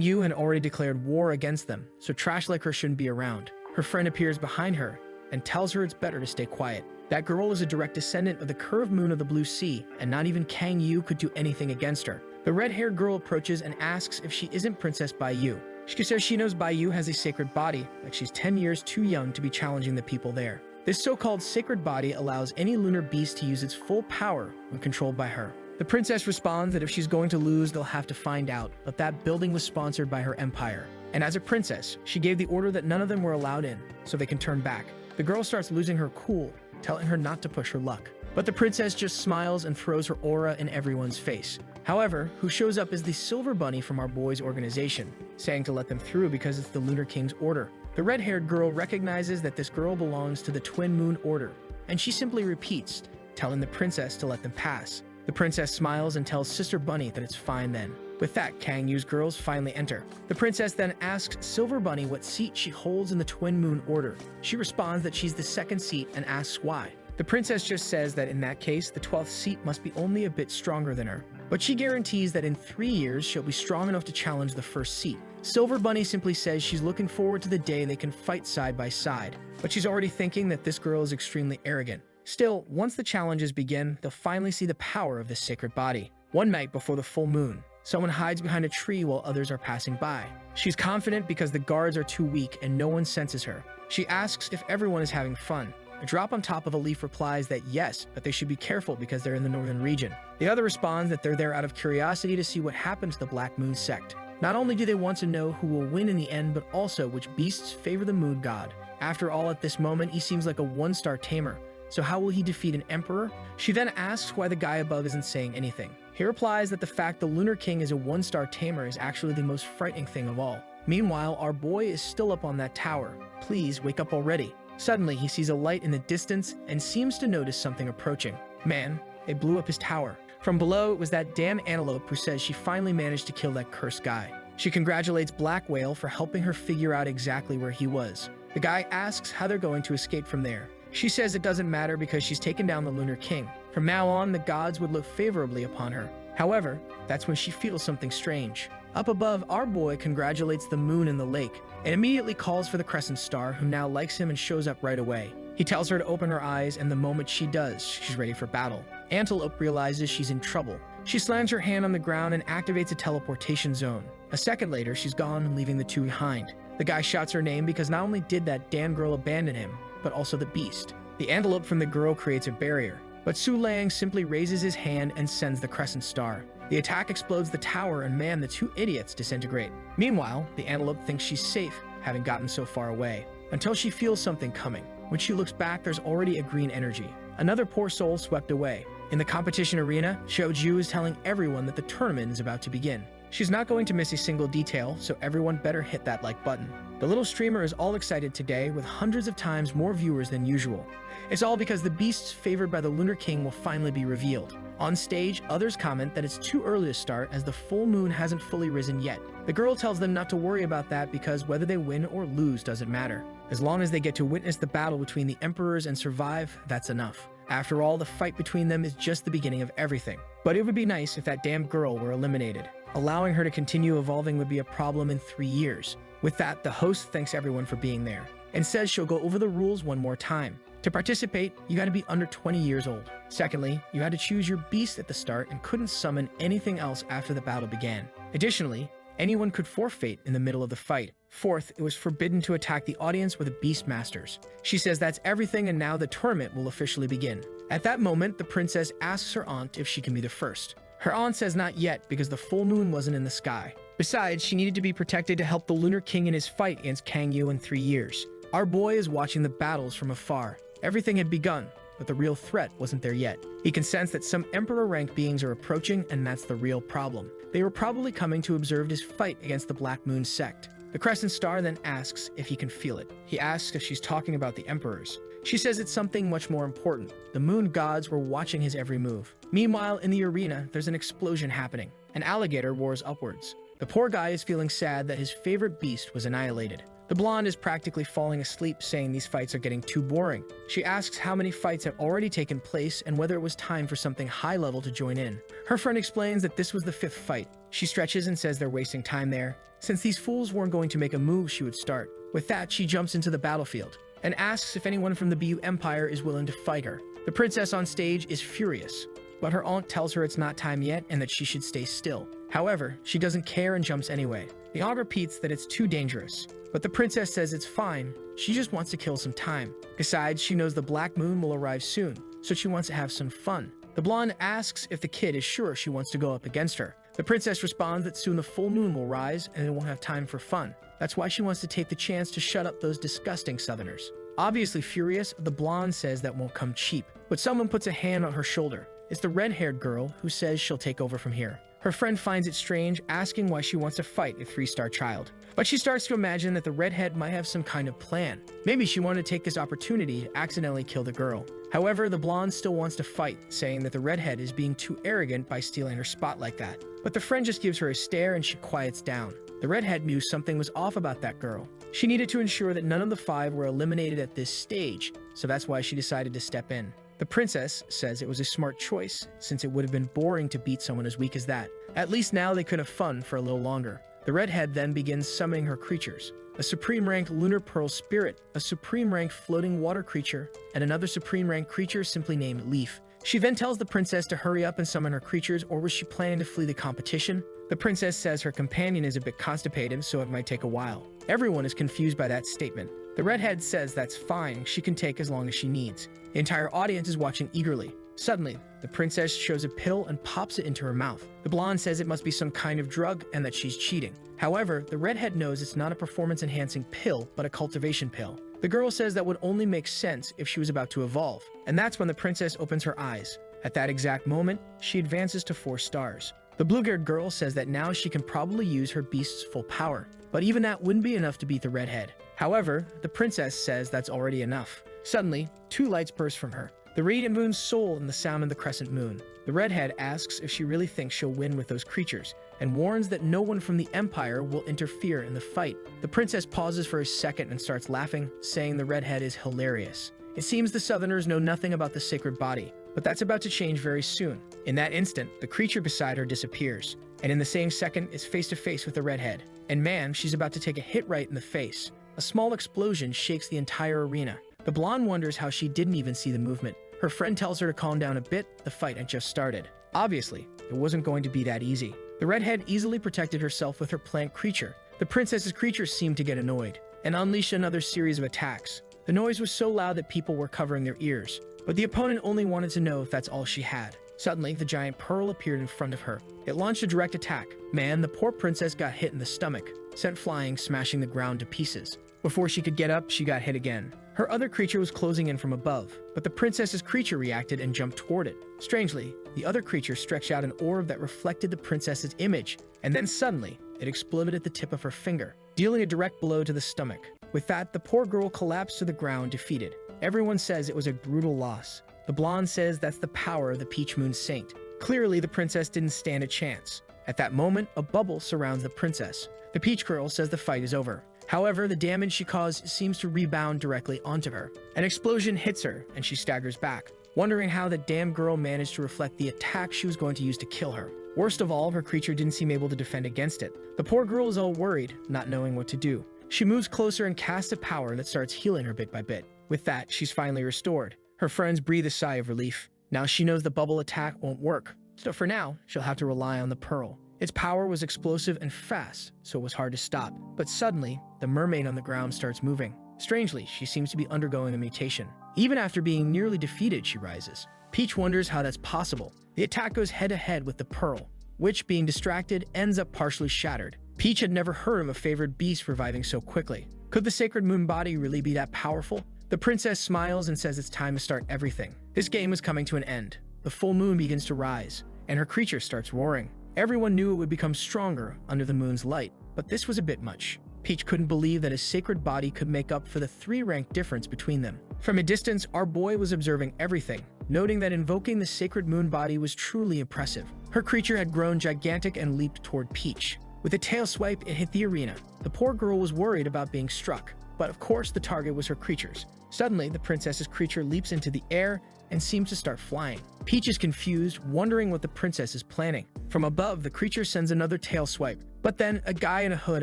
S1: Yu had already declared war against them, so trash like her shouldn't be around. Her friend appears behind her and tells her it's better to stay quiet. That girl is a direct descendant of the curved moon of the Blue Sea, and not even Kang Yu could do anything against her. The red-haired girl approaches and asks if she isn't Princess Bai Yu. She says she knows Bai Yu has a sacred body, but she's 10 years too young to be challenging the people there. This so-called sacred body allows any lunar beast to use its full power when controlled by her. The princess responds that if she's going to lose, they'll have to find out, but that building was sponsored by her empire. And as a princess, she gave the order that none of them were allowed in, so they can turn back. The girl starts losing her cool, telling her not to push her luck. But the princess just smiles and throws her aura in everyone's face. However, who shows up is the Silver Bunny from our boy's organization, saying to let them through because it's the Lunar King's order. The red-haired girl recognizes that this girl belongs to the Twin Moon Order, and she simply repeats, telling the princess to let them pass. The princess smiles and tells Sister Bunny that it's fine then. With that, Kang Yu's girls finally enter. The princess then asks Silver Bunny what seat she holds in the Twin Moon Order. She responds that she's the second seat and asks why. The princess just says that in that case, the 12th seat must be only a bit stronger than her. But she guarantees that in 3 years, she'll be strong enough to challenge the first seat. Silver Bunny simply says she's looking forward to the day they can fight side by side. But she's already thinking that this girl is extremely arrogant. Still, once the challenges begin, they'll finally see the power of this sacred body. One night before the full moon, someone hides behind a tree while others are passing by. She's confident because the guards are too weak and no one senses her. She asks if everyone is having fun. A drop on top of a leaf replies that yes, but they should be careful because they're in the northern region. The other responds that they're there out of curiosity to see what happened to the Black Moon sect. Not only do they want to know who will win in the end, but also which beasts favor the moon god. After all, at this moment, he seems like a one-star tamer. So how will he defeat an emperor? She then asks why the guy above isn't saying anything. He replies that the fact the Lunar King is a one-star tamer is actually the most frightening thing of all. Meanwhile, our boy is still up on that tower. Please wake up already. Suddenly, he sees a light in the distance and seems to notice something approaching. Man, they blew up his tower. From below, it was that damn antelope who says she finally managed to kill that cursed guy. She congratulates Black Whale for helping her figure out exactly where he was. The guy asks how they're going to escape from there. She says it doesn't matter because she's taken down the Lunar King. From now on, the gods would look favorably upon her. However, that's when she feels something strange. Up above, our boy congratulates the moon in the lake and immediately calls for the Crescent Star, who now likes him and shows up right away. He tells her to open her eyes, and the moment she does, she's ready for battle. Antelope realizes she's in trouble. She slams her hand on the ground and activates a teleportation zone. A second later, she's gone, leaving the two behind. The guy shouts her name because not only did that damn girl abandon him, but also the beast. The antelope from the girl creates a barrier, but Su Lang simply raises his hand and sends the Crescent Star. The attack explodes the tower and man, the two idiots disintegrate. Meanwhile, the antelope thinks she's safe, having gotten so far away, until she feels something coming. When she looks back, there's already a green energy. Another poor soul swept away. In the competition arena, Xiaoju is telling everyone that the tournament is about to begin. She's not going to miss a single detail, so everyone better hit that like button. The little streamer is all excited today with hundreds of times more viewers than usual. It's all because the beasts favored by the Lunar King will finally be revealed. On stage, others comment that it's too early to start as the full moon hasn't fully risen yet. The girl tells them not to worry about that because whether they win or lose doesn't matter. As long as they get to witness the battle between the emperors and survive, that's enough. After all, the fight between them is just the beginning of everything. But it would be nice if that damn girl were eliminated. Allowing her to continue evolving would be a problem in 3 years. With that, the host thanks everyone for being there and says she'll go over the rules one more time. To participate, you got to be under 20 years old. Secondly, you had to choose your beast at the start and couldn't summon anything else after the battle began. Additionally, anyone could forfeit in the middle of the fight. Fourth, it was forbidden to attack the audience or the beast masters. She says that's everything and now the tournament will officially begin. At that moment, the princess asks her aunt if she can be the first. Her aunt says not yet because the full moon wasn't in the sky. Besides, she needed to be protected to help the Lunar King in his fight against Kang Yu in 3 years. Our boy is watching the battles from afar. Everything had begun, but the real threat wasn't there yet. He can sense that some Emperor-ranked beings are approaching, and that's the real problem. They were probably coming to observe his fight against the Black Moon sect. The Crescent Star then asks if he can feel it. He asks if she's talking about the Emperors. She says it's something much more important. The moon gods were watching his every move. Meanwhile, in the arena, there's an explosion happening. An alligator roars upwards. The poor guy is feeling sad that his favorite beast was annihilated. The blonde is practically falling asleep, saying these fights are getting too boring. She asks how many fights have already taken place and whether it was time for something high-level to join in. Her friend explains that this was the 5th fight. She stretches and says they're wasting time there. Since these fools weren't going to make a move, she would start. With that, she jumps into the battlefield and asks if anyone from the Bu Empire is willing to fight her. The princess on stage is furious, but her aunt tells her it's not time yet and that she should stay still. However, she doesn't care and jumps anyway. The aunt repeats that it's too dangerous, but the princess says it's fine, she just wants to kill some time. Besides, she knows the Black Moon will arrive soon, so she wants to have some fun. The blonde asks if the kid is sure she wants to go up against her. The princess responds that soon the full moon will rise and they won't have time for fun. That's why she wants to take the chance to shut up those disgusting southerners. Obviously furious, the blonde says that won't come cheap, but someone puts a hand on her shoulder. It's the red-haired girl who says she'll take over from here. Her friend finds it strange, asking why she wants to fight a 3-star child. But she starts to imagine that the redhead might have some kind of plan. Maybe she wanted to take this opportunity to accidentally kill the girl. However, the blonde still wants to fight, saying that the redhead is being too arrogant by stealing her spot like that. But the friend just gives her a stare and she quiets down. The redhead knew something was off about that girl. She needed to ensure that none of the 5 were eliminated at this stage, so that's why she decided to step in. The princess says it was a smart choice, since it would have been boring to beat someone as weak as that. At least now they could have fun for a little longer. The redhead then begins summoning her creatures. A supreme-ranked lunar pearl spirit, a supreme-ranked floating water creature, and another supreme-ranked creature simply named Leaf. She then tells the princess to hurry up and summon her creatures, or was she planning to flee the competition? The princess says her companion is a bit constipated, so it might take a while. Everyone is confused by that statement. The redhead says that's fine, she can take as long as she needs. The entire audience is watching eagerly. Suddenly, the princess shows a pill and pops it into her mouth. The blonde says it must be some kind of drug and that she's cheating. However, the redhead knows it's not a performance-enhancing pill, but a cultivation pill. The girl says that would only make sense if she was about to evolve, and that's when the princess opens her eyes. At that exact moment, she advances to 4 stars. The blue-haired girl says that now she can probably use her beast's full power, but even that wouldn't be enough to beat the redhead. However, the princess says that's already enough. Suddenly, 2 lights burst from her. The radiant moon's soul and the sound of the crescent moon. The redhead asks if she really thinks she'll win with those creatures, and warns that no one from the Empire will interfere in the fight. The princess pauses for a second and starts laughing, saying the redhead is hilarious. It seems the Southerners know nothing about the sacred body, but that's about to change very soon. In that instant, the creature beside her disappears, and in the same second is face to face with the redhead. And man, she's about to take a hit right in the face. A small explosion shakes the entire arena. The blonde wonders how she didn't even see the movement. Her friend tells her to calm down a bit, the fight had just started. Obviously, it wasn't going to be that easy. The redhead easily protected herself with her plant creature. The princess's creatures seemed to get annoyed, and unleashed another series of attacks. The noise was so loud that people were covering their ears, but the opponent only wanted to know if that's all she had. Suddenly, the giant pearl appeared in front of her. It launched a direct attack. Man, the poor princess got hit in the stomach, sent flying, smashing the ground to pieces. Before she could get up, she got hit again. Her other creature was closing in from above, but the princess's creature reacted and jumped toward it. Strangely, the other creature stretched out an orb that reflected the princess's image, and then suddenly, it exploded at the tip of her finger, dealing a direct blow to the stomach. With that, the poor girl collapsed to the ground, defeated. Everyone says it was a brutal loss. The blonde says that's the power of the Peach Moon Saint. Clearly, the princess didn't stand a chance. At that moment, a bubble surrounds the princess. The Peach Girl says the fight is over. However, the damage she caused seems to rebound directly onto her. An explosion hits her, and she staggers back, wondering how the damn girl managed to reflect the attack she was going to use to kill her. Worst of all, her creature didn't seem able to defend against it. The poor girl is all worried, not knowing what to do. She moves closer and casts a power that starts healing her bit by bit. With that, she's finally restored. Her friends breathe a sigh of relief. Now she knows the bubble attack won't work. So for now, she'll have to rely on the pearl. Its power was explosive and fast, so it was hard to stop. But suddenly, the mermaid on the ground starts moving. Strangely, she seems to be undergoing a mutation. Even after being nearly defeated, she rises. Peach wonders how that's possible. The attack goes head-to-head with the pearl, which, being distracted, ends up partially shattered. Peach had never heard of a favored beast reviving so quickly. Could the sacred moon body really be that powerful? The princess smiles and says it's time to start everything. This game is coming to an end. The full moon begins to rise, and her creature starts roaring. Everyone knew it would become stronger under the moon's light, but this was a bit much. Peach couldn't believe that a sacred body could make up for the 3-rank difference between them. From a distance, our boy was observing everything, noting that invoking the sacred moon body was truly impressive. Her creature had grown gigantic and leaped toward Peach. With a tail swipe, it hit the arena. The poor girl was worried about being struck, but of course the target was her creature's. Suddenly, the princess's creature leaps into the air and seems to start flying. Peach is confused, wondering what the princess is planning. From above, the creature sends another tail swipe, but then a guy in a hood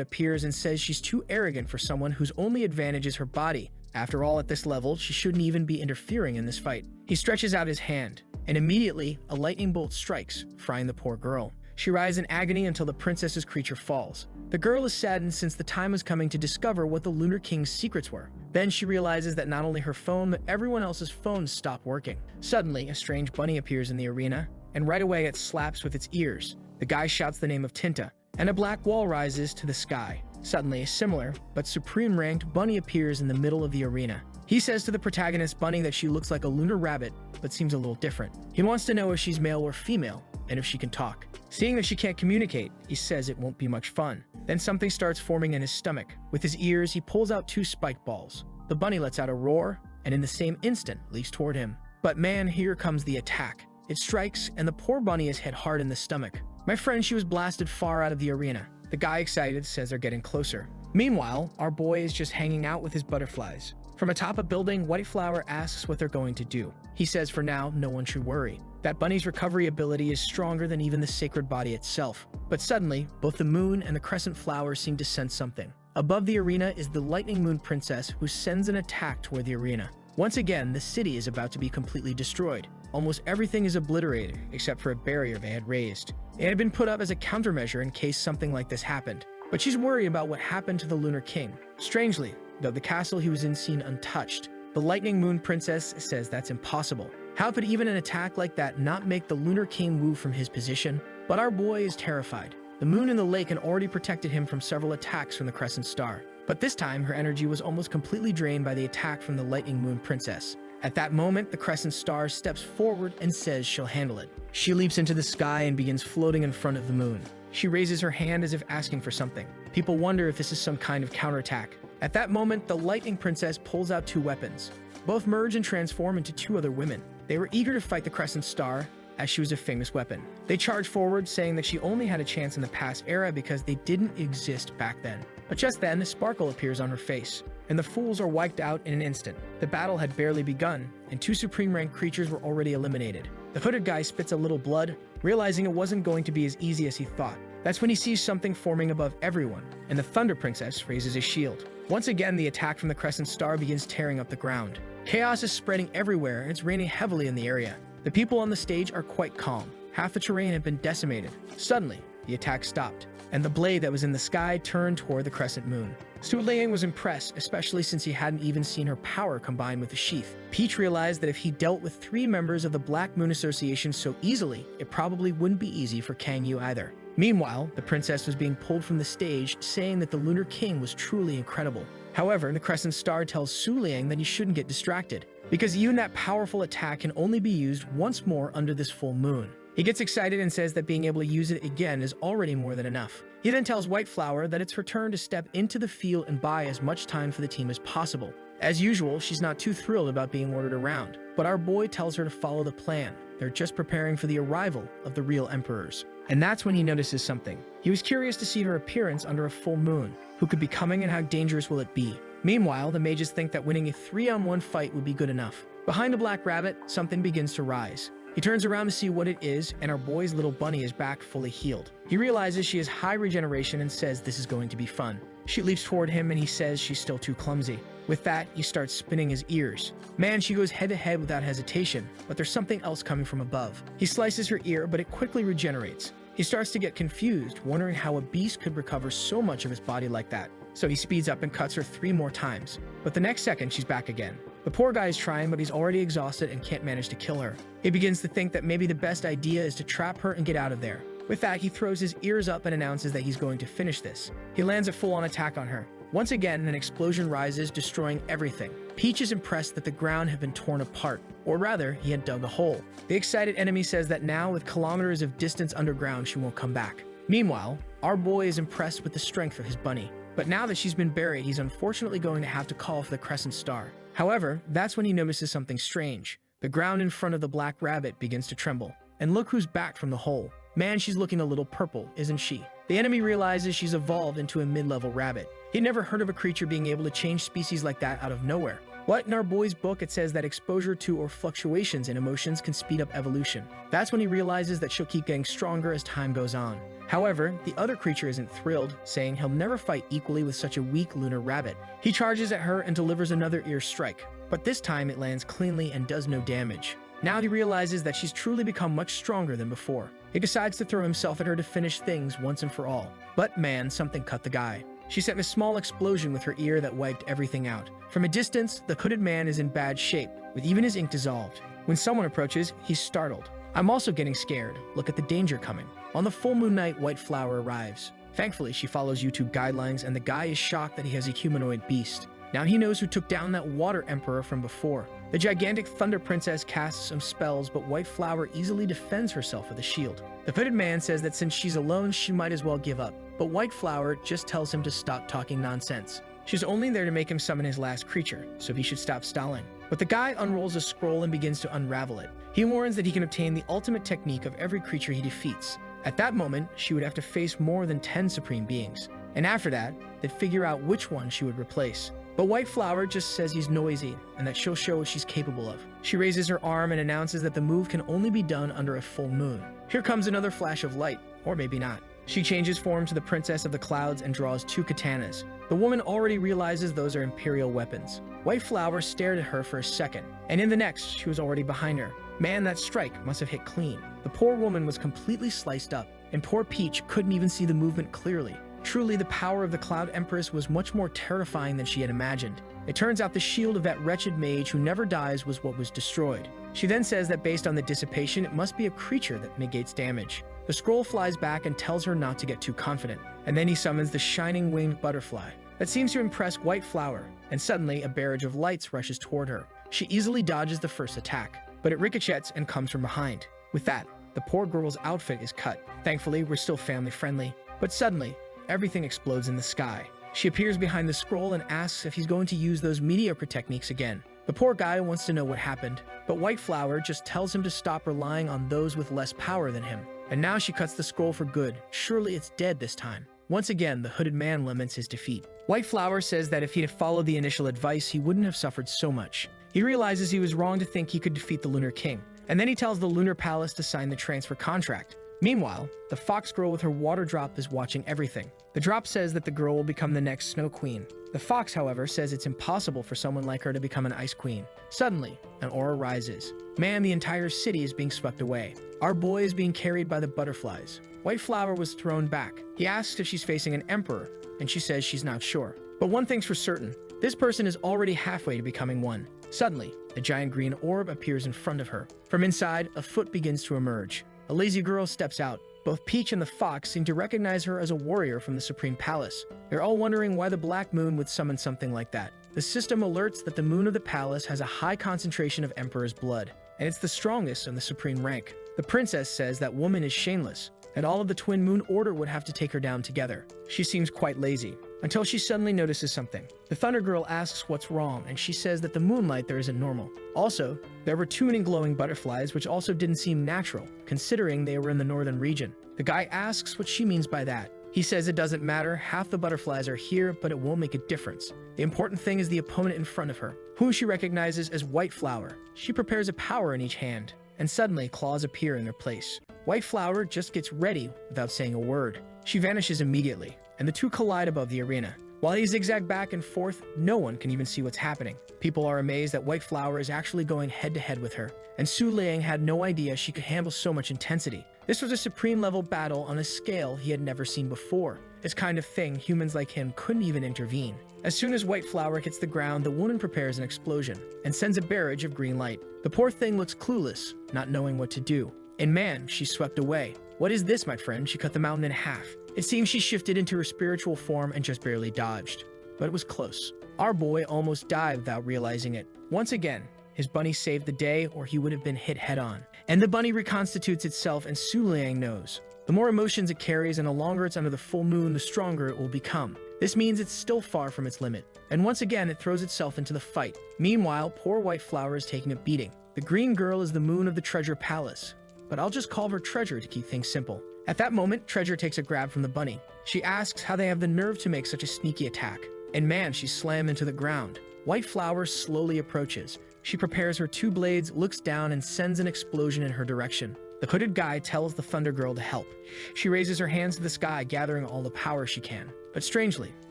S1: appears and says she's too arrogant for someone whose only advantage is her body. After all, at this level, she shouldn't even be interfering in this fight. He stretches out his hand, and immediately, a lightning bolt strikes, frying the poor girl. She writhes in agony until the princess's creature falls. The girl is saddened since the time was coming to discover what the Lunar King's secrets were. Then she realizes that not only her phone, but everyone else's phones stop working. Suddenly, a strange bunny appears in the arena, and right away it slaps with its ears. The guy shouts the name of Tinta, and a black wall rises to the sky. Suddenly, a similar, but supreme-ranked bunny appears in the middle of the arena. He says to the protagonist bunny that she looks like a lunar rabbit, but seems a little different. He wants to know if she's male or female, and if she can talk. Seeing that she can't communicate, he says it won't be much fun. Then something starts forming in his stomach. With his ears, he pulls out 2 spike balls. The bunny lets out a roar, and in the same instant, leaps toward him. But man, here comes the attack. It strikes, and the poor bunny is hit hard in the stomach. My friend, she was blasted far out of the arena. The guy, excited, says they're getting closer. Meanwhile, our boy is just hanging out with his butterflies. From atop a building, White Flower asks what they're going to do. He says for now, no one should worry. That bunny's recovery ability is stronger than even the sacred body itself. But suddenly, both the moon and the crescent flower seem to sense something. Above the arena is the Lightning Moon Princess, who sends an attack toward the arena. Once again, the city is about to be completely destroyed. Almost everything is obliterated, except for a barrier they had raised. It had been put up as a countermeasure in case something like this happened. But she's worried about what happened to the Lunar King. Strangely, though the castle he was in seemed untouched, the Lightning Moon Princess says that's impossible. How could even an attack like that not make the Lunar King move from his position? But our boy is terrified. The moon in the lake had already protected him from several attacks from the Crescent Star. But this time, her energy was almost completely drained by the attack from the Lightning Moon Princess. At that moment, the Crescent Star steps forward and says she'll handle it. She leaps into the sky and begins floating in front of the moon. She raises her hand as if asking for something. People wonder if this is some kind of counterattack. At that moment, the Lightning Princess pulls out 2 weapons. Both merge and transform into 2 other women. They were eager to fight the Crescent Star, as she was a famous weapon. They charge forward, saying that she only had a chance in the past era because they didn't exist back then. But just then, a sparkle appears on her face, and the fools are wiped out in an instant. The battle had barely begun, and 2 supreme-ranked creatures were already eliminated. The hooded guy spits a little blood, realizing it wasn't going to be as easy as he thought. That's when he sees something forming above everyone, and the Thunder Princess raises a shield. Once again, the attack from the Crescent Star begins tearing up the ground. Chaos is spreading everywhere, and it's raining heavily in the area. The people on the stage are quite calm. Half the terrain had been decimated. Suddenly, the attack stopped. and the blade that was in the sky turned toward the crescent moon. Su Liang was impressed, especially since he hadn't even seen her power combined with the sheath. Peach realized that if he dealt with 3 members of the Black Moon Association so easily, it probably wouldn't be easy for Kang Yu either. Meanwhile, the princess was being pulled from the stage, saying that the Lunar King was truly incredible. However, the Crescent Star tells Su Liang that he shouldn't get distracted, because even that powerful attack can only be used once more under this full moon. He gets excited and says that being able to use it again is already more than enough. He then tells White Flower that it's her turn to step into the field and buy as much time for the team as possible. As usual, she's not too thrilled about being ordered around, but our boy tells her to follow the plan. They're just preparing for the arrival of the real emperors. And that's when he notices something. He was curious to see her appearance under a full moon. Who could be coming and how dangerous will it be? Meanwhile, the mages think that winning a 3-on-1 fight would be good enough. Behind the Black Rabbit, something begins to rise. He turns around to see what it is, and our boy's little bunny is back fully healed. He realizes she has high regeneration and says this is going to be fun. She leaps toward him and he says she's still too clumsy. With that, he starts spinning his ears. Man, she goes head to head without hesitation, but there's something else coming from above. He slices her ear, but it quickly regenerates. He starts to get confused, wondering how a beast could recover so much of his body like that. So he speeds up and cuts her 3 more times. But the next second, she's back again. The poor guy is trying, but he's already exhausted and can't manage to kill her. He begins to think that maybe the best idea is to trap her and get out of there. With that, he throws his ears up and announces that he's going to finish this. He lands a full-on attack on her. Once again, an explosion rises, destroying everything. Peach is impressed that the ground had been torn apart, or rather, he had dug a hole. The excited enemy says that now, with kilometers of distance underground, she won't come back. Meanwhile, our boy is impressed with the strength of his bunny. But now that she's been buried, he's unfortunately going to have to call for the Crescent Star. However, that's when he notices something strange. The ground in front of the Black Rabbit begins to tremble. And look who's back from the hole. Man, she's looking a little purple, isn't she? The enemy realizes she's evolved into a mid-level rabbit. He'd never heard of a creature being able to change species like that out of nowhere. What? In our boy's book, it says that exposure to or fluctuations in emotions can speed up evolution. That's when he realizes that she'll keep getting stronger as time goes on. However, the other creature isn't thrilled, saying he'll never fight equally with such a weak lunar rabbit. He charges at her and delivers another ear strike, but this time it lands cleanly and does no damage. Now he realizes that she's truly become much stronger than before. He decides to throw himself at her to finish things once and for all. But man, something cut the guy. She sent a small explosion with her ear that wiped everything out. From a distance, the hooded man is in bad shape, with even his ink dissolved. When someone approaches, he's startled. I'm also getting scared. Look at the danger coming. On the full moon night, White Flower arrives. Thankfully, she follows YouTube guidelines, and the guy is shocked that he has a humanoid beast. Now he knows who took down that water emperor from before. The gigantic Thunder Princess casts some spells, but White Flower easily defends herself with a shield. The hooded man says that since she's alone, she might as well give up. But White Flower just tells him to stop talking nonsense. She's only there to make him summon his last creature, so he should stop stalling. But the guy unrolls a scroll and begins to unravel it. He warns that he can obtain the ultimate technique of every creature he defeats. At that moment, she would have to face more than 10 supreme beings. And after that, they'd figure out which one she would replace. But White Flower just says he's noisy and that she'll show what she's capable of. She raises her arm and announces that the move can only be done under a full moon. Here comes another flash of light, or maybe not. She changes form to the Princess of the Clouds and draws 2 katanas. The woman already realizes those are Imperial weapons. White Flower stared at her for a second, and in the next, she was already behind her. Man, that strike must have hit clean. The poor woman was completely sliced up, and poor Peach couldn't even see the movement clearly. Truly, the power of the Cloud Empress was much more terrifying than she had imagined. It turns out the shield of that wretched mage who never dies was what was destroyed. She then says that based on the dissipation, it must be a creature that negates damage. The scroll flies back and tells her not to get too confident. And then he summons the shining winged butterfly. That seems to impress White Flower, and suddenly a barrage of lights rushes toward her. She easily dodges the first attack, but it ricochets and comes from behind. With that, the poor girl's outfit is cut. Thankfully, we're still family friendly. But suddenly, everything explodes in the sky. She appears behind the scroll and asks if he's going to use those mediocre techniques again. The poor guy wants to know what happened, but White Flower just tells him to stop relying on those with less power than him. And now she cuts the scroll for good. Surely it's dead this time. Once again, the hooded man laments his defeat. White Flower says that if he'd have followed the initial advice, he wouldn't have suffered so much. He realizes he was wrong to think he could defeat the Lunar King, and then he tells the Lunar Palace to sign the transfer contract. Meanwhile, the fox girl with her water drop is watching everything. The drop says that the girl will become the next snow queen. The fox, however, says it's impossible for someone like her to become an ice queen. Suddenly, an aura rises. Man, the entire city is being swept away. Our boy is being carried by the butterflies. White Flower was thrown back. He asks if she's facing an emperor, and she says she's not sure. But one thing's for certain, this person is already halfway to becoming one. Suddenly, a giant green orb appears in front of her. From inside, a foot begins to emerge. A lazy girl steps out. Both Peach and the fox seem to recognize her as a warrior from the Supreme Palace. They're all wondering why the Black Moon would summon something like that. The system alerts that the moon of the palace has a high concentration of Emperor's blood, and it's the strongest in the supreme rank. The princess says that woman is shameless, and all of the Twin Moon Order would have to take her down together. She seems quite lazy, until she suddenly notices something. The Thunder Girl asks what's wrong, and she says that the moonlight there isn't normal. Also, there were tuning glowing butterflies, which also didn't seem natural, considering they were in the northern region. The guy asks what she means by that. He says it doesn't matter, half the butterflies are here, but it won't make a difference. The important thing is the opponent in front of her, whom she recognizes as White Flower. She prepares a power in each hand, and suddenly claws appear in their place. White Flower just gets ready without saying a word. She vanishes immediately, and the two collide above the arena. While they zigzag back and forth, no one can even see what's happening. People are amazed that White Flower is actually going head-to-head with her, and Su Liang had no idea she could handle so much intensity. This was a supreme-level battle on a scale he had never seen before. This kind of thing, humans like him couldn't even intervene. As soon as White Flower hits the ground, the woman prepares an explosion and sends a barrage of green light. The poor thing looks clueless, not knowing what to do. And man, she's swept away. What is this, my friend? She cut the mountain in half. It seems she shifted into her spiritual form and just barely dodged. But it was close. Our boy almost died without realizing it. Once again, his bunny saved the day, or he would have been hit head-on. And the bunny reconstitutes itself, and Su Liang knows. The more emotions it carries and the longer it's under the full moon, the stronger it will become. This means it's still far from its limit. And once again, it throws itself into the fight. Meanwhile, poor White Flower is taking a beating. The green girl is the moon of the Treasure Palace, but I'll just call her Treasure to keep things simple. At that moment, Treasure takes a grab from the bunny. She asks how they have the nerve to make such a sneaky attack. And man, she's slammed into the ground. White Flower slowly approaches. She prepares her two blades, looks down, and sends an explosion in her direction. The hooded guy tells the Thunder Girl to help. She raises her hands to the sky, gathering all the power she can. But strangely,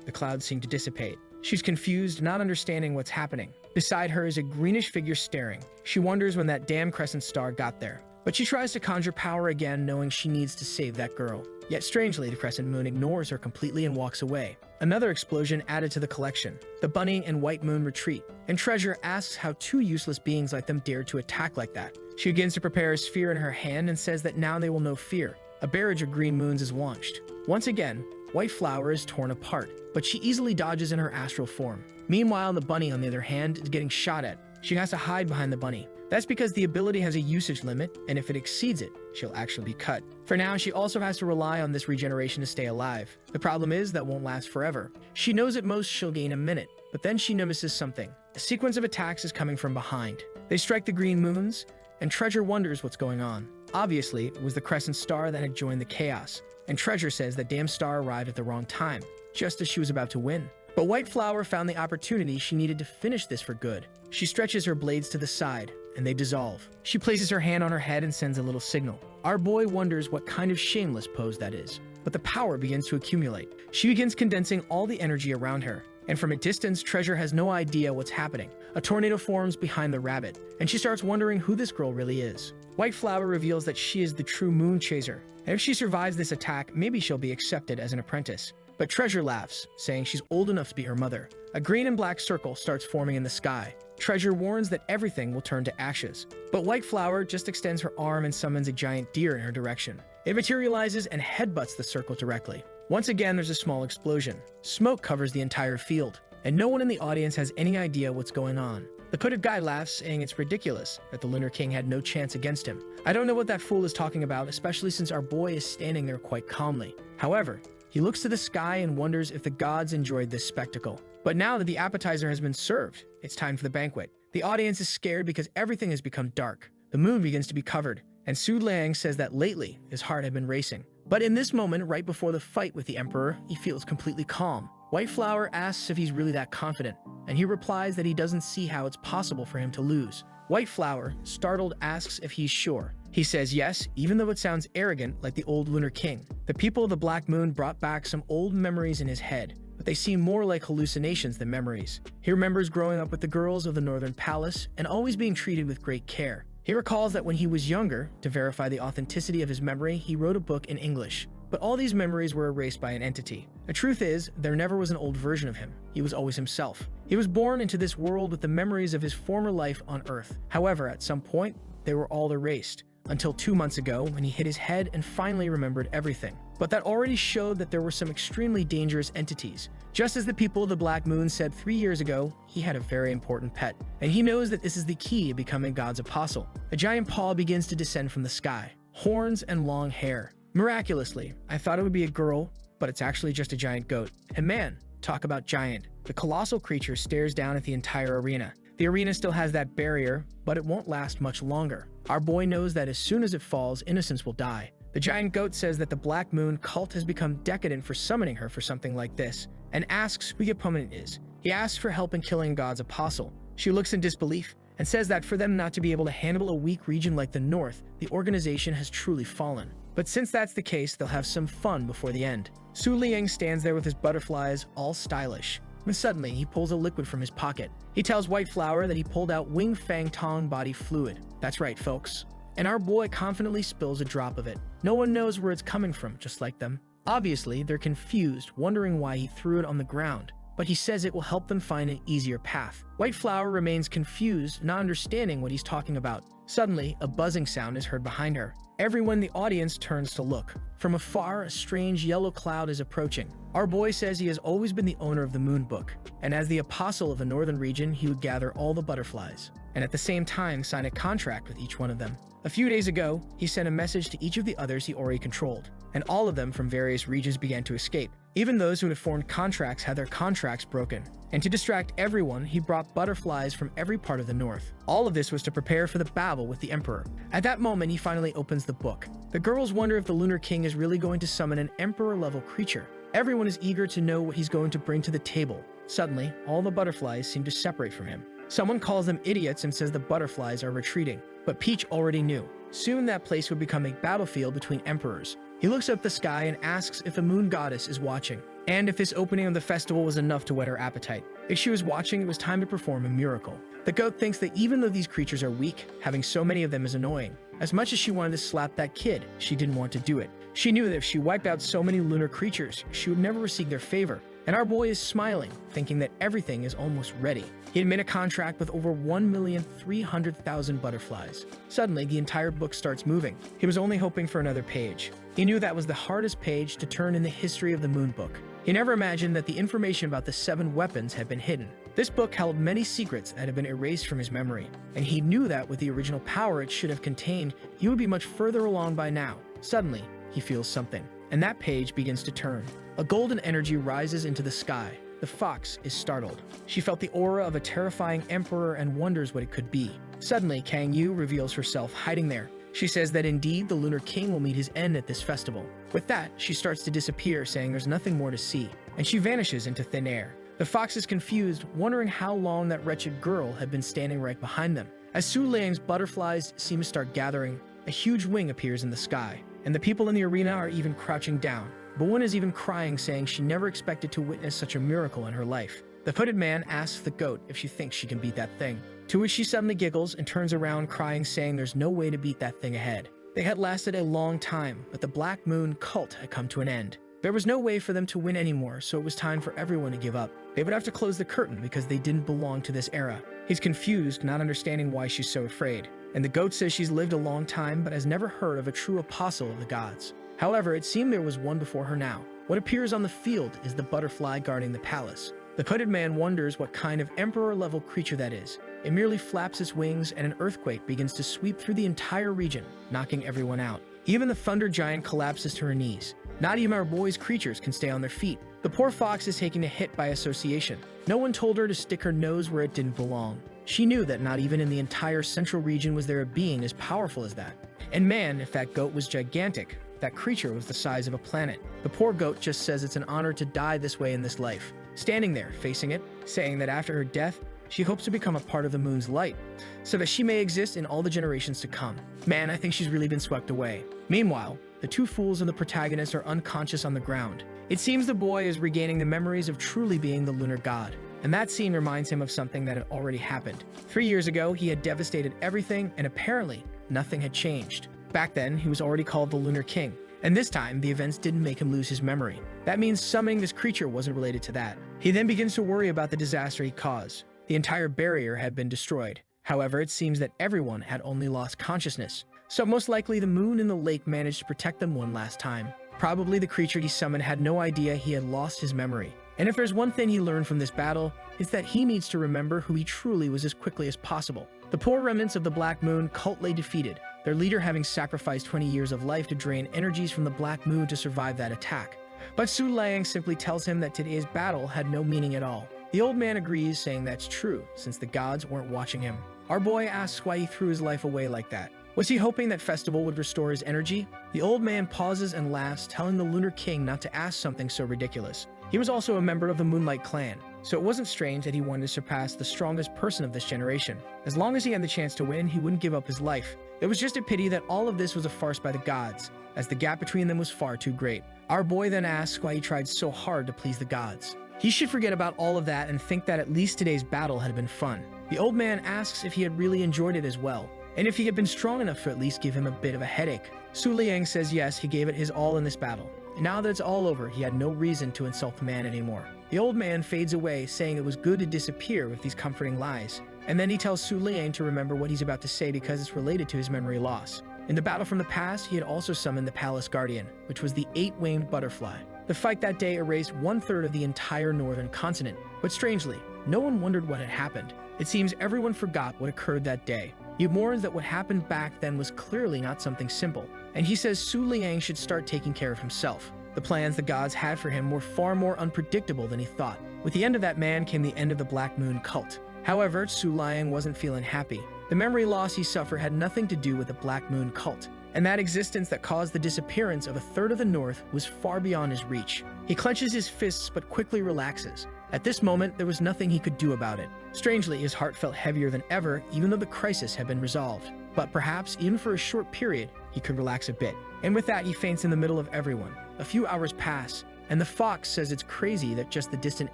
S1: the clouds seem to dissipate. She's confused, not understanding what's happening. Beside her is a greenish figure staring. She wonders when that damn crescent star got there. But she tries to conjure power again, knowing she needs to save that girl. Yet strangely, the crescent moon ignores her completely and walks away. Another explosion added to the collection. The bunny and White Moon retreat, and Treasure asks how two useless beings like them dared to attack like that. She begins to prepare a sphere in her hand and says that now they will know fear. A barrage of green moons is launched. Once again, White Flower is torn apart, but she easily dodges in her astral form. Meanwhile, the bunny, on the other hand, is getting shot at. She has to hide behind the bunny. That's because the ability has a usage limit, and if it exceeds it, she'll actually be cut. For now, she also has to rely on this regeneration to stay alive. The problem is that won't last forever. She knows at most she'll gain a minute, but then she notices something. A sequence of attacks is coming from behind. They strike the green moons, and Treasure wonders what's going on. Obviously, it was the crescent star that had joined the chaos, and Treasure says that damn star arrived at the wrong time, just as she was about to win. But White Flower found the opportunity she needed to finish this for good. She stretches her blades to the side, and they dissolve. She places her hand on her head and sends a little signal. Our boy wonders what kind of shameless pose that is, but the power begins to accumulate. She begins condensing all the energy around her, and from a distance, Treasure has no idea what's happening. A tornado forms behind the rabbit, and she starts wondering who this girl really is. White Flower reveals that she is the true moon chaser, and if she survives this attack, maybe she'll be accepted as an apprentice. But Treasure laughs, saying she's old enough to be her mother. A green and black circle starts forming in the sky. Treasure warns that everything will turn to ashes. But White Flower just extends her arm and summons a giant deer in her direction. It materializes and headbutts the circle directly. Once again, there's a small explosion. Smoke covers the entire field, and no one in the audience has any idea what's going on. The hooded guy laughs, saying it's ridiculous that the Lunar King had no chance against him. I don't know what that fool is talking about, especially since our boy is standing there quite calmly. However, he looks to the sky and wonders if the gods enjoyed this spectacle. But now that the appetizer has been served, it's time for the banquet. The audience is scared because everything has become dark. The moon begins to be covered, and Su Liang says that lately his heart had been racing. But in this moment, right before the fight with the Emperor, he feels completely calm. White Flower asks if he's really that confident, and he replies that he doesn't see how it's possible for him to lose. White Flower, startled, asks if he's sure, He says yes, even though it sounds arrogant like the old Lunar King. The people of the Black Moon brought back some old memories in his head, but they seem more like hallucinations than memories. He remembers growing up with the girls of the Northern Palace and always being treated with great care. He recalls that when he was younger, to verify the authenticity of his memory, he wrote a book in English. But all these memories were erased by an entity. The truth is, there never was an old version of him. He was always himself. He was born into this world with the memories of his former life on Earth. However, at some point, they were all erased. Until 2 months ago, when he hit his head and finally remembered everything. But that already showed that there were some extremely dangerous entities. Just as the people of the Black Moon said 3 years ago, he had a very important pet. And he knows that this is the key to becoming God's apostle. A giant paw begins to descend from the sky. Horns and long hair. Miraculously, I thought it would be a girl, but it's actually just a giant goat. And man, talk about giant. The colossal creature stares down at the entire arena. The arena still has that barrier, but it won't last much longer. Our boy knows that as soon as it falls, innocence will die. The giant goat says that the Black Moon cult has become decadent for summoning her for something like this, and asks who the opponent is. He asks for help in killing God's apostle. She looks in disbelief and says that for them not to be able to handle a weak region like the North, the organization has truly fallen. But since that's the case, they'll have some fun before the end. Su Liang stands there with his butterflies, all stylish. But suddenly, he pulls a liquid from his pocket. He tells White Flower that he pulled out Wing Fang Tong body fluid. That's right, folks. And our boy confidently spills a drop of it. No one knows where it's coming from, just like them. Obviously, they're confused, wondering why he threw it on the ground. But he says it will help them find an easier path. White Flower remains confused, not understanding what he's talking about. Suddenly, a buzzing sound is heard behind her. Everyone in the audience turns to look. From afar, a strange yellow cloud is approaching. Our boy says he has always been the owner of the Moon Book, and as the apostle of the northern region, he would gather all the butterflies, and at the same time sign a contract with each one of them. A few days ago, he sent a message to each of the others he already controlled, and all of them from various regions began to escape. Even those who had formed contracts had their contracts broken. And to distract everyone, he brought butterflies from every part of the north. All of this was to prepare for the battle with the Emperor. At that moment, he finally opens the book. The girls wonder if the Lunar King is really going to summon an Emperor-level creature. Everyone is eager to know what he's going to bring to the table. Suddenly, all the butterflies seem to separate from him. Someone calls them idiots and says the butterflies are retreating. But Peach already knew. Soon that place would become a battlefield between emperors. He looks up the sky and asks if the moon goddess is watching, and if this opening of the festival was enough to whet her appetite. If she was watching, it was time to perform a miracle. The goat thinks that even though these creatures are weak, having so many of them is annoying. As much as she wanted to slap that kid, she didn't want to do it. She knew that if she wiped out so many lunar creatures, she would never receive their favor. And our boy is smiling, thinking that everything is almost ready. He had made a contract with over 1,300,000 butterflies. Suddenly, the entire book starts moving. He was only hoping for another page. He knew that was the hardest page to turn in the history of the Moon Book. He never imagined that the information about the 7 weapons had been hidden. This book held many secrets that had been erased from his memory, and he knew that with the original power it should have contained, he would be much further along by now. Suddenly, he feels something, and that page begins to turn. A golden energy rises into the sky. The fox is startled. She felt the aura of a terrifying emperor and wonders what it could be. Suddenly, Kang Yu reveals herself hiding there. She says that indeed the Lunar King will meet his end at this festival. With that, she starts to disappear, saying there's nothing more to see, and she vanishes into thin air. The fox is confused, wondering how long that wretched girl had been standing right behind them. As Su Liang's butterflies seem to start gathering, a huge wing appears in the sky, and the people in the arena are even crouching down. But one is even crying, saying she never expected to witness such a miracle in her life. The hooded man asks the goat if she thinks she can beat that thing, to which she suddenly giggles and turns around crying, saying there's no way to beat that thing ahead. They had lasted a long time, but the Black Moon cult had come to an end. There was no way for them to win anymore, so it was time for everyone to give up. They would have to close the curtain because they didn't belong to this era. He's confused, not understanding why she's so afraid. And the goat says she's lived a long time, but has never heard of a true apostle of the gods. However, it seemed there was one before her now. What appears on the field is the butterfly guarding the palace. The hooded man wonders what kind of emperor-level creature that is. It merely flaps its wings and an earthquake begins to sweep through the entire region, knocking everyone out. Even the thunder giant collapses to her knees. Not even our boy's creatures can stay on their feet. The poor fox is taking a hit by association. No one told her to stick her nose where it didn't belong. She knew that not even in the entire central region was there a being as powerful as that. And man, if that goat was gigantic, that creature was the size of a planet. The poor goat just says it's an honor to die this way in this life. Standing there, facing it, saying that after her death, She hopes to become a part of the moon's light, so that she may exist in all the generations to come. Man, I think she's really been swept away. Meanwhile, the two fools and the protagonist are unconscious on the ground. It seems the boy is regaining the memories of truly being the lunar god, and that scene reminds him of something that had already happened. 3 years ago, he had devastated everything, and apparently, nothing had changed. Back then, he was already called the Lunar King, and this time, the events didn't make him lose his memory. That means summoning this creature wasn't related to that. He then begins to worry about the disaster he caused. The entire barrier had been destroyed. However, it seems that everyone had only lost consciousness, so most likely the moon and the lake managed to protect them one last time. Probably the creature he summoned had no idea he had lost his memory. And if there's one thing he learned from this battle, it's that he needs to remember who he truly was as quickly as possible. The poor remnants of the Black Moon cult lay defeated, their leader having sacrificed 20 years of life to drain energies from the Black Moon to survive that attack. But Su Liang simply tells him that today's battle had no meaning at all. The old man agrees, saying that's true, since the gods weren't watching him. Our boy asks why he threw his life away like that. Was he hoping that festival would restore his energy? The old man pauses and laughs, telling the Lunar King not to ask something so ridiculous. He was also a member of the Moonlight Clan, so it wasn't strange that he wanted to surpass the strongest person of this generation. As long as he had the chance to win, he wouldn't give up his life. It was just a pity that all of this was a farce by the gods, as the gap between them was far too great. Our boy then asks why he tried so hard to please the gods. He should forget about all of that and think that at least today's battle had been fun. The old man asks if he had really enjoyed it as well, and if he had been strong enough to at least give him a bit of a headache. Su Liang says yes, he gave it his all in this battle. And now that it's all over, he had no reason to insult the man anymore. The old man fades away, saying it was good to disappear with these comforting lies. And then he tells Su Liang to remember what he's about to say because it's related to his memory loss. In the battle from the past, he had also summoned the Palace Guardian, which was the 8-winged butterfly. The fight that day erased 1/3 of the entire northern continent. But strangely, no one wondered what had happened. It seems everyone forgot what occurred that day. He mourns that what happened back then was clearly not something simple, and he says Su Liang should start taking care of himself. The plans the gods had for him were far more unpredictable than he thought. With the end of that man came the end of the Black Moon cult. However, Su Liang wasn't feeling happy. The memory loss he suffered had nothing to do with the Black Moon cult, and that existence that caused the disappearance of 1/3 of the North was far beyond his reach. He clenches his fists but quickly relaxes. At this moment, there was nothing he could do about it. Strangely, his heart felt heavier than ever, even though the crisis had been resolved. But perhaps, even for a short period, he could relax a bit. And with that, he faints in the middle of everyone. A few hours pass, and the fox says it's crazy that just the distant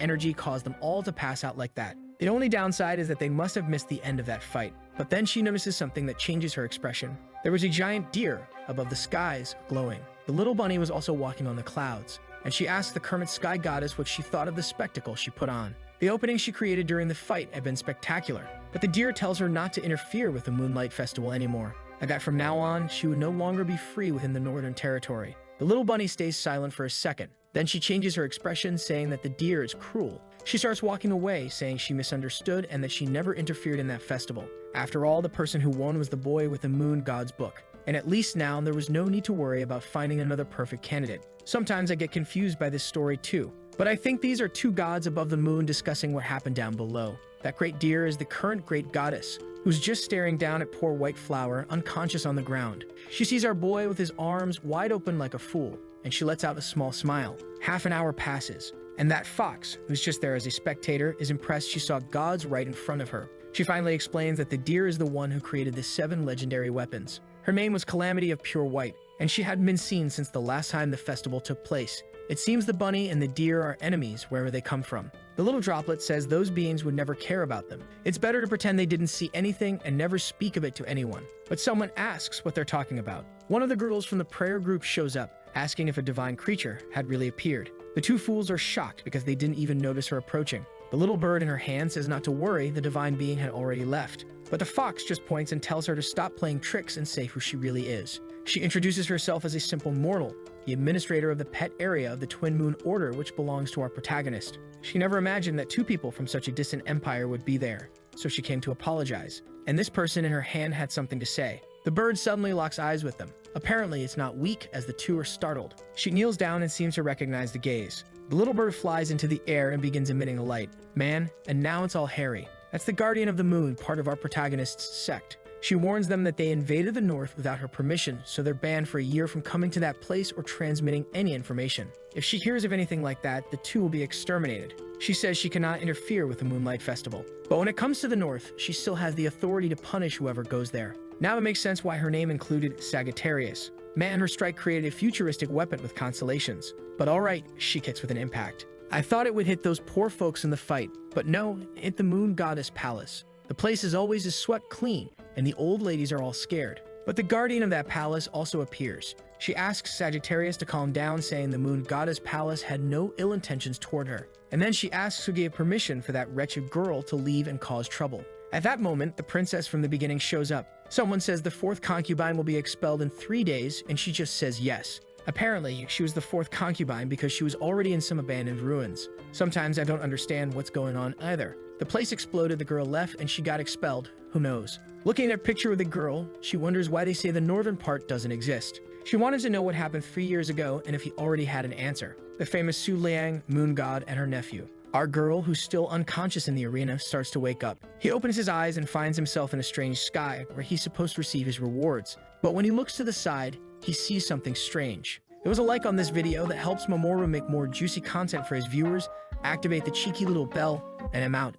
S1: energy caused them all to pass out like that. The only downside is that they must have missed the end of that fight. But then she notices something that changes her expression. There was a giant deer above the skies, glowing. The little bunny was also walking on the clouds, and she asked the current sky goddess what she thought of the spectacle she put on. The opening she created during the fight had been spectacular, but the deer tells her not to interfere with the Moonlight Festival anymore, and that from now on, she would no longer be free within the Northern Territory. The little bunny stays silent for a second. Then she changes her expression, saying that the deer is cruel. She starts walking away, saying she misunderstood and that she never interfered in that festival. After all, the person who won was the boy with the moon god's book. And at least now, there was no need to worry about finding another perfect candidate. Sometimes I get confused by this story too. But I think these are two gods above the moon discussing what happened down below. That great deer is the current great goddess, who's just staring down at poor White Flower, unconscious on the ground. She sees our boy with his arms wide open like a fool, and she lets out a small smile. Half an hour passes, and that fox, who's just there as a spectator, is impressed she saw gods right in front of her. She finally explains that the deer is the one who created the 7 legendary weapons. Her name was Calamity of Pure White, and she hadn't been seen since the last time the festival took place. It seems the bunny and the deer are enemies wherever they come from. The little droplet says those beings would never care about them. It's better to pretend they didn't see anything and never speak of it to anyone. But someone asks what they're talking about. One of the girls from the prayer group shows up, asking if a divine creature had really appeared. The two fools are shocked because they didn't even notice her approaching. The little bird in her hand says not to worry, the divine being had already left. But the fox just points and tells her to stop playing tricks and say who she really is. She introduces herself as a simple mortal, the administrator of the pet area of the Twin Moon Order, which belongs to our protagonist. She never imagined that two people from such a distant empire would be there, so she came to apologize. And this person in her hand had something to say. The bird suddenly locks eyes with them. Apparently, it's not weak, as the two are startled. She kneels down and seems to recognize the gaze. The little bird flies into the air and begins emitting a light. Man, and now it's all hairy. That's the Guardian of the Moon, part of our protagonist's sect. She warns them that they invaded the north without her permission, so they're banned for a year from coming to that place or transmitting any information. If she hears of anything like that, the two will be exterminated. She says she cannot interfere with the Moonlight Festival. But when it comes to the north, she still has the authority to punish whoever goes there. Now it makes sense why her name included Sagittarius. Man, her strike created a futuristic weapon with constellations. But alright, she kicks with an impact. I thought it would hit those poor folks in the fight, but no, it hit the Moon Goddess Palace. The place as always is swept clean, and the old ladies are all scared. But the guardian of that palace also appears. She asks Sagittarius to calm down, saying the Moon Goddess Palace had no ill intentions toward her. And then she asks who gave permission for that wretched girl to leave and cause trouble. At that moment, the princess from the beginning shows up. Someone says the fourth concubine will be expelled in 3 days, and she just says yes. Apparently, she was the fourth concubine because she was already in some abandoned ruins. Sometimes I don't understand what's going on either. The place exploded, the girl left, and she got expelled. Who knows? Looking at a picture of the girl, she wonders why they say the northern part doesn't exist. She wanted to know what happened 3 years ago and if he already had an answer. The famous Su Liang, Moon God, and her nephew. Our girl, who's still unconscious in the arena, starts to wake up. He opens his eyes and finds himself in a strange sky where he's supposed to receive his rewards. But when he looks to the side, he sees something strange. There was a like on this video that helps Mamoru make more juicy content for his viewers, activate the cheeky little bell, and I'm out.